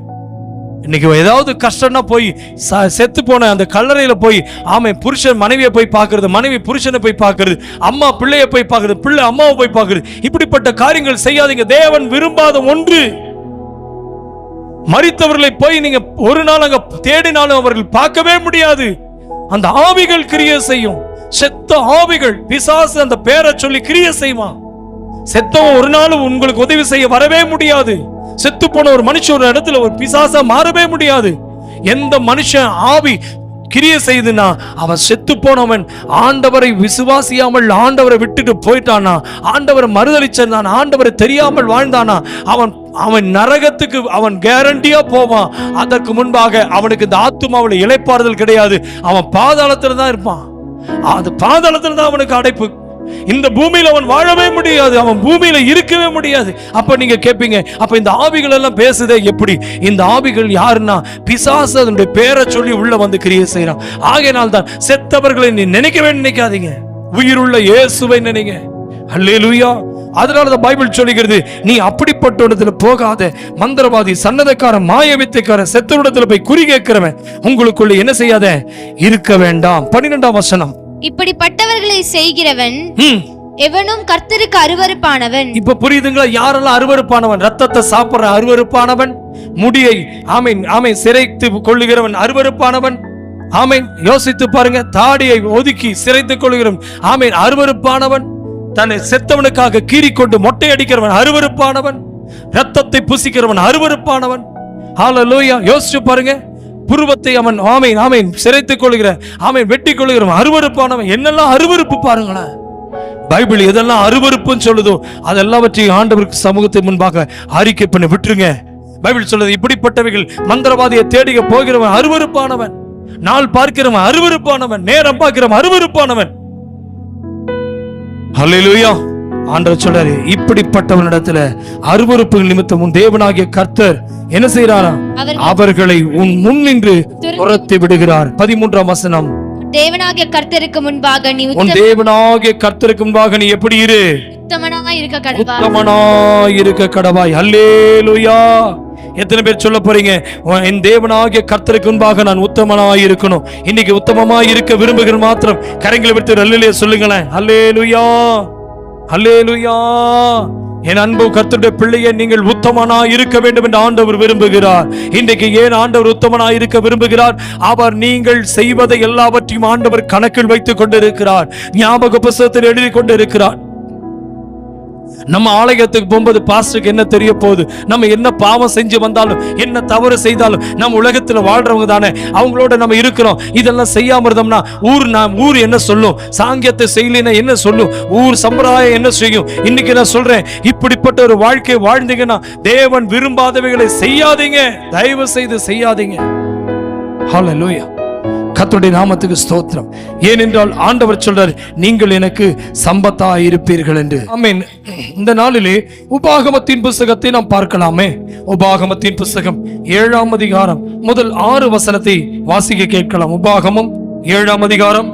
இன்னைக்கு ஏதாவது கஷ்டம்னா போய் செத்து போன அந்த கல்லறையில போய், ஆமென், புருஷன் மனைவியை போய் பார்க்கிறது, மனைவி புருஷனை போய் பார்க்கிறது, அம்மா பிள்ளையை போய் பார்க்கிறது, பிள்ளை அம்மாவை போய் பார்க்கிறது. இப்படிப்பட்ட காரியங்கள் செய்யாதீங்க. தேவன் விரும்பாத ஒன்று. மரித்தவர்களை போய் நீங்க ஒரு நாள் அங்க தேடினாலும் அவர்கள் பார்க்கவே முடியாது. அந்த ஆவிகள் கிரியை செய்யும். செத்த ஆவிகள், பிசாசு அந்த பேரை சொல்லி கிரியை செய்வான். செத்தவன் ஒரு நாளும் உங்களுக்கு உதவி செய்ய வரவே முடியாது. செத்து போன ஒரு மனுஷன் ஒரு இடத்துல ஒரு பிசாசா மாறவே முடியாது. எந்த மனுஷன் ஆவி கிரியை செய்துனா அவன் செத்து போனவன். ஆண்டவரை விசுவாசியாமல் ஆண்டவரை விட்டுட்டு போயிட்டானா, ஆண்டவரை மறுதலிச்சான், ஆண்டவரை தெரியாமல் வாழ்ந்தானா, அவன் நரகத்துக்கு அவன் கேரண்டியா போவான். அதற்கு முன்பாக அவனுக்கு இந்த ஆத்துமாவில் இளைப்பாறுதல் கிடையாது. அவன் பாதாளத்துல தான் இருப்பான். அது பாதாளத்துல தான் அவனுக்கு அடைப்பு. இந்த பூமியில அவன் வாழவே முடியாது. அவன் பூமியில இருக்கவே முடியாது. அப்ப நீங்க கேட்பீங்க, அப்ப இந்த ஆவிகள் எல்லாம் பேசுதே எப்படி? இந்த ஆவிகள் யாருன்னா பிசாசு அதனுடைய பேரை சொல்லி உள்ள வந்து கிரியை செய்யறான். ஆகையினால் தான் செத்தவர்களை நீ நினைக்கவே நினைக்காதீங்க. உயிருள்ள இயேசுவை நினைங்க. அல்லேலூயா. அதனால பைபிள் சொல்லுகிறது, நீ அப்படிப்பட்ட இடத்துல போகாத. மந்திரவாதி, சன்னதக்காரன், மாயவித்தைக்காரன், செத்தவரிடத்துல போய் குறி கேட்கிறவன் உங்களுக்குள்ள என்ன செய்யாத இருக்க வேண்டாம். 12ஆம் வசனம். இப்படிப்பட்டவர்களை செய்கிறவன் எவனும் கர்த்தருக்கு அருவருப்பானவன். இப்ப புரியுதுங்களா? யாரெல்லாம் அருவருப்பானவன்? ரத்தத்தை சாப்பிடுற அருவருப்பானவன், முடியை ஆமென் சிரைத்து கொள்ளுகிறவன் அருவருப்பானவன். ஆமென். யோசித்து பாருங்க. தாடியை ஒதுக்கி சிரைத்துக் கொள்ளுகிறவன் ஆமென் அருவருப்பானவன். தன்னை செத்தவனுக்காக கீறிக்கொண்டு மொட்டை அடிக்கிறவன் அருவருப்பானவன். ரத்தத்தை புசிக்கிறவன் அருவருப்பானவன். ஹல்லேலூயா. யோசிச்சு பாருங்க. புருவத்தை அவன் ஆமேன் சிரைத்துக் கொள்கிற வெட்டிக் கொள்கிறவன் அருவருப்பானவன். என்னெல்லாம் அருவருப்பு பாருங்களேன். பைபிள் எதெல்லாம் அருவருப்புன்னு சொல்லுதோ அதெல்லாவற்றையும் ஆண்டவருக்கு சமூகத்தை முன்பாக அறிக்கை பண்ணி விட்டுருங்க. பைபிள் சொல்லுது, இப்படிப்பட்டவைகள் மந்திரவாதியை தேடிக்க போகிறவன் அருவருப்பானவன், நாள் பார்க்கிறவன் அருவருப்பானவன், நேரம் பார்க்கிறவன் அருவருப்பானவன். ஹல்லேலூயா. ஆண்டவர் சொல்றாரு, இப்படிப்பட்டவனிடத்துல அருவருப்பு நிமித்தம் உன் தேவனாகிய கர்த்தர் என்ன செய்யறாராம்? அவர்களை உன் முன் நின்று துரத்தி விடுகிறார். 13ஆம் வசனம். தேவனாகிய கர்த்தருக்கு முன்பாக நீ உன் தேவனாகிய கர்த்தருக்கு முன்பாக நீ எப்படி இரு? உத்தமனாய் இருக்க கடவாய். உத்தமனாய் இருக்க கடவாய். ஹல்லேலூயா. எத்தனை பேர் சொல்ல போறீங்க, என் தேவனாகிய கர்த்தருக்கு முன்பாக நான் உத்தமனாய் இருக்கணும்? இன்னைக்கு உத்தமமாய் இருக்க விரும்புகிற மாத்திரம் கரங்களை விட்டு அல்லேலூயா சொல்லுங்களேன். ஹல்லேலூயா, ஹல்லேலூயா. என் அன்பு கர்த்தருடைய பிள்ளையை, நீங்கள் உத்தமனாய் இருக்க வேண்டும் என்று ஆண்டவர் விரும்புகிறார். இன்றைக்கு ஏன் ஆண்டவர் உத்தமனாய் இருக்க விரும்புகிறார்? அவர் நீங்கள் செய்வதை எல்லாவற்றையும் ஆண்டவர் கணக்கில் வைத்துக் கொண்டிருக்கிறார், ஞாபக புத்தகத்தில் எழுதி கொண்டிருக்கிறார். நம்ம ஆலயத்துக்கு போகும்போது பாஸ்டருக்கு என்ன தெரிய போகுது? நம்ம என்ன பாவம் செஞ்சு வந்தாலும், என்ன தவறு செய்தாலும், நம்ம உலகத்துல வாழ்றவங்க தானே, அவங்களோட நம்ம இருக்கிறோம். இதெல்லாம் செய்யாம இருந்தோம்னா ஊர் என்ன சொல்லும்? சாங்கியத்தை செய்யலைன்னா என்ன சொல்லும்? ஊர் சம்பிரதாயம் என்ன செய்யும்? இன்னைக்கு நான் சொல்றேன், இப்படிப்பட்ட ஒரு வாழ்க்கை வாழ்ந்தீங்கன்னா தேவன் விரும்பாதவைகளை செய்யாதீங்க, தயவு செய்து செய்யாதீங்க. ஹல்லேலூயா. கர்த்தருடைய நாமத்துக்கு ஸ்தோத்திரம். ஏனென்றால் ஆண்டவர் சொல்றார், நீங்கள் எனக்கு சம்பத்தா இருப்பீர்கள் என்று. ஆமென். இந்த நாளிலே உபாகமத்தின் புத்தகத்தை நாம் பார்க்கலாமே. உபாகமத்தின் புத்தகம் 7ஆம் அதிகாரம் முதல் 6 வசனத்தை வாசிக்க கேட்கலாம். உபாகமம் 7ஆம் அதிகாரம்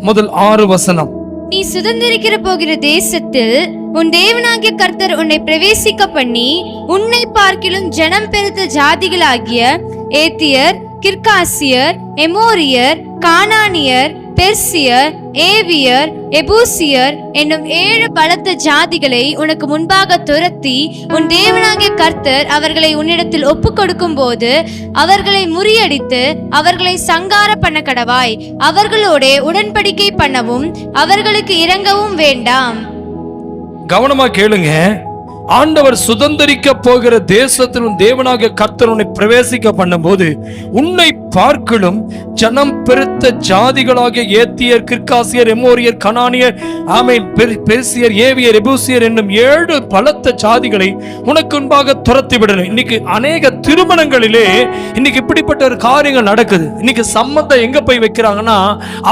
முதல் 6 வசனம். நீ சுதந்திரிக்கிற போகிற தேசத்தில் உன் தேவனாகிய கர்த்தர் உன்னை பிரவேசிக்க பண்ணி, உன்னை பார்க்கிலும் ஜனம் பெருத்த ஜாதிகளாகிய ஏத்தியர், கிர்காசியர், எமோரியர், கானானியர், பெர்சியர், ஏவியர், எபூசியர் என்னும் 7 பலத்த ஜாதிகளை உனக்கு முன்பாக துரத்தி, உன் தேவனாகிய கர்த்தர் அவர்களை உன்னிடத்தில் ஒப்பு கொடுக்கும் போது அவர்களை முறியடித்து அவர்களை சங்கார பண்ண கடவாய். அவர்களோட உடன்படிக்கை பண்ணவும் அவர்களுக்கு இரங்கவும் வேண்டாம். கவனமா கேளுங்க. ஆண்டவர் சுதந்திரிக்க போகிற தேசத்திலும் தேவனாகிய கர்த்தர் உன்னை பிரவேசிக்க பண்ணும்போது, உன்னை பார்க்கிலும் ஜனம் பெருத்த ஜாதிகளாகிய ஏத்தியர், கிர்காசியர், எமோரியர், கனானியர், ஆமென், பெர்சியர், ஏவியர், எபூசியர் என்னும் 7 பலத்த ஜாதிகளை உனக்கு முன்பாக துரத்தி விடணும். இன்னைக்கு அநேக திருமணங்களிலே இன்னைக்கு இப்படிப்பட்ட ஒரு காரியங்கள் நடக்குது. இன்னைக்கு சம்மந்தம் எங்க போய் வைக்கிறாங்கன்னா,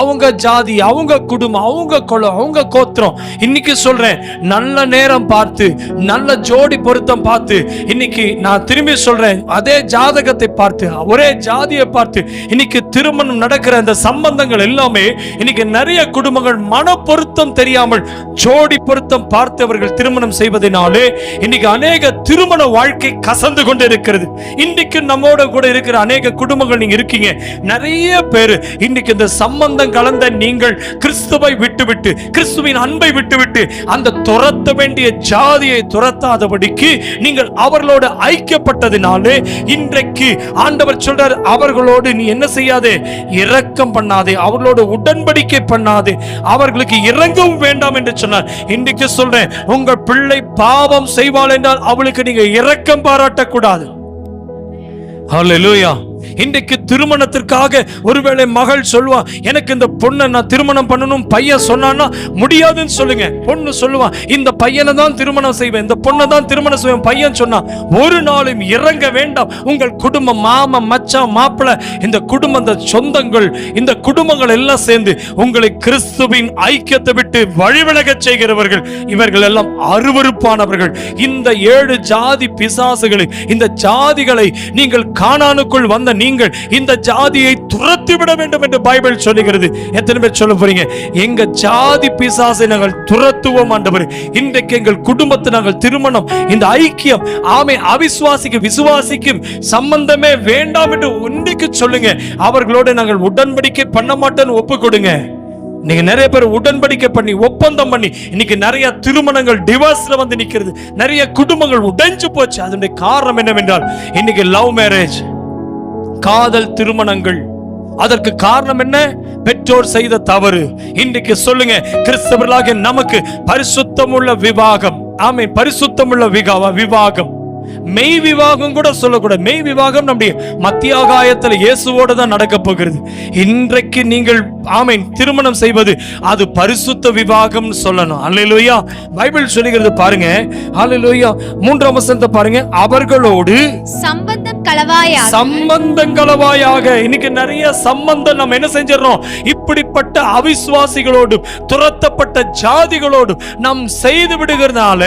அவங்க ஜாதி, அவங்க குடும்பம், அவங்க குலம், அவங்க கோத்திரம். இன்னைக்கு சொல்றேன், நல்ல நேரம் பார்த்து, நல்ல ஜோடி பொருத்தம் பார்த்து, இன்னைக்கு நான் திரும்பி சொல்றேன், அதே ஜாதகத்தை பார்த்து, ஒரே ஜாதியை பார்த்து இன்னைக்கு திருமணம் நடக்கிற அந்த சம்பந்தங்கள் எல்லாமே இன்னைக்கு நிறைய குடும்பங்கள் மன பொருத்தம் தெரியாமல் ஜோடி பொருத்தம் பார்த்தவர்கள் திருமணம் செய்வதனாலே இன்னைக்கு அநேக திருமண வாழ்க்கை கசந்து கொண்டு இருக்கிறது. இன்னைக்கு நம்மோட கூட இருக்கிற அநேக குடும்பங்கள் நீங்க இருக்கீங்க. நிறைய பேர் இன்னைக்கு இந்த சம்பந்தம் கலந்த நீங்கள் கிறிஸ்துவை விட்டுவிட்டு, கிறிஸ்துவின் அன்பை விட்டுவிட்டு, அந்த துரத்த வேண்டிய ஜாதியை துரத்தாதபடிக்கு நீங்கள் அவர்களோடு ஐக்கியப்பட்டதினாலே இன்றைக்கு ஆண்டவர் சொல்றார், அவர்களோடு நீ என்ன செய்யாதே? இரக்கம் பண்ணாதே, அவர்களோடு உடன்படிக்கை பண்ணாதே, அவர்களுக்கு இரங்கவும் வேண்டாம் என்று சொன்னார். இன்றைக்கு சொல்றேன், உங்கள் பிள்ளை பாவம் செய்வாள் என்றால் அவளுக்கு நீங்க இரக்கம் பாராட்டக்கூடாது. ஹல்லேலூயா. இன்றைக்கு திருமணத்திற்காக ஒருவேளை மகள் சொல்லுவா, எனக்கு இந்த பொண்ணை நான் திருமணம் பண்ணணும், பையன் சொன்னான்னா முடியாதுன்னு சொல்லுங்க. பொண்ணு சொல்லுவா, இந்த பையனை தான் திருமணம் செய்வேன், இந்த பொண்ணை தான் திருமணம் செய்வேன். பையன் சொன்னா ஒரு நாளும் இறங்க வேண்டாம். உங்கள் குடும்பம், மாமன், மச்சான், மாப்பிள்ளை, இந்த குடும்பம், இந்த சொந்தங்கள், இந்த குடும்பங்கள் எல்லாம் சேர்ந்து உங்களை கிறிஸ்துவின் ஐக்கியத்தை விட்டு வழிவிலக செய்கிறவர்கள். இவர்கள் எல்லாம் அருவருப்பானவர்கள். இந்த 7 ஜாதி பிசாசுகளை, இந்த ஜாதிகளை நீங்கள் கானானுக்குள் வந்த நீங்கள் இந்த ஜாதியை துரத்தி விட வேண்டும் என்று பைபிள் சொல்லுகிறது. எத்தனை பேர் சொல்ல போறீங்க, எங்க ஜாதி பிசாசை நாங்கள் துரத்துவோம் ஆண்டவரே. இன்றைக்கு எங்கள் குடும்பத்தை நாங்கள் திருமணம், இந்த ஐக்கியம், ஆமே, அவிசுவாசிக்கும் விசுவாசிக்கும் சம்பந்தமே வேண்டாம் என்று இன்றைக்கு சொல்லுங்க. அவர்களோடு நாங்கள் உடன்படிக்கை பண்ண மாட்டோன்னு ஒப்பு கொடுங்க. நீங்க நிறைய பேர் உடன்படிக்கை பண்ணி, ஒப்பந்தம் பண்ணி, இன்னைக்கு நிறைய திருமணங்கள் டிவோர்ஸ்ல வந்து நிக்கிறது. நிறைய குடும்பங்கள் உடைஞ்சு போச்சு. அதனுடைய காரணம் என்னவென்றால், இன்னைக்கு லவ் மேரேஜ், காதல் திருமணங்கள். அதற்கு காரணம் என்ன? பெற்றோர் செய்த தவறு. இன்றைக்கு சொல்லுங்க, கிறிஸ்தவர்களாக நமக்கு பரிசுத்தமுள்ள விவாகம், ஆமென், பரிசுத்தமுள்ள விவாகம். மெய் விவாகம் கூட சொல்லக்கூடாது. மெய் விவாகம் நம்முடைய மத்திய ஆகாயத்துல இயேசுவோட தான் நடக்க போகிறது. இன்றைக்கு நீங்கள் ஆமென் திருமணம் செய்வது அது பரிசுத்த விவாகம் சொல்லணும். அல்லேலூயா. பைபிள் சொல்லுகிறது பாருங்க. அல்லேலூயா. 3ஆம் வசனத்தை பாருங்க. அவர்களோடு சம்பந்தம் களவாயாக. இன்னைக்கு நிறைய சம்பந்தம் நம்ம என்ன செஞ்சிடறோம்? இப்படிப்பட்ட அவிசுவாசிகளோடு துரத்தப்பட்ட ஜாதிகளோடு நாம் செய்து விடுகிறதுனால,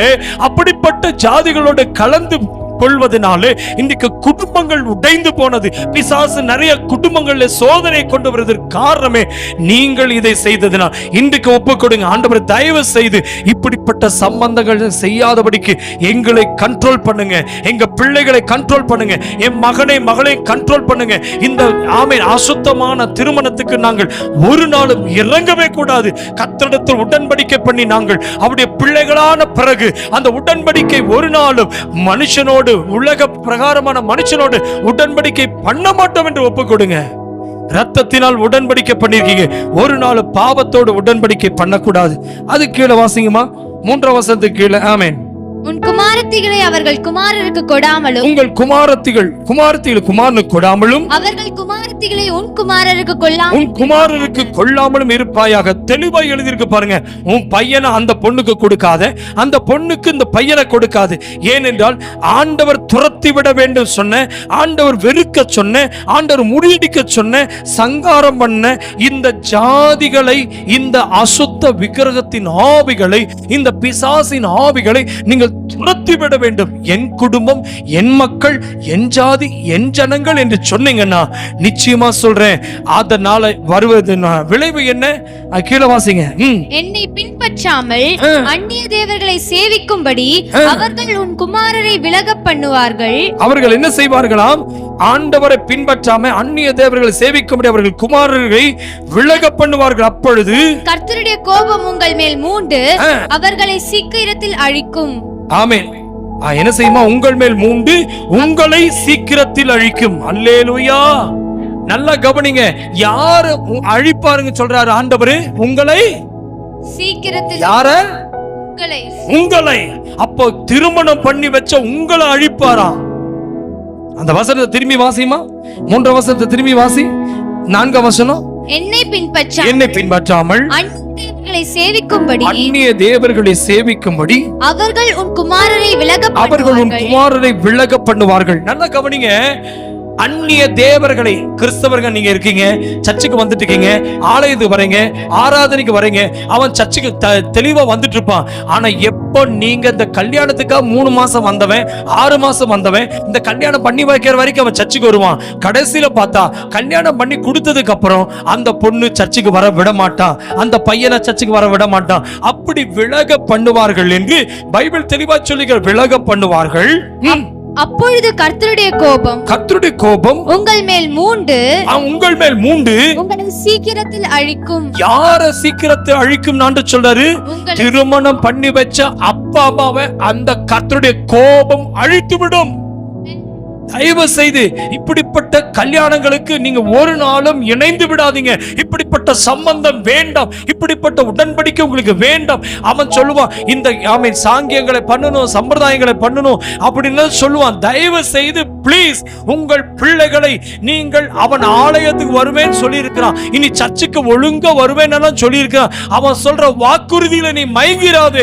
அப்படிப்பட்ட ஜாதிகளோடு கலந்து கொள்வதனாலே இன்றைக்கு குடும்பங்கள் உடைந்து போனது. பிசாசு நிறைய குடும்பங்களில் சோதனை கொண்டு வருவதற்கு காரணமே நீங்கள் இதை செய்ததனால். இன்றைக்கு ஒப்புக் கொடுங்க. ஆண்டவர் தயவு செய்து இப்படிப்பட்ட சம்பந்தங்கள் செய்யாதபடிக்கு எங்களை கண்ட்ரோல் பண்ணுங்க, எங்க பிள்ளைகளை கண்ட்ரோல் பண்ணுங்க, என் மகளை கண்ட்ரோல் பண்ணுங்க. இந்த ஆமென் அசுத்தமான திருமணத்துக்கு நாங்கள் ஒரு நாளும் இறங்கவே கூடாது. கர்த்தரிடத்தில் உடன்படிக்கை பண்ணி நாங்கள் அவருடைய பிள்ளைகளான பிறகு அந்த உடன்படிக்கை ஒரு நாளும் மனுஷனோடு, உலக பிரகாரமான மனுஷனோடு உடன்படிக்கை பண்ண மாட்டோம் என்று ஒப்புக் கொடுங்க. ரத்தத்தினால் உடன்படிக்கை பண்ணிருக்கீங்க, ஒரு நாள் பாவத்தோடு உடன்படிக்கை பண்ணக்கூடாது. அது கீழே வாசிங்கம்மா, 3ஆம் வசனத்துக்கு கீழே. ஆமென். உன் குமாரத்திகளை அவர்கள் குமாரருக்கு கொடாமலும், உங்கள் குமாரத்திகள் குமாரனுக்கு கொடாமலும், அவர்கள் குமாரத்திகளை உன் குமாரருக்கு கொள்ளாமலும், உன் குமாரருக்கு கொள்ளாமலும் இருப்பாயாக. தெளிவாய் எழுதியிருக்கு பாருங்க. உன் பையனை அந்த பொண்ணுக்கு கொடுக்காத, அந்த பொண்ணுக்கு இந்த பையனை கொடுக்காது. ஏனென்றால் ஆண்டவர் துரத்தி விட வேண்டும் சொன்ன, ஆண்டவர் வெறுக்க சொன்ன, ஆண்டவர் முறியடிக்க சொன்ன, சங்காரம் பண்ண இந்த ஜாதிகளை, இந்த அசுத்த விக்கிரகத்தின் ஆவிகளை, இந்த பிசாசின் ஆவிகளை நீங்கள் துரத்தி விட வேண்டும். என் குடும்பம், என் மக்கள், என் ஜாதி, என் ஜனங்கள் என்று சொன்னீங்கன்னா நிச்சயமா சொல்றேன், அதனால வருவது விளைவு என்ன? கீழே வாசிங்க. என்னை பின்பற்றாமல் அந்நிய தேவர்களை சேவிக்கும்படி அவர்கள் உன் குமாரரை விலக பண்ணுவார்கள். அவர்கள் என்ன செய்வார்களாம்? ஆண்டவரை பின்பற்றாம அந்நிய தேவர்களை சேவிக்கும்படி அவர்கள் குமாரரை விலக பண்ணுவார்கள். அப்பொழுது கர்த்தருடைய கோபம் உங்கள் மேல் மூண்டு அவர்களை சீக்கிரத்தில் அழிக்கும். ஆமென். என்ன செய்யுமா? உங்கள் மேல் மூண்டு உங்களை சீக்கிரத்தில் அழிக்கும். அல்லேலூயா. நல்லா கவனிங்க. யாரு அழிப்பாருங்க சொல்றாரு ஆண்டவர்? உங்களை சீக்கிரத்தில். யார? உங்களை. அப்போ திருமணம் பண்ணி வச்ச உங்களை அழிப்பாராம். அந்த வசனத்தை திரும்பி வாசிமா. 3ஆம் வசனத்தை திரும்பி வாசி. 4ஆம் வசனம். என்னை பின்பற்றாமல் அந்நிய தேவர்களை சேவிக்கும்படி அவர்கள் உன் குமாரரை விலக பண்ணுவார்கள். நல்லா கவனிங்க. அந்நிய தேவர்களை, கிறிஸ்தவர்கள் நீங்க இருக்கீங்க, சர்ச்சுக்கு வந்துட்டு இருக்கீங்க, ஆலயத்துக்கு வரீங்க, ஆராதனைக்கு வரீங்க, அவன் சர்ச்சுக்கு தெளிவா வந்துட்டு இருப்பான். ஆனா எப்போ நீங்க இந்த கல்யாணத்துக்காக 3 மாசம் வந்தவன், 6 மாசம் வந்தவன், இந்த கல்யாணம் பண்ணி வைக்கிற வரைக்கும் அவன் சர்ச்சுக்கு வருவான். கடைசியில பார்த்தா கல்யாணம் பண்ணி கொடுத்ததுக்கு அப்புறம் அந்த பொண்ணு சர்ச்சுக்கு வர விட மாட்டான், அந்த பையனை சர்ச்சுக்கு வர விட மாட்டான். அப்படி விலக பண்ணுவார்கள் என்று பைபிள் தெளிவா சொல்லுகிற. விலக பண்ணுவார்கள். அப்பொழுது கர்த்தருடைய கோபம் உங்கள் மேல் மூண்டு உங்களை சீக்கிரத்தில் அழிக்கும். யார சீக்கிரத்தில் அழிக்கும் நான் சொல்றாரு? திருமணம் பண்ணி வச்ச அப்பா அம்மாவை அந்த கர்த்தருடைய கோபம் அழித்து விடும். தயவு செய்து இப்படிப்பட்ட கல்யாணங்களுக்கு நீங்க ஒரு நாளும் இணைந்து விடாதீங்க. இப்படிப்பட்ட சம்பந்தம் வேண்டாம், இப்படிப்பட்ட உடன்படிக்கை உங்களுக்கு வேண்டாம். அவன் சொல்லுவான், இந்த ஆமென் சாங்கியங்களை பண்ணணும், சம்பிரதாயங்களை பண்ணணும் அப்படின்னு சொல்லுவான். தயவு செய்து ப்ளீஸ் உங்கள் பிள்ளைகளை நீங்கள், அவன் ஆலயத்துக்கு வருவேன்னு சொல்லி இருக்கிறான், இனி சர்ச்சுக்கு ஒழுங்கா வருவேன்னு சொல்லி இருக்கிறான். அவன் சொல்ற வாக்குறுதியில நீ மயங்கிறாது.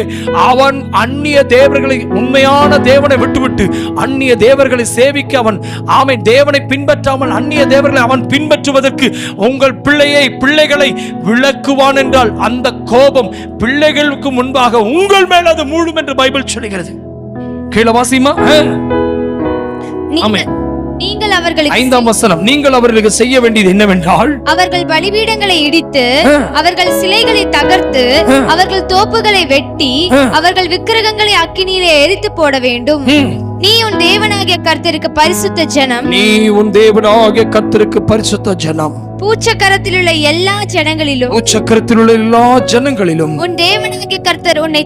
அவன் அந்நிய தேவர்களை, உண்மையான தேவனை விட்டுவிட்டு அந்நிய தேவர்களை சேவிக்க அவன் ஆமென் தேவனை பின்பற்றாமல் அந்நிய தேவர்களை அவன் பின்பற்றுவதற்கு உங்கள் பிள்ளைகளை விலக்குவான் என்றால் அந்த கோபம் பிள்ளைகளுக்கு முன்பாக உங்கள் மேல் அது மூழும் என்று பைபிள் சொல்கிறது. கீழே வாசிமா. ஆமென். நீங்கள் அவர்களுக்கு 5ஆம் வசனம். நீங்கள் அவர்களுக்கு செய்ய வேண்டியது என்னவென்றால், அவர்கள் பலிபீடங்களை இடித்து, அவர்கள் சிலைகளை தகர்த்து, அவர்கள் தோப்புகளை வெட்டி, அவர்கள் விக்கிரகங்களை அக்கினியிலே எரித்து போட வேண்டும். நீ உன் தேவனாகிய கர்த்தருக்கு பரிசுத்த ஜனம். பூச்சக்கரத்தில் உள்ள எல்லா ஜனங்களிலும் உன் தேவனாகிய கர்த்தர் உன்னை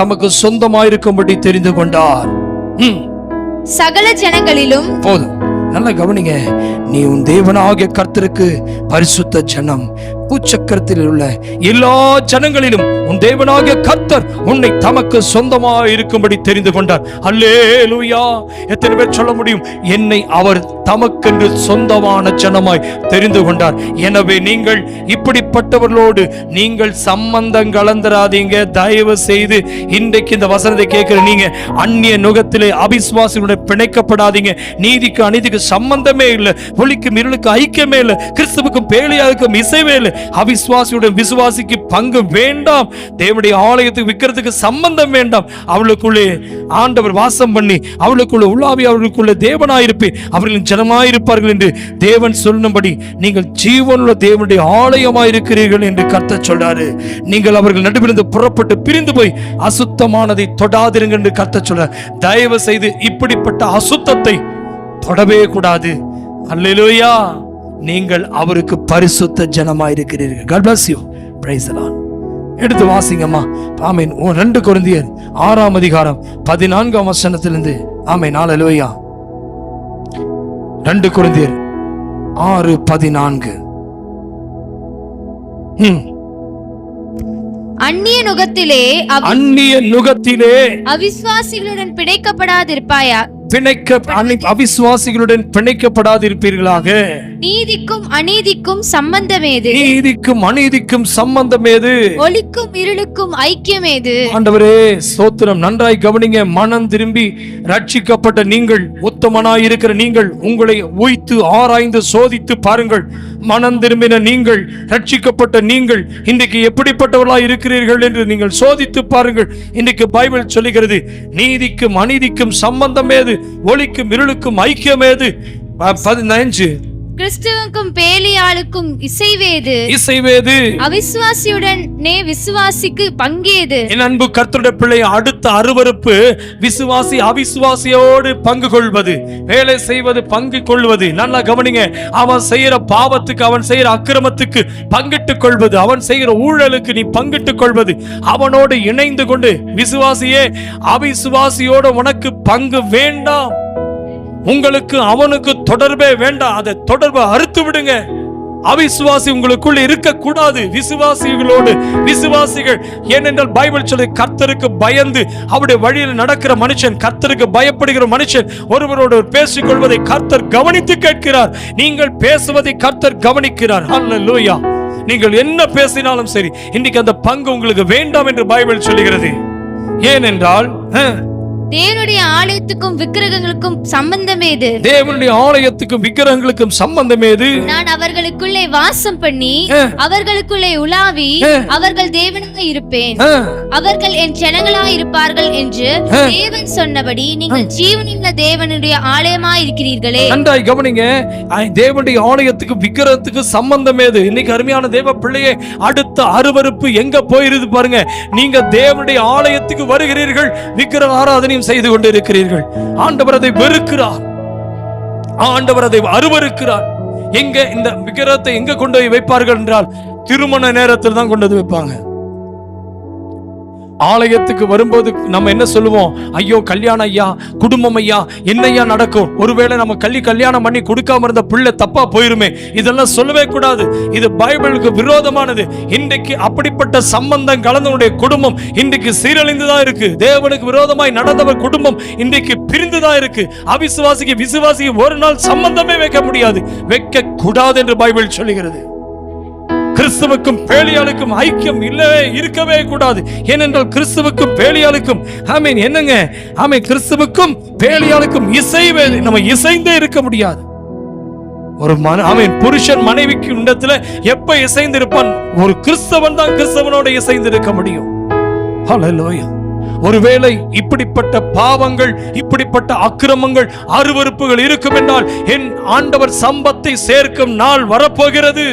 தமக்கு சொந்தமாயிருக்கும்படி தெரிந்து கொண்டார். சகல ஜனங்களிலும். போதும், நல்லா கவனிங்க. நீ உன் தேவனாகிய கர்த்தருக்கு பரிசுத்த ஜனம். பூச்சக்கரத்தில் உள்ள எல்லா ஜனங்களிலும் உன் தேவனாகிய கர்த்தர் உன்னை தமக்கு சொந்தமாக இருக்கும்படி தெரிந்து கொண்டார். அல்லேலூயா. எத்தனை பேர் சொல்ல முடியும், என்னை அவர் தமக்கென்று சொந்தமான ஜனமாய் தெரிந்து கொண்டார். எனவே நீங்கள் இப்படிப்பட்டவர்களோடு நீங்கள் சம்பந்தம் கலந்துராதீங்க. தயவு செய்து இன்றைக்கு இந்த வசனத்தை கேட்கிற நீங்க அந்நிய நுகத்திலே அவிசுவாசிகளுடன் பிணைக்கப்படாதீங்க. நீதிக்கு அநீதிக்கு சம்பந்தமே இல்லை, ஒளிக்கும் இருளுக்கு ஐக்கியமே இல்லை, கிறிஸ்துவுக்கும் பேலியாளுக்கும் இசைவே இல்லை. அவிசுவாசியுடன் விசுவாசிக்கு பங்கு வேண்டாம். தேவனுடைய ஆலயத்துக்கு விற்கிறதுக்கு சம்பந்தம் வேண்டாம். அவளுக்குள்ளே ஆண்டவர் வாசம் பண்ணி அவளுக்குள்ள உலாவி அவர்களுக்குள்ள தேவனாயிருப்பேன், அவர்களின் ஜனமாயிருப்பார்கள் என்று தேவன் சொல்லும்படி நீங்கள் ஜீவனுள்ள தேவனுடைய ஆலயமாயிருக்கிறீர்கள் என்று கர்த்தர் சொல்றாரு. நீங்கள் அவர்கள் நடுவிலிருந்து புறப்பட்டு பிரிந்து போய் அசுத்தமானதை தொடாதிருங்கள் என்று கர்த்தர் சொல்றார். தயவு செய்து இப்படிப்பட்ட அசுத்தத்தை தொடவே கூடாது. அல்லேலூயா. நீங்கள் அவருக்கு பரிசுத்த ஜனமாயிருக்கிறீர்கள். God bless you. Praise the Lord. எடுத்து வாசிங்கம்மா. ஆமென். 2 கொரிந்தியர் 6ஆம் அதிகாரம் 14ஆம் வசனத்திலிருந்து. ஆமென். அல்லேலூயா. 2 கொரிந்தியர் 6:14. அந்நிய நுகத்திலே அவிசுவாசிகளுடன் பிணைக்கப்படாதிருப்பாயா, அவிசுவாசிகளுடன் பிணைக்கப்படாதிருப்பீர்களாக. நீதிக்கும் அநீதிக்கும் சம்பந்தமேது, நீதிக்கும் அநீதிக்கும் சம்பந்தமேது, ஒளிக்கும் இருளுக்கும் ஐக்கியமேது. ஆண்டவரே ஸ்தோத்திரம். நன்றாய் கவனிங்க. மனம் திரும்பி ரட்சிக்கப்பட்ட நீங்கள், உத்தமனாய் இருக்கிற நீங்கள் உங்களை உய்த்து ஆராய்ந்து சோதித்து பாருங்கள். மனம் திரும்பின நீங்கள், ரட்சிக்கப்பட்ட நீங்கள் இன்றைக்கு எப்படிப்பட்டவர்களாய் இருக்கிறீர்கள் என்று நீங்கள் சோதித்து பாருங்கள். இன்றைக்கு பைபிள் சொல்லுகிறது, நீதிக்கும் அநீதிக்கும் சம்பந்தமேது, ஒளிக்கும் இருளுக்கும் ஐக்கியமேது. 15 கிறிஸ்துவுக்கும் பேலியாளுக்கும் இசைவேது, அவிசுவாசியுடன் விசுவாசிக்கு பங்கேது. என் அன்பு கர்த்தருடைய பிள்ளை, அடுத்த அருவருப்பு விசுவாசி அவிசுவாசியோடு பங்கு கொள்வது, வேலை செய்வது, பங்கு கொள்வது. நல்லா கவனிங்க. அவன் செய்யற பாவத்துக்கு, அவன் செய்யற அக்கிரமத்துக்கு பங்கிட்டுக் கொள்வது, அவன் செய்யற ஊழலுக்கு நீ பங்கிட்டுக் கொள்வது, அவனோடு இணைந்து கொண்டு. விசுவாசியே, அவிசுவாசியோடு உனக்கு பங்கு வேண்டாம். உங்களுக்கு அவனுக்கு தொடர்பே வேண்டாம். அதை தொடர்பை அறுத்து விடுங்க. அவிசுவாசி உங்களுக்குள்ள இருக்க கூடாது. விசுவாசிகளோடு விசுவாசிகள். ஏனென்றால் பைபிள் சொல்லி, கர்த்தருக்கு பயந்து அவருடைய வழியில் நடக்கிற மனுஷன், கர்த்தருக்கு பயப்படுகிற மனுஷன் ஒருவரோடு பேசிக் கொள்வதை கர்த்தர் கவனித்து கேட்கிறார். நீங்கள் பேசுவதை கர்த்தர் கவனிக்கிறார். அல்லேலூயா. நீங்கள் என்ன பேசினாலும் சரி, இன்னைக்கு அந்த பங்கு உங்களுக்கு வேண்டாம் என்று பைபிள் சொல்லுகிறது. ஏனென்றால் தேவனுடைய ஆலயத்துக்கும் விக்கிரகங்களுக்கும் சம்பந்தமேது, தேவனுடைய ஆலயத்துக்கும் விக்கிரகங்களுக்கும் சம்பந்தமேது. நான் அவர்களுக்குள்ளே வாசம் பண்ணி அவர்களுக்குள்ளே உலாவி அவர்கள் தேவனாக இருப்பேன், அவர்கள் என் ஜனங்களாக இருப்பார்கள் என்று தேவன் சொன்னபடி நீங்கள் ஜீவனுள்ள தேவனுடைய ஆலயமாய் இருக்கிறீர்களே. நன்றாய் கவனிங்க. தேவனுடைய ஆலயத்துக்கு விக்கிரகத்துக்கு சம்பந்தமேது. இன்னைக்கு அருமையான தேவ பிள்ளையே, அடுத்த அருவருப்பு எங்க போயிருது பாருங்க. நீங்க தேவனுடைய ஆலயத்துக்கு வருகிறீர்கள், விக்கிரக ஆராதனை செய்து கொண்டிருக்கிறீர்கள். ஆண்டவர் அதை வெறுக்கிறார், ஆண்டவர் அதை அருவருக்கிறார். எங்க இந்த விக்கிரகத்தை எங்க கொண்டு போய் வைப்பார்கள் என்றால், திருமண நேரத்தில் தான் கொண்டு வந்து வைப்பாங்க. ஆலயத்துக்கு வரும்போது நம்ம என்ன சொல்லுவோம்? ஐயோ கல்யாணம் ஐயா, குடும்பம் ஐயா, என்னையா நடக்கும்? ஒருவேளை நம்ம கல்யாணம் பண்ணி கொடுக்காம இருந்த பிள்ளை தப்பா போயிருமே. இதெல்லாம் சொல்லவே கூடாது. இது பைபிளுக்கு விரோதமானது. இன்றைக்கு அப்படிப்பட்ட சம்பந்தம் கலந்தவனுடைய குடும்பம் இன்றைக்கு சீரழிந்துதான் இருக்கு. தேவனுக்கு விரோதமாய் நடந்தவர் குடும்பம் இன்றைக்கு பிரிந்துதான் இருக்கு. அவிசுவாசிக்கு விசுவாசிக்கு ஒரு நாள் சம்பந்தமே வைக்க முடியாது, வைக்க கூடாது என்று பைபிள் சொல்லுகிறது. கிறிஸ்துவுக்கும் பேலியாளுக்கும் ஐக்கியம் இல்லவே இருக்கவே கூடாது. ஏனென்றால் கிறிஸ்துவுக்கும் பேலியாளுக்கும் ஆமென் என்னங்க, ஆமென், கிறிஸ்துவுக்கும் பேலியாளுக்கும் இசைவே. நம்ம இசைந்தே இருக்க முடியாது. ஒரு ஆமென், புருஷன் மனைவிக்கு இடத்துல எப்ப இசைந்து இருப்பான்? ஒரு கிறிஸ்தவன் தான் கிறிஸ்தவனோட இசைந்து இருக்க முடியும். ஹல்லேலூயா. ஒருவேளை இப்படிப்பட்ட பாவங்கள், இப்படிப்பட்ட அக்கிரமங்கள், அருவருப்புகள் இருக்கும் என்றால் என் ஆண்டவர் சம்பத்தை சேர்க்கும் நாள் வரப்போகிறது.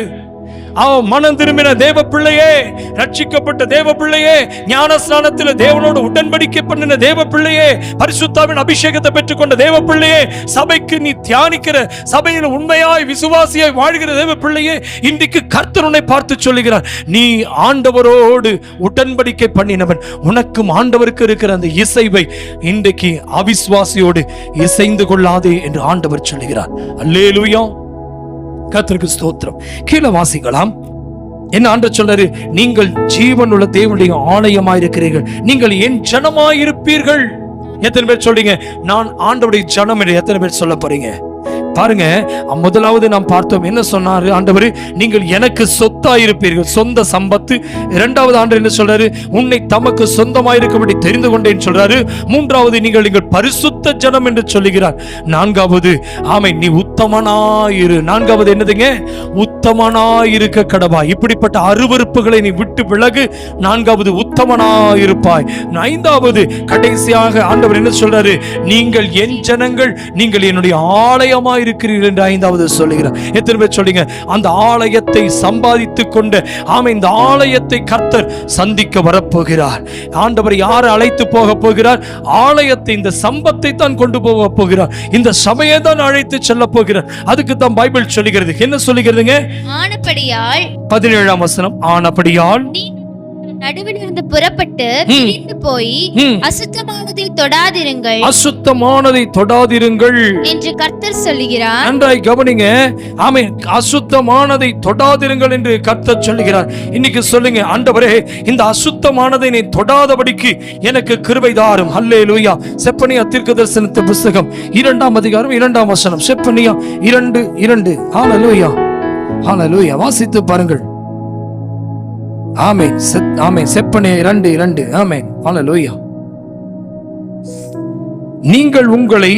மனம் திரும்பின தேவ பிள்ளையே, ரட்சிக்கப்பட்ட தேவ பிள்ளையே, ஞானஸ்நானத்தில் தேவனோடு உடன்படிக்கை பண்ணின தேவ பிள்ளையே, பரிசுத்தாவின் அபிஷேகத்தை பெற்றுக்கொண்ட தேவ பிள்ளையே, சபைக்கு நீ தியானிக்கிற, சபையில் உண்மையாய் விசுவாசியாய் வாழ்கிற தேவ பிள்ளையே, இன்றைக்கு கர்த்தர் உன்னை பார்த்து சொல்லுகிறார், நீ ஆண்டவரோடு உடன்படிக்கை பண்ணினவன். உனக்கும் ஆண்டவருக்கு இருக்கிற அந்த இசைவை இன்றைக்கு அவிசுவாசியோடு இசைந்து கொள்ளாதே என்று ஆண்டவர் சொல்லுகிறார். அல்லேலூயா. கர்த்தருக்கு ஸ்தோத்திரம். கீழே வாசிக்கலாம். என்ன ஆண்டவர் சொல்றாரு, நீங்கள் ஜீவனுள்ள தேவனுடைய ஆலயமாயிருக்கிறீர்கள், நீங்கள் என் ஜனமாயிருப்பீர்கள். எத்தனை பேர் சொல்றீங்க நான் ஆண்டவருடைய ஜனம் என்று? எத்தனை பேர் சொல்ல போறீங்க? பாருங்க, முதலாவது நாம் பார்த்தோம், என்ன சொன்னாரு ஆண்டவர், நீங்கள் எனக்கு சொத்தாயிருப்பீர்கள், சொந்த சம்பத்து. இரண்டாவது ஆண்டவர் என்ன சொல்றாரு, உன்னை தமக்கு சொந்தமாயிருக்கும்படி தெரிந்து கொண்டேன் சொல்றாரு. மூன்றாவது, நீங்கள் பரிசுத்த ஜனம் என்று சொல்லுகிறார். நான்காவது, ஆமை நீ உத்தமனாயிரு. நான்காவது என்னதுங்க? உத்தமனாயிருக்க கடவா. இப்படிப்பட்ட அருவருப்புகளை நீ விட்டு விலகு. நான்காவது, உத்தமனாயிருப்பாய். ஐந்தாவது, கடைசியாக ஆண்டவர் என்ன சொல்றாரு, நீங்கள் என் ஜனங்கள், நீங்கள் என்னுடைய ஆலயமாய் இருக்கிறீர்கள் என்று ஐந்தாவது சொல்லுகிறார். எத்தனை பேர் சொல்றீங்க அந்த ஆலயத்தை சம்பாதித்துக் கொண்டு, ஆமை இந்த ஆலயத்தை கர்த்தர் சந்திக்க வரப்போகிறார். ஆண்டவர் யாரை அழைத்து போக போகிறார்? ஆலயத்தை, இந்த சம்பத்தை தான் கொண்டு போக போகிறார். இந்த சபையை தான் அழைத்து செல்ல போகிறார். அதுக்கு தான் பைபிள் சொல்லுகிறது. என்ன சொல்லுகிறதுங்க? ஆனபடியால் 17ஆம் வசனம், ஆனபடியால் நடுவில் இருந்து புறப்பட்டு பிரிந்து போய் அசுத்தமானதை தொடாதிருங்கள், அசுத்தமானதை தொடாதிருங்கள் என்று கர்த்தர் சொல்லுகிறார். நன்றாய் கவனிங்க. ஆமென். அசுத்தமானதை தொடாதிருங்கள் என்று கர்த்தர் சொல்லுகிறார். இன்னைக்கு சொல்லுங்க, ஆண்டவரே இந்த அசுத்தமானதை நீ தொடாதபடிக்கு எனக்கு கிருபை தாரும். அல்லேலூயா. செப்பனியா தீர்க்கதரிசன புத்தகம் 2ஆம் அதிகாரம் 2ஆம் வசனம். செப்பனியா 2:2. ஹல்லேலூயா, ஹல்லேலூயா. வாசித்து பாருங்கள். ஆமென், ஆமென். செப்பனியா 2:2. ஆமென், ஹல்லேலூயா. நீங்கள் உங்களை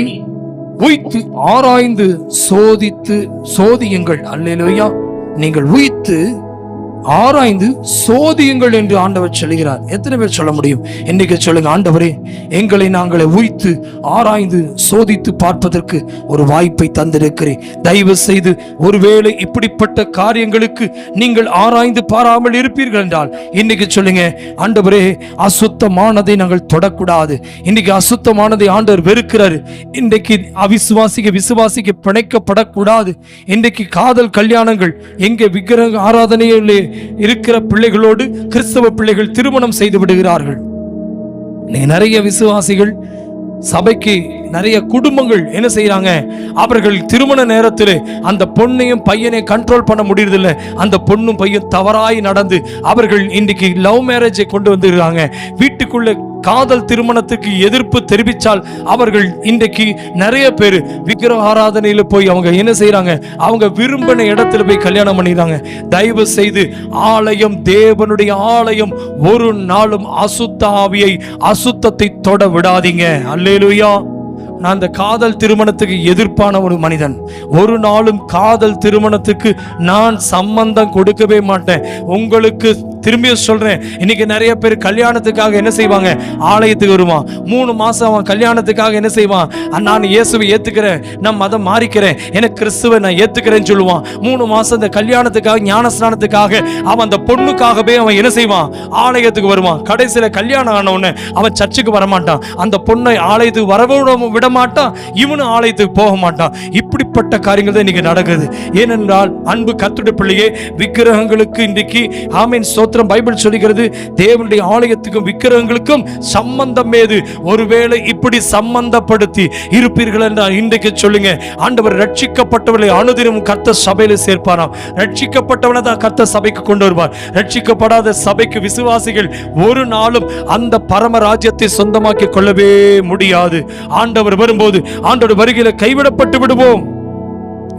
உய்த்து ஆராய்ந்து சோதியுங்கள். அல்லேலூயா. நீங்கள் உய்த்து ஆராய்ந்து சோதியுங்கள் என்று ஆண்டவர் சொல்லுகிறார். எத்தனை பேர் சொல்ல முடியும்? இன்னைக்கு சொல்லுங்க, ஆண்டவரே எங்களை நாங்களே உய்த்து ஆராய்ந்து சோதித்து பார்ப்பதற்கு ஒரு வாய்ப்பை தந்திருக்கிறேன். தயவு செய்து ஒருவேளை இப்படிப்பட்ட காரியங்களுக்கு நீங்கள் ஆராய்ந்து பாராமல் இருப்பீர்கள் என்றால் இன்னைக்கு சொல்லுங்க, ஆண்டவரே அசுத்தமானதை நாங்கள் தொடக்கூடாது. இன்னைக்கு அசுத்தமானதை ஆண்டவர் வெறுக்கிறாரு. இன்றைக்கு விசுவாசிக்க பிணைக்கப்படக்கூடாது. இன்றைக்கு காதல் கல்யாணங்கள் எங்கே விக்கிரக ஆராதனையிலே இருக்கிற பிள்ளைகளோடு கிறிஸ்தவ பிள்ளைகள் திருமணம் செய்து விடுகிறார்கள். நிறைய விசுவாசிகள், சபைக்கு நிறைய குடும்பங்கள் என்ன செய்யறாங்க, அவர்கள் திருமண நேரத்தில் அந்த பொண்ணையும் பையனையும் கண்ட்ரோல் பண்ண முடியறதில்லை. அந்த பொண்ணும் பையன் தவறாய் நடந்து அவர்கள் இன்றைக்கு லவ் மேரேஜை கொண்டு வந்துடுறாங்க. வீட்டுக்குள்ள காதல் திருமணத்துக்கு எதிர்ப்பு தெரிவித்தால் அவர்கள் இன்றைக்கு நிறைய பேர் விக்கிரக ஆராதனையில போய் அவங்க என்ன செய்யறாங்க, அவங்க விரும்பின இடத்துல போய் கல்யாணம் பண்ணிடுறாங்க. தயவு செய்து ஆலயம், தேவனுடைய ஆலயம், ஒரு நாளும் அசுத்த ஆவியை, அசுத்தத்தை தொட விடாதீங்க. அல்லேலூயா. நான் அந்த காதல் திருமணத்துக்கு எதிர்ப்பான ஒரு மனிதன். ஒரு நாளும் காதல் திருமணத்துக்கு நான் சம்பந்தம் கொடுக்கவே மாட்டேன். உங்களுக்கு திரும்பி சொல்றேன், இன்னைக்கு நிறைய பேர் கல்யாணத்துக்காக என்ன செய்வாங்க, ஆலயத்துக்கு வருவான். 3 மாசம் அவன் கல்யாணத்துக்காக என்ன செய்வான், நான் இயேசுவை ஏத்துக்கிறேன், நான் மதம் மாறிக்கிறேன், எனக்கு கிறிஸ்துவை நான் ஏத்துக்கிறேன்னு சொல்லுவான். 3 மாசம் இந்த கல்யாணத்துக்காக, ஞான ஸ்நானத்துக்காக அவன் அந்த பொண்ணுக்காகவே அவன் என்ன செய்வான், ஆலயத்துக்கு வருவான். கடைசியில கல்யாணம் ஆன உடனே அவன் சர்ச்சுக்கு வரமாட்டான், அந்த பொண்ணை ஆலயத்துக்கு விட மாட்டான், இவனும் ஆலயத்துக்கு போக மாட்டான். இப்படிப்பட்ட காரியங்கள் தான் இன்னைக்கு நடக்குது. ஏனென்றால் அன்பு கர்த்தருடைய பிள்ளையே, விக்கிரகங்களுக்கு இன்றைக்கு ஆமென் ஸ்தோத்திரம், பைபிள் சொல்லுகிறது தேவனுடைய ஆலயத்துக்கும் விக்கிரகங்களுக்கும் சம்பந்தம் ஏது? ஒருவேளை இப்படி சம்பந்தப்படுத்தி இருப்பீர்கள் என்றால் இன்றைக்கு சொல்லுங்க, ஆண்டவர் ரட்சிக்கப்பட்டவர்களை அனுதினம் கர்த்தர் சபையில சேர்ப்பாராம். ரட்சிக்கப்பட்டவனை தான் கர்த்தர் சபைக்கு கொண்டு வருவார். ரட்சிக்கப்படாத சபைக்கு விசுவாசிகள் ஒரு நாளும் அந்த பரம ராஜ்யத்தை சொந்தமாக்கி கொள்ளவே முடியாது. ஆண்டவர் வரும்போது, ஆண்டவர் வருகையில கைவிடப்பட்டு விடுவோம்.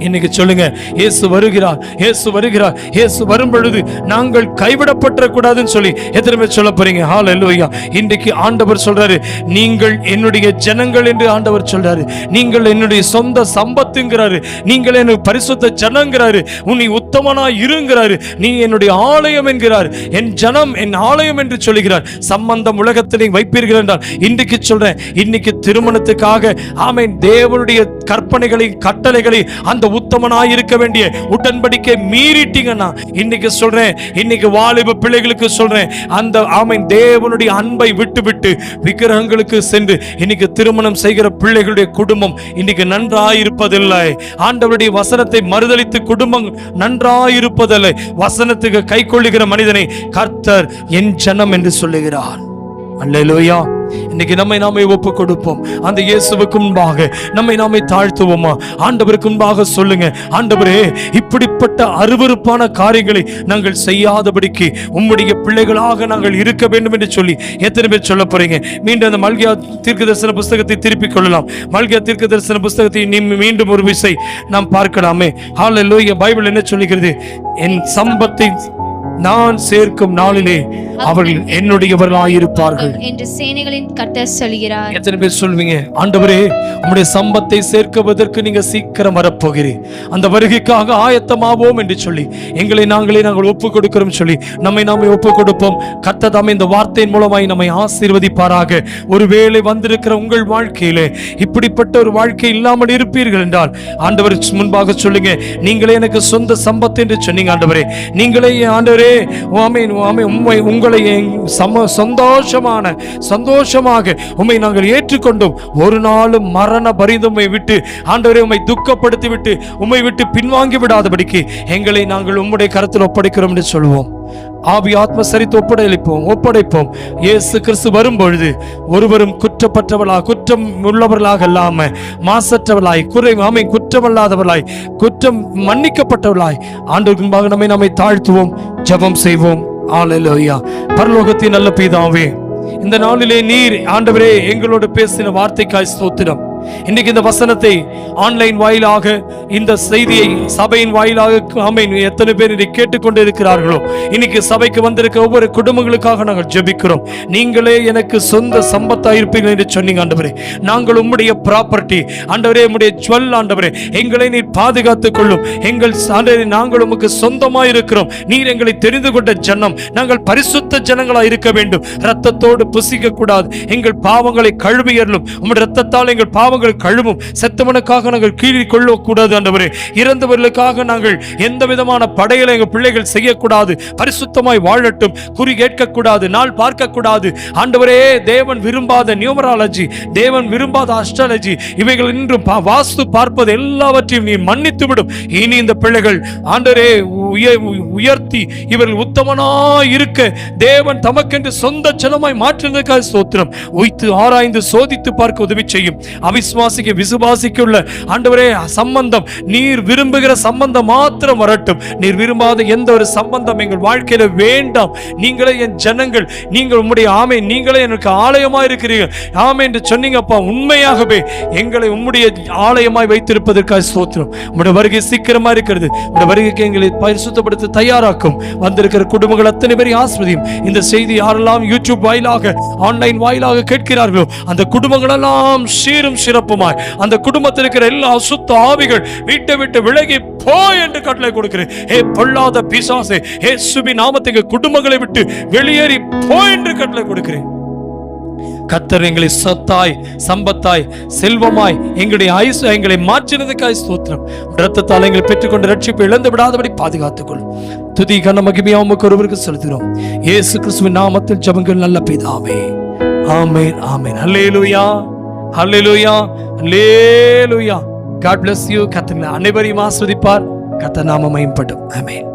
இன்னைக்கு சொல்லுங்க, இயேசு வருகிறார், இயேசு வருகிறார், இயேசு வரும் பொழுது நாங்கள் கைவிடப்படக்கூடாதுன்னு சொல்லி எத்தனை பேர் சொல்ல போறீங்க? ஹல்லேலூயா. இன்றைக்கு ஆண்டவர் சொல்றாரு, நீங்கள் என்னுடைய ஜனங்கள் என்று ஆண்டவர் சொல்றாரு. நீங்கள் என்னுடைய சொந்த சம்பத்துங்கிறாரு. நீங்கள் என்னுடைய பரிசுத்த ஜனங்கிறாரு. உன்னை உத்தமனா இருங்கிறாரு. நீ என்னுடைய ஆலயம் என்கிறார். என் ஜனம் என் ஆலயம் என்று சொல்லுகிறார். சம்பந்தம் உலகத்திலே வைப்பீர்கள் என்றால் இன்றைக்கு சொல்றேன், இன்னைக்கு திருமணத்துக்காக ஆமென் தேவனுடைய கற்பனைகளை, கட்டளைகளை, அந்த உத்தமனாய் இருக்க வேண்டிய உடன்படிக்கை மீறிட்டீங்கன்னா இன்னைக்கு சொல்றேன், இன்னைக்கு வாலிப பிள்ளைகளுக்கு சொல்றேன், அந்த ஆமென் தேவனுடைய அன்பை விட்டு விக்கிரகங்களுக்கு சென்று இன்னைக்கு திருமணம் செய்கிற பிள்ளைகளுடைய குடும்பம் இன்னைக்கு நன்றாயிருப்பதில்லை. ஆண்டவருடைய வசனத்தை மறுதலித்து குடும்பம் நன்றாயிருப்பதில்லை. வசனத்துக்கு கை கொள்ளுகிற மனிதனை கர்த்தர் என் ஜனம் என்று சொல்லுகிறார். அல்லேலூயா. இன்னைக்கு நம்மை நாமே ஒப்பு கொடுப்போம். அந்த இயேசுவுக்கு முன்பாக நம்மை நாமே தாழ்த்துவோமா? ஆண்டவருக்கு முன்பாக சொல்லுங்க, ஆண்டவரே, இப்படிப்பட்ட அருவருப்பான காரியங்களை நாங்கள் செய்யாதபடிக்கு உம்முடைய பிள்ளைகளாக நாங்கள் இருக்க வேண்டும் என்று சொல்லி எத்தனை பேர் சொல்ல போறீங்க? மீண்டும் அந்த மல்கியா தீர்க்கதரிசன புஸ்தகத்தை திருப்பிக் கொள்ளலாம். மல்கியா தீர்க்கதரிசன புஸ்தகத்தை மீண்டும் ஒரு விசை நாம் பார்க்கலாமே. ஹல்லேலூயா. பைபிள் என்ன சொல்லுகிறது? என் சம்பத்தை நான் சேர்க்கும் நாளிலே அவர்கள் என்னுடையவர்களாயிருப்பார்கள் என்று சேனைகளின் கர்த்தர் சொல்கிறார். எத்தனை பேர் சொல்வீங்க, ஆண்டவரே, உம்முடைய சம்பத்தை சேர்க்குவதற்கு நீங்க சீக்கிரம் வரப்போகிறீர், அந்த வருகைக்காக ஆயத்தமாவோம் என்று சொல்லி நாங்கள் ஒப்பு கொடுக்கிறோம் சொல்லி நம்மை நாமே ஒப்பு கொடுப்போம். கர்த்தர் தாமே இந்த வார்த்தையின் மூலமாய் நம்மை ஆசீர்வதிப்பாராக. ஒருவேளை வந்திருக்கிற உங்கள் வாழ்க்கையிலே இப்படிப்பட்ட ஒரு வாழ்க்கை இல்லாமல் இருப்பீர்கள் என்றால் ஆண்டவர் முன்பாக சொல்லுங்க, நீங்களே எனக்கு சொந்த சம்பத்து என்று சொன்னீங்க ஆண்டவரே. நீங்களே ஆண்டவரே, உங்களை சந்தோஷமாக உம்மை நாங்கள் ஏற்றுக்கொண்டோம். ஒரு நாளும் மரண பரிந்துமை விட்டு ஆண்டவரே உம்மை துக்கப்படுத்தி விட்டு உம்மை விட்டு பின்வாங்கி விடாதபடிக்கு எங்களை நாங்கள் உம்முடைய கரத்தில் ஒப்படைக்கிறோம் என்று சொல்லுவோம். ஆவி ஆத்ம சரித்து ஒப்படைப்போம். இயேசு கிறிஸ்து வரும்பொழுது ஒருவரும் குற்றம் உள்ளவர்களாக இல்லாம மாசற்றவர்களாய் குற்றமல்லாதவர்களாய் குற்றம் மன்னிக்கப்பட்டவர்களாய் ஆண்டவருக்கு முன்பாக நம்மை தாழ்த்துவோம், ஜெபம் செய்வோம். அல்லேலூயா. பரலோகத்தின் நல்ல பிதாவே, இந்த நாளிலே நீர் ஆண்டவரே எங்களோடு பேசின வார்த்தைக்காய் ஸ்தோத்திரம். இன்னைக்கு இந்த வசனத்தை ஆன்லைன் வாயிலாக, இந்த செய்தியை சபையின் வாயிலாக எத்தனை பேர் இதை கேட்டுக்கொண்டு இருக்கிறார்களோ, இன்னைக்கு சபைக்கு வந்திருக்க ஒவ்வொரு குடும்பங்களுக்காக நாங்கள் ஜெபிக்கிறோம். நீங்களே எனக்கு சொந்த சம்பத்தாயிருப்பீர்கள் என்று சொன்னீங்க ஆண்டவரே. நாங்கள் உம்முடைய ப்ராப்பர்ட்டி ஆண்டவரே, உம்முடைய ஜுவல் ஆண்டவரே. எங்களை நீர் பாதுகாத்துக் கொள்ளும். நாங்கள் உமக்கு சொந்தமாய் இருக்கிறோம். நீர் எங்களை தெரிந்து கொண்ட ஜனம். நாங்கள் பரிசுத்த ஜனங்களாய் இருக்க வேண்டும். இரத்தத்தோடு புசிக்க கூடாது. எங்கள் பாவங்களை கழுவியறலும். உம்முடைய இரத்தத்தால் எங்கள் பாவங்கள் கழுவும். செத்தவனுக்காக நாங்கள் கீழே கொள்ளக்கூடாது ஆண்டவரே. இறந்தவர்களுக்காக நாங்கள் எந்த விதமான படைகளை எங்கள் பிள்ளைகள் செய்யக்கூடாது. பரிசுத்தமாய் வாழட்டும். குறி கேட்கக்கூடாது, நாள் பார்க்கக்கூடாது ஆண்டவரே. தேவன் விரும்பாத நியூமராலஜி, தேவன் விரும்பாத அஸ்ட்ராலஜி, இவைகள் இன்றும் வாஸ்து பார்ப்பது எல்லாவற்றையும் நீ மன்னித்து விடும். இனி இந்த பிள்ளைகள் ஆண்டவரே உயர்த்தி இவர்கள் உத்தமனாய் இருக்க தேவன் தமக்கென்று சொந்த ஜனமாய் மாற்றினதுக்காக ஸ்தோத்திரம். உய்த்து ஆராய்ந்து சோதித்து பார்க்க உதவி செய்யும். விசுவாசிக்குள்ள ஆண்டவரே சம்பந்தம், நீர் விரும்புகிற சம்பந்தம் மாத்திரம் வரட்டும். நீர் விரும்பாத எந்த ஒரு சம்பந்தம் எங்கள் வாழ்க்கையில வேண்டாம். நீங்களே என் ஜனங்கள், நீங்கள் உம்முடைய நீங்களே எனக்கு ஆலயமாய் இருக்கிறீர்கள் என்று சொன்னீங்கப்பா. உண்மையாகவே எங்களை உம்முடைய ஆலயமாய் வைத்திருப்பதற்காக ஸ்தோத்திரம். உம்முடைய வருகை சீக்கிரமா இருக்கிறது. உம்முடைய வருகைக்கு எங்களை பரிசுத்தப்படுத்த தயாராக்கும். வந்திருக்கிற குடும்பங்கள் அத்தனை பேரை ஆசீர்வதியும். இந்த செய்தி யாரெல்லாம் யூடியூப் வாயிலாக, ஆன்லைன் வாயிலாக கேட்கிறார்களோ அந்த குடும்பங்கள் எல்லாம் சீரும் சிறப்புமாய், அந்த குடும்பத்தில் இருக்கிற எல்லா அசுத்த ஆவிகள் வீட்டை விட்டு விலகி போய் என்று கட்டளை கொடுக்கிறேன். பொல்லாத பிசாசே, இயேசுவின் நாமத்துக்கு குடும்பங்களை விட்டு வெளியேறி போய் என்று கட்டளை கொடுக்கிறேன். கர்த்தர் எங்களை சொத்தாய், சம்பத்தாய், செல்வமாய் எங்களை மாற்றினதுக்காய் ஸ்தோத்திரம். இரத்தத்தால் எங்களை பெற்றுக்கொண்டு ரட்சிப்பு இழந்து விடாதபடி பாதுகாத்துக்கொள். துதி கன மகிமையா உமக்கு ஒருவருக்கு செலுத்துகிறோம். இயேசு கிறிஸ்துவின் நாமத்தில் ஜெபங்கள் நல்ல பிதாவே. ஆமென், ஆமென். அல்லேலூயா, அல்லேலூயா, அல்லேலூயா. God bless you. கர்த்தர் அனைவரையும் ஆசீர்வதிப்பார். கர்த்தர் நாமம் மகிமைப்படும். ஆமென்.